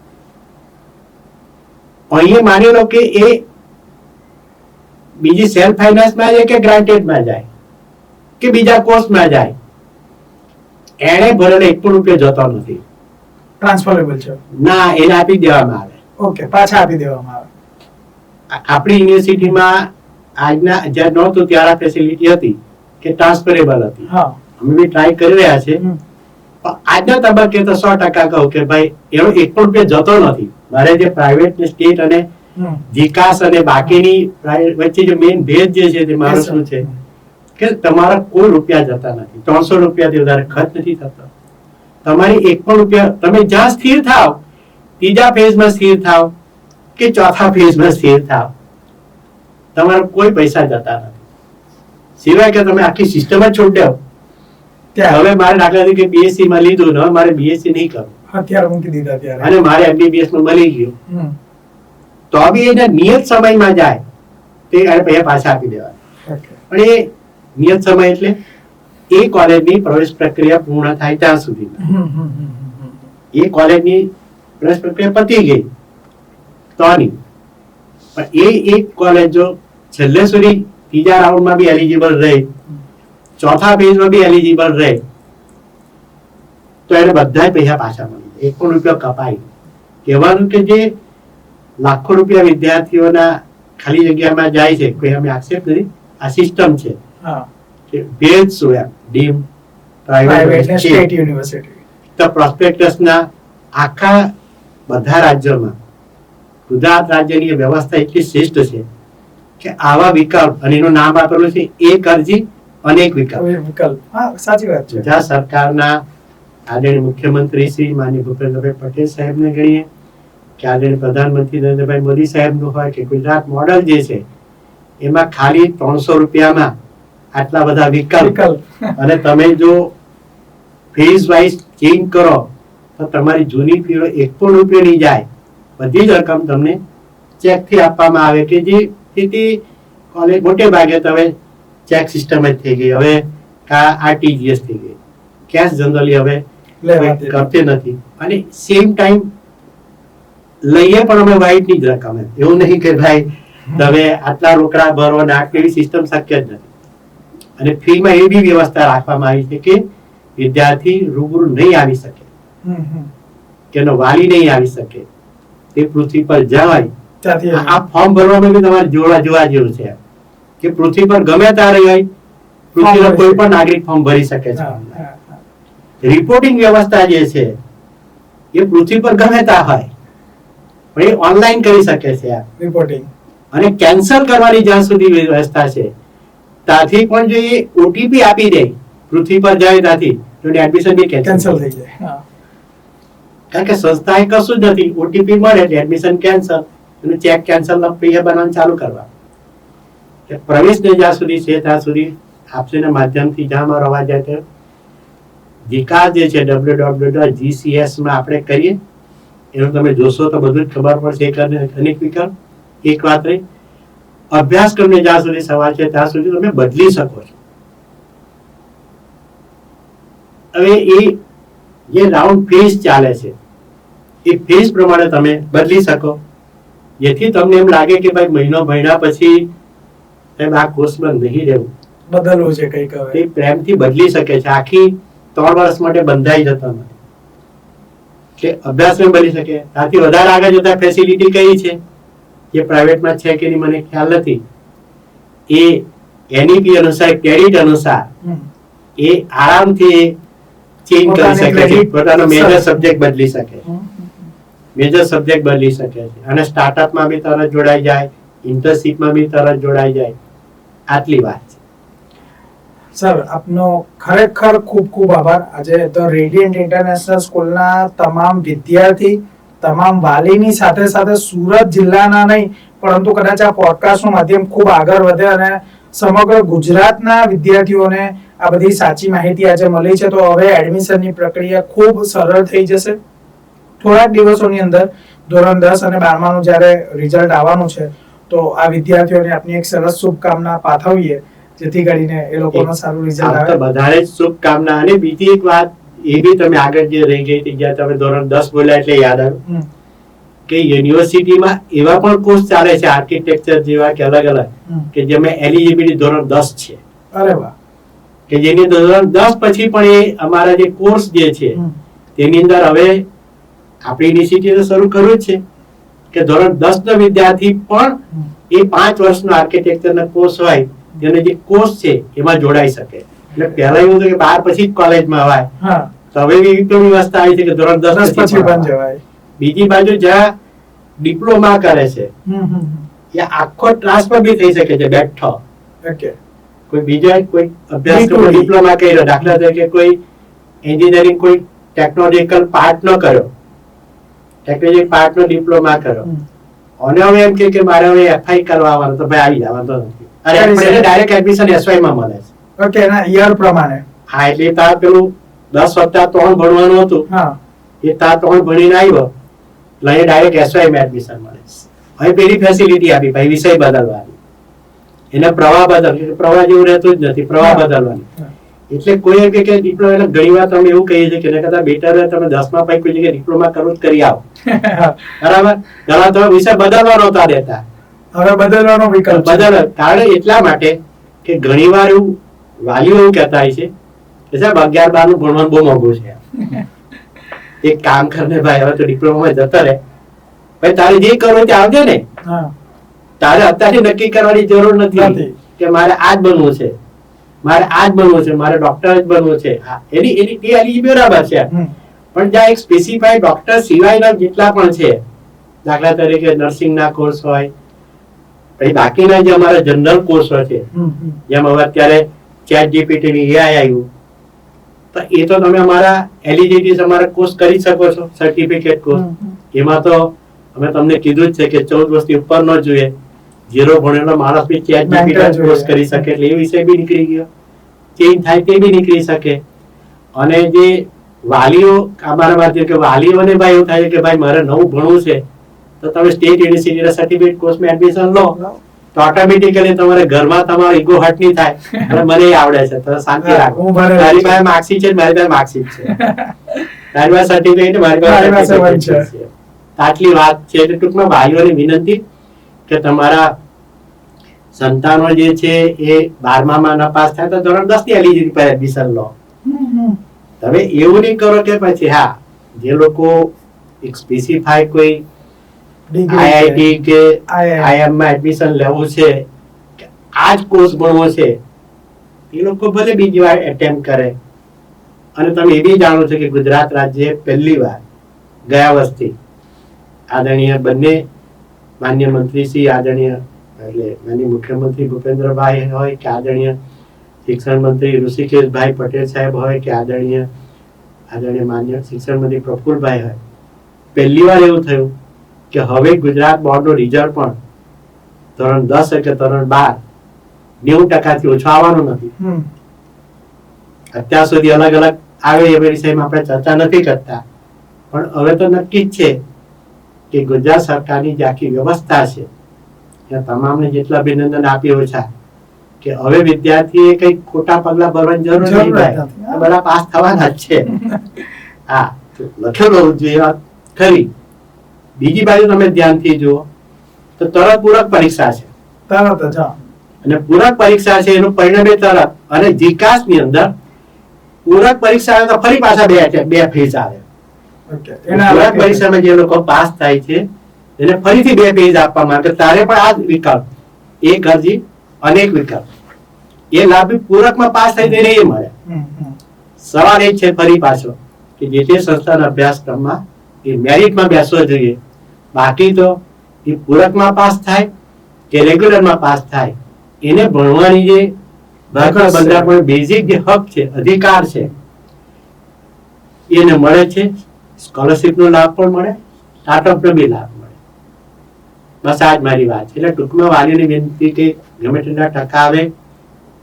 અહીંયા માની લો કે એ બીજી સેલ્ફ ફાઇનાન્સમાં જાય કે ગ્રાન્ટેડમાં જાય કે બીજા કોર્સમાં જાય, એને ભરેલો 1 પણ રૂપિયો જતો નથી, ટ્રાન્સફરેબલ છે ના, એને આપી દેવામાં આવે. ઓકે, પાછા આપી દેવામાં આવે. આપણી યુનિવર્સિટીમાં આજના જ્યારે નહોતું ત્યારે ફેસિલિટી હતી કે ટ્રાન્સફરેબલ હતી. અમે બી ટ્રાય કરી રહ્યા છે, પણ આજના તબક્કે તો 100% કહું કે ભાઈ એનો 1 પણ રૂપિયો જતો નથી. મારે જે પ્રાઇવેટ ને સ્ટેટ અને વિકાસ અને બાકીની વચ્ચે જે મેઇન ભેદ જે છે તે મારું શું છે કે તમારા કોઈ રૂપિયા જતા નથી, 300 રૂપિયાથી વધારે ખર્ચ નથી થતો. તમારી 1 પણ રૂપિયા, તમે જ્યાં સ્થિર થાવ, ત્રીજા ફેઝમાં સ્થિર થાવ કે ચોથા ફેઝમાં સ્થિર થાવ, તમારા કોઈ પૈસા જતા નથી, સિવાય કે તમે આખી સિસ્ટમ જ છોડી દો. હવે મારે દાખલા તરીકે BSc માં લીધું ને મારે BSc નહીં કરવું, અત્યારે મૂકી દીધા ત્યારે, અને મારે MBBS માં મળી ગયું, તો બી એના નિયત સમયમાં જાય તે પૈસા પાછા આપી દેવાના. પણ એ નિયત સમય એટલે એ કોલેજની પ્રવેશ પ્રક્રિયા પૂર્ણ થાય ત્યાં સુધી. એ કોલેજની પ્રવેશ પ્રક્રિયા પતી ગઈ તો નહીં, પણ એ એક કોલેજ જો છેલ્લે સુધી ત્રીજા રાઉન્ડમાં બી એલિજિબલ રહે, ચોથા ફેઝમાં બી એલિજિબલ રહે, તો એને બધા પૈસા પાછા મળી જાય, 1 પણ રૂપિયો કપાય. કહેવાનું કે જે લાખો રૂપિયા વિદ્યાર્થીઓના ખાલી જગ્યામાં જાય છે, કોઈ અમે આક્ષેપ નથી, આ સિસ્ટમ છે કે ભેદ શું એમ ડીમ પ્રાઇવેટ સ્ટેટ યુનિવર્સિટી. તો પ્રોસ્પેક્ટસના આખા બધા રાજ્યોમાં ગુજરાત રાજ્યની વ્યવસ્થા એટલી શ્રેષ્ઠ છે કે આવા વિકલ્પ, અને એનું નામ આપેલું છે એક અરજી અનેક વિકલ્પ. સાચી વાત છે. ગુજરાત સરકારના આદરણીય મુખ્યમંત્રી શ્રી માનનીય ભૂપેન્દ્રભાઈ પટેલ સાહેબને ગણીએ કે આદરણીય પ્રધાનમંત્રી નરેન્દ્રભાઈ મોદી સાહેબનું હોય કે ગુજરાત મોડલ જે છે એમાં ખાલી 300 રૂપિયામાં આટલા બધા વિકલ્પ, અને તમે જો ફેઝ વાઇઝ ચેન્જ કરો તો તમારી જૂની ફીનો 1 પણ રૂપિયો નહીં જાય, બધી જ રકમ તમને ચેક થી આપવામાં આવે. કે જે તેથી કોલેજ મોટે ભાગે તમે ચેક સિસ્ટમ જ થઈ ગઈ, હવે RTGS થઈ ગઈ, કેશ જનરલી હવે કરતી નથી. અને સેમ ટાઈમ લઈએ પણ અમે વ્હાઇટ ની જ રકમ, એવું નહીં કે ભાઈ તમે આટલા રોકડા ભરો ને આટલી સિસ્ટમ શક્ય જ નથી. અને ફીમાં એ બી વ્યવસ્થા રાખવામાં આવી છે કે વિદ્યાર્થી રૂબરૂ નહીં આવી શકે, કે એનો વાલી નહીં આવી શકે, તે પૃથ્વી પર જવાય ત્યાંથી આ ફોર્મ ભરવામાં બી તમારે જોવા જેવું છે કે પૃથ્વી પર ગમે ત્યારે હોય પૃથ્વીનો કોઈ પણ નાગરિક ફોર્મ ભરી શકે છે. રિપોર્ટિંગ વ્યવસ્થા જે છે એ પૃથ્વી પર ગમે ત્યાં હોય પણ એ ઓનલાઈન કરી શકે છે રિપોર્ટિંગ. અને કેન્સલ કરવાની જ્યાં સુધી વ્યવસ્થા છે ત્યાંથી પણ જો એ ઓટીપી આપી દે પૃથ્વી પર જાય ત્યાંથી તો એડમિશન બી કેન્સલ થઈ જાય. કારણ કે સંસ્થાએ કશું જ નથી, ઓટીપી મળે એટલે એડમિશન કેન્સલ અને ચેક કેન્સલ પૈસા બનાવવાનું ચાલુ કરવા. પ્રવેશને જ્યાં સુધી છે ત્યાં સુધી આપના માધ્યમથી જ્યાં મારો અવાજ જાય છે વિકાસ જે છે www.gcs માં આપણે કરીએ એનું તમે જોશો તો બધું જ ખબર પડશે. અનેક વિકલ્પ એક વાત રહી, અભ્યાસક્રમને જ્યાં સુધી સવાલ છે ત્યાં સુધી તમે બદલી શકો છો. હવે એ જે રાઉન્ડ ફેઝ ચાલે છે એ ફેઝ પ્રમાણે તમે બદલી શકો, જેથી તમને એમ લાગે કે ભાઈ મહિનો ભણ્યા પછી એમ આ કોર્સમાં નહીં રહેવું, બદલવું છે કંઈક હવે. એ પ્રેમથી બદલી શકે છે. આખી 3 વર્ષ માટે બંધાઈ જતા નથી કે અભ્યાસક્રમ બદલી શકે. આથી વધારે આગળ જતા ફેસિલિટી કઈ છે જે પ્રાઇવેટમાં છે કે નહીં મને ખ્યાલ નથી, એ NEP અનુસાર ક્રેડિટ અનુસાર એ આરામથી ચેન્જ કરી શકે છે, પોતાનો મેજર સબ્જેક્ટ બદલી શકે છે, મેજર સબ્જેક્ટ બદલી શકે છે. અને સ્ટાર્ટઅપમાં બી તરત જોડાઈ જાય, ઇન્ટર્નશિપમાં બી તરત જોડાઈ જાય. આટલી વાત છે. સર, આપનો ખરેખર ખૂબ ખૂબ આભાર. આજે તો રેડિયન્ટ ઇન્ટરનેશનલ સ્કૂલના તમામ વિદ્યાર્થી, તમામ વાલીની સાથે સાથે સુરત જિલ્લાના નહીં પરંતુ કદાચ આ પોડકાસ્ટનું માધ્યમ ખૂબ આગળ વધે અને સમગ્ર ગુજરાતના વિદ્યાર્થીઓને આ બધી સાચી માહિતી આજે મળી છે. તો હવે એડમિશનની પ્રક્રિયા ખૂબ સરળ થઈ જશે. થોડાક દિવસોની અંદર ધોરણ 10 અને 12 નું જ્યારે રિઝલ્ટ આવવાનું છે તો આ વિદ્યાર્થીઓને આપની એક સરસ શુભકામના પાઠવીએ જેથી કરીને એ લોકોનો સારું રિઝલ્ટ આવે. બધાને જ શુભકામના. અને બીજી એક વાત એ બી તમે આગળ જે રહી ગઈ હતી, જ્યાં તમે ધોરણ 10 બોલ્યા એટલે યાદ આવ્યું કે યુનિવર્સિટીમાં એવા પણ કોર્સ ચાલે છે આર્કિટેક્ચર જેવા કે અલગ અલગ કે જેમાં એલિજિબિલિટી ધોરણ 10 છે. અરે વાહ. કે જેની ધોરણ 10 પછી પણ એ અમારા જે કોર્સ જે છે તેની અંદર હવે આપણી યુનિવર્સિટીએ શરૂ કર્યું છે કે ધોરણ 10 નો વિદ્યાર્થી પણ એ 5 વર્ષનો આર્કિટેક્ચરનો કોર્સ હોય જેનો જે કોર્સ છે એમાં જોડાઈ શકે. એટલે પહેલા એવું હતું કે 12 પછી જ કોલેજમાં હોય, તો હવે એવી વ્યવસ્થા આવી છે કે ધોરણ 10 પછી પણ જવાય. બીજી બાજુ જ્યાં ડિપ્લોમા કરે છે એ આખો ટ્રાન્સફર બી થઈ શકે છે બેઠો. કોઈ બીજા કોઈ અભ્યાસક્રમ ડિપ્લોમા કર્યો, દાખલા તરીકે કોઈ એન્જિનિયરિંગ કોઈ ટેકનોલોજીકલ પાર્ટ નો કર્યો, ટેકનોલોજી પાર્ટ નો ડિપ્લોમા કર્યો અને હવે એમ કે મારે હવે FI કરવા આવવાનું તો ભાઈ આવી જવાનું નથી. અરે આપણે ડાયરેક્ટ એડમિશન SY માં મળે છે. ઓકે, એના યર પ્રમાણે. હા, એટલે તાર પેલું 10 સપ્તાહ 3 ભણવાનું હતું એ તાર 3 ભણીને આવ્યો એટલે ડાયરેક્ટ SY માં એડમિશન મળે છે. હવે પેલી ફેસિલિટી આપી ભાઈ વિષય બદલવાની, એને પ્રવાહ બદલ, પ્રવાહ જેવું રહેતું જ નથી, પ્રવાહ બદલવાની. એટલે કોઈ કે ડિપ્લોમા, એટલે ઘણી વાર તમે એવું કહીએ છીએ કે એના કરતા બેટર તમે 10 માં પછી કોઈ જગ્યાએ ડિપ્લોમા કરવું કરી આવો. બરાબર. ઘણા તો વિષય બદલવા નહોતા દેતા, હવે બદલવાનો વિકલ્પ બદલ. કારણ એટલા માટે કે ઘણી વાર એવું વાલીઓ એવું કહેતા હોય છે કે સાહેબ 11-12 નું ભણવાનું બહુ મોંઘું છે, એક કામ કરને ભાઈ હવે તો ડિપ્લોમામાં જતા રહે, ભાઈ તારે જે કરવું તે આવજે ને, તારે અત્યારથી નક્કી કરવાની જરૂર નથી કે મારે આ જ બનવું છે, મારે આ જ બનવું છે, મારે ડોક્ટર જ બનવું છે. એની બરાબર છે, પણ જ્યાં એક સ્પેસિફાઈડ ડોક્ટર સિવાયના જેટલા પણ છે, દાખલા તરીકે નર્સિંગ ના કોર્સ હોય, પછી બાકીના જે અમારા જનરલ કોર્સ હોય છે, જેમ હવે અત્યારે ChatGPT ની AI આવ્યું, તો એ તો તમે અમારા એલિજિબિલિટી અમારા કોર્સ કરી શકો છો, સર્ટિફિકેટ કોર્સ. એમાં તો અમે તમને કીધું જ છે કે 14 વર્ષથી ઉપર ન જોઈએ, 0 ભણેલો માણસ બી ChatGPT કોર્સ કરી શકે, એટલે એ વિષય બી નીકળી ગયો, ચેન્જ થાય તે બી નીકળી શકે. અને જે વાલીઓ અમારા માંથી કે વાલીઓને ભાઈ એવું થાય કે ભાઈ મારે નવું ભણવું છે, તો તમે સ્ટેટ યુનિવર્સિટીના સર્ટિફિકેટ કોર્સમાં એડમિશન લો તો ઓટોમેટિકલી તમારે ઘરમાં તમારો ઈગો હર્ટ નહીં થાય અને મને આવડે છે તો શાંતિ રાખો, મારી પાસે માર્કશીટ છે, મારી પાસે માર્કશીટ છે, મારી પાસે સર્ટિફિકેટ, મારી પાસે સર્ટિફિકેટ છે. આટલી વાત છે. એટલે ટૂંકમાં વાલીઓની વિનંતી કે તમારા સંતાનો જે છે એ 12માં ન પાસ થાય તો ધોરણ 10 ની એલિજિબિલિટી પર એડમિશન લો. તમે એવું નહીં કરો કે પછી હા જે લોકો એક સ્પેસિફાઈ કોઈ આઈઆઈટી કે આઈએમ માં એડમિશન લેવું છે કે આ જ કોર્સ ભણવો છે, એ લોકો ભલે બીજી વાર એટેમ્પ કરે. અને તમે એ બી જાણો છો કે ગુજરાત રાજ્ય પહેલી વાર ગયા વર્ષથી આદરણીય બંને માન્ય મંત્રી શ્રી આદરણીય એટલે માનનીય મુખ્યમંત્રી ભૂપેન્દ્રભાઈ હોય કે આદરણીય શિક્ષણ મંત્રી ઋષિકેશભાઈ પટેલ સાહેબ હોય કે આદરણીય માન્ય શિક્ષણ મંત્રી પ્રફુલભાઈ હોય, પહેલી વાર એવું થયું કે હવે ગુજરાત બોર્ડનો રિઝલ્ટ પણ ધોરણ 10 કે ધોરણ 12 90% ઓછો આવવાનો નથી. અત્યાર સુધી અલગ અલગ આવે એ વિષયમાં આપણે ચર્ચા નથી કરતા, પણ હવે તો નક્કી જ છે કે ગુજરાત સરકારની જે આખી વ્યવસ્થા છે ત્યાં તમામને જેટલા અભિનંદન આપી ઓછા કે હવે વિદ્યાર્થીએ કઈ ખોટા પગલા ભરવાની જરૂર નહીં થાય, બધા પાસ થવાના જ છે. હા, લખેલું હોવું જોઈએ વાત ખરી. બીજી બાજુ તમે ધ્યાનથી જુઓ તો તરત પૂરક પરીક્ષા છે, તરત જ. અને પૂરક પરીક્ષા છે એનું પરિણામ એ તરત. અને જીકાસ ની અંદર પૂરક પરીક્ષા આવે તો ફરી પાછા બે ફેઝ આવે. પૂરક પરીક્ષામાં જે લોકો પાસ થાય છે એને ફરીથી 2 પેજ આપવામાં આવે, તારે પણ આ વિકલ્પ, એક અરજી અનેક વિકલ્પ, એ લાભ પૂરકમાં પાસ થઈ તેને એ મળે. સવાલ એ છે ફરી પાછો કે જે તે સંસ્થાના અભ્યાસક્રમમાં એ મેરિટમાં બેસવો જોઈએ, બાકી તો એ પૂરકમાં પાસ થાય કે રેગ્યુલરમાં પાસ થાય એને ભણવાની જે ભારતના બંધારણ બેઝિક જે હક છે, અધિકાર છે, એને મળે છે. સ્કોલરશીપ નો લાભ પણ મળે, સ્ટાર્ટઅપ નો બી લાભ મળે. બસ આ જ મારી વાત છે. એટલે ટૂંકમાં વાલીની વિનંતી કે ગમે તેટલા ટકા આવે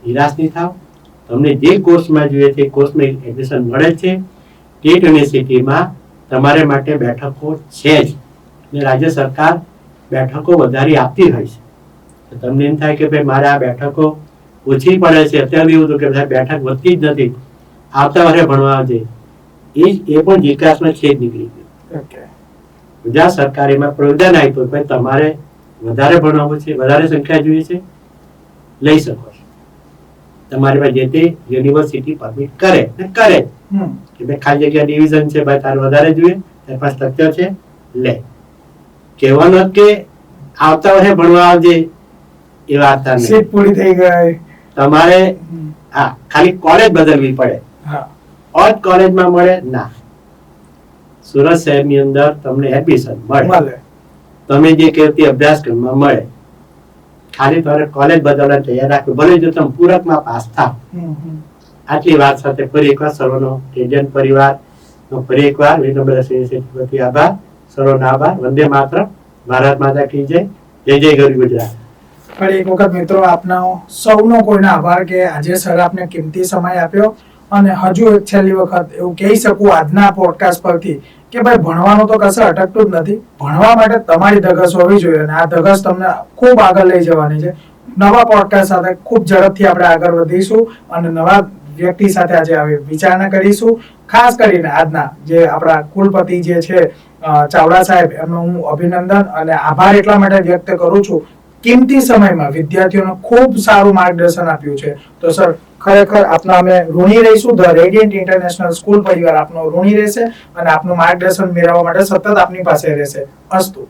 નિરાશ નહીં થાવ, તમને જે કોર્સમાં જોઈએ છે કોર્સમાં એડમિશન મળે છે. સ્ટેટ યુનિવર્સિટીમાં તમારે માટે બેઠકો છે જ, અને રાજ્ય સરકાર બેઠકો વધારી આપતી હોય છે. તમને એમ થાય કે ભાઈ મારે આ બેઠકો ઓછી પડે છે, અત્યારે એવું હતું કે બેઠક વધતી જ નથી, આવતા વર્ષે ભણવા આવજે, એ પણ જીકાસમાં છે જ નીકળી ગયું. ગુજરાત સરકાર એમાં પ્રોવિઝન આપ્યું કે તમારે વધારે ભણવું છે, વધારે સંખ્યા જોઈએ છે, લઈ શકો છો. તમારી પાસે જે તે યુનિવર્સિટી પરમિટ કરે ને કરે કે ભાઈ ખાલી જગ્યા ડિવિઝન છે, ભાઈ તારે વધારે જોઈએ, તારી પાસે સ્ટ્રક્ચર છે, લે. કહેવાનું કે આવતા વર્ષે ભણવા આવજે એ વાત સીટ પૂરી થઈ ગઈ, તમારે હા ખાલી કોલેજ બદલવી પડે. ઓજ કોલેજમાં મળે ના, સુરત શહેરની અંદર તમને એડમિશન મળે, તમે જે કહેતી અભ્યાસક્રમમાં મળે, ખાલી તમારે કોલેજ બદલવા તૈયાર રાખવું, ભલે જો તમે પૂરકમાં પાસ થાવ. આટલી વાત સાથે ફરી એકવાર સર્વનો એજન્ટ પરિવારનો ફરી એકવાર વિનમ્ર આભાર, સર્વનો આભાર. વંદે માતરમ. ભારત માતા કી જય. જય જય ગરવી ગુજરાત. ફરી એક વખત મિત્રો આપનો સૌનો કોઈનો આભાર કે આજે સર આપને કિંમતી સમય આપ્યો. અને હજુ એક છેલ્લી વખત એવું કહી શકું આજના પોડકાસ્ટ પરથી કે ભાઈ ભણવાનું તો કશે અટકતું જ નથી, ભણવા માટે તમારી ધગસ હોવી જોઈએ, અને આ ધગસ તમને ખૂબ આગળ લઈ જવાની છે. નવા પોડકાસ્ટ સાથે ખૂબ ઝડપથી આપણે આગળ વધીશું અને નવા વ્યક્તિ સાથે આજે આવી વિચારણા કરીશું. ખાસ કરીને આજના જે આપણા કુલપતિ જે છે ચાવડા સાહેબ, એમનો હું અભિનંદન અને આભાર એટલા માટે વ્યક્ત કરું છું, કિંમતી સમયમાં વિદ્યાર્થીઓને ખૂબ સારું માર્ગદર્શન આપ્યું છે. તો સર ખરેખર આપના અમે ઋણી રહીશું. ધ રેડિયન્ટ ઇન્ટરનેશનલ સ્કૂલ પરિવાર આપનો ઋણી રહેશે અને આપનું માર્ગદર્શન મેળવવા માટે સતત આપની પાસે રહેશે. અસ્તુ.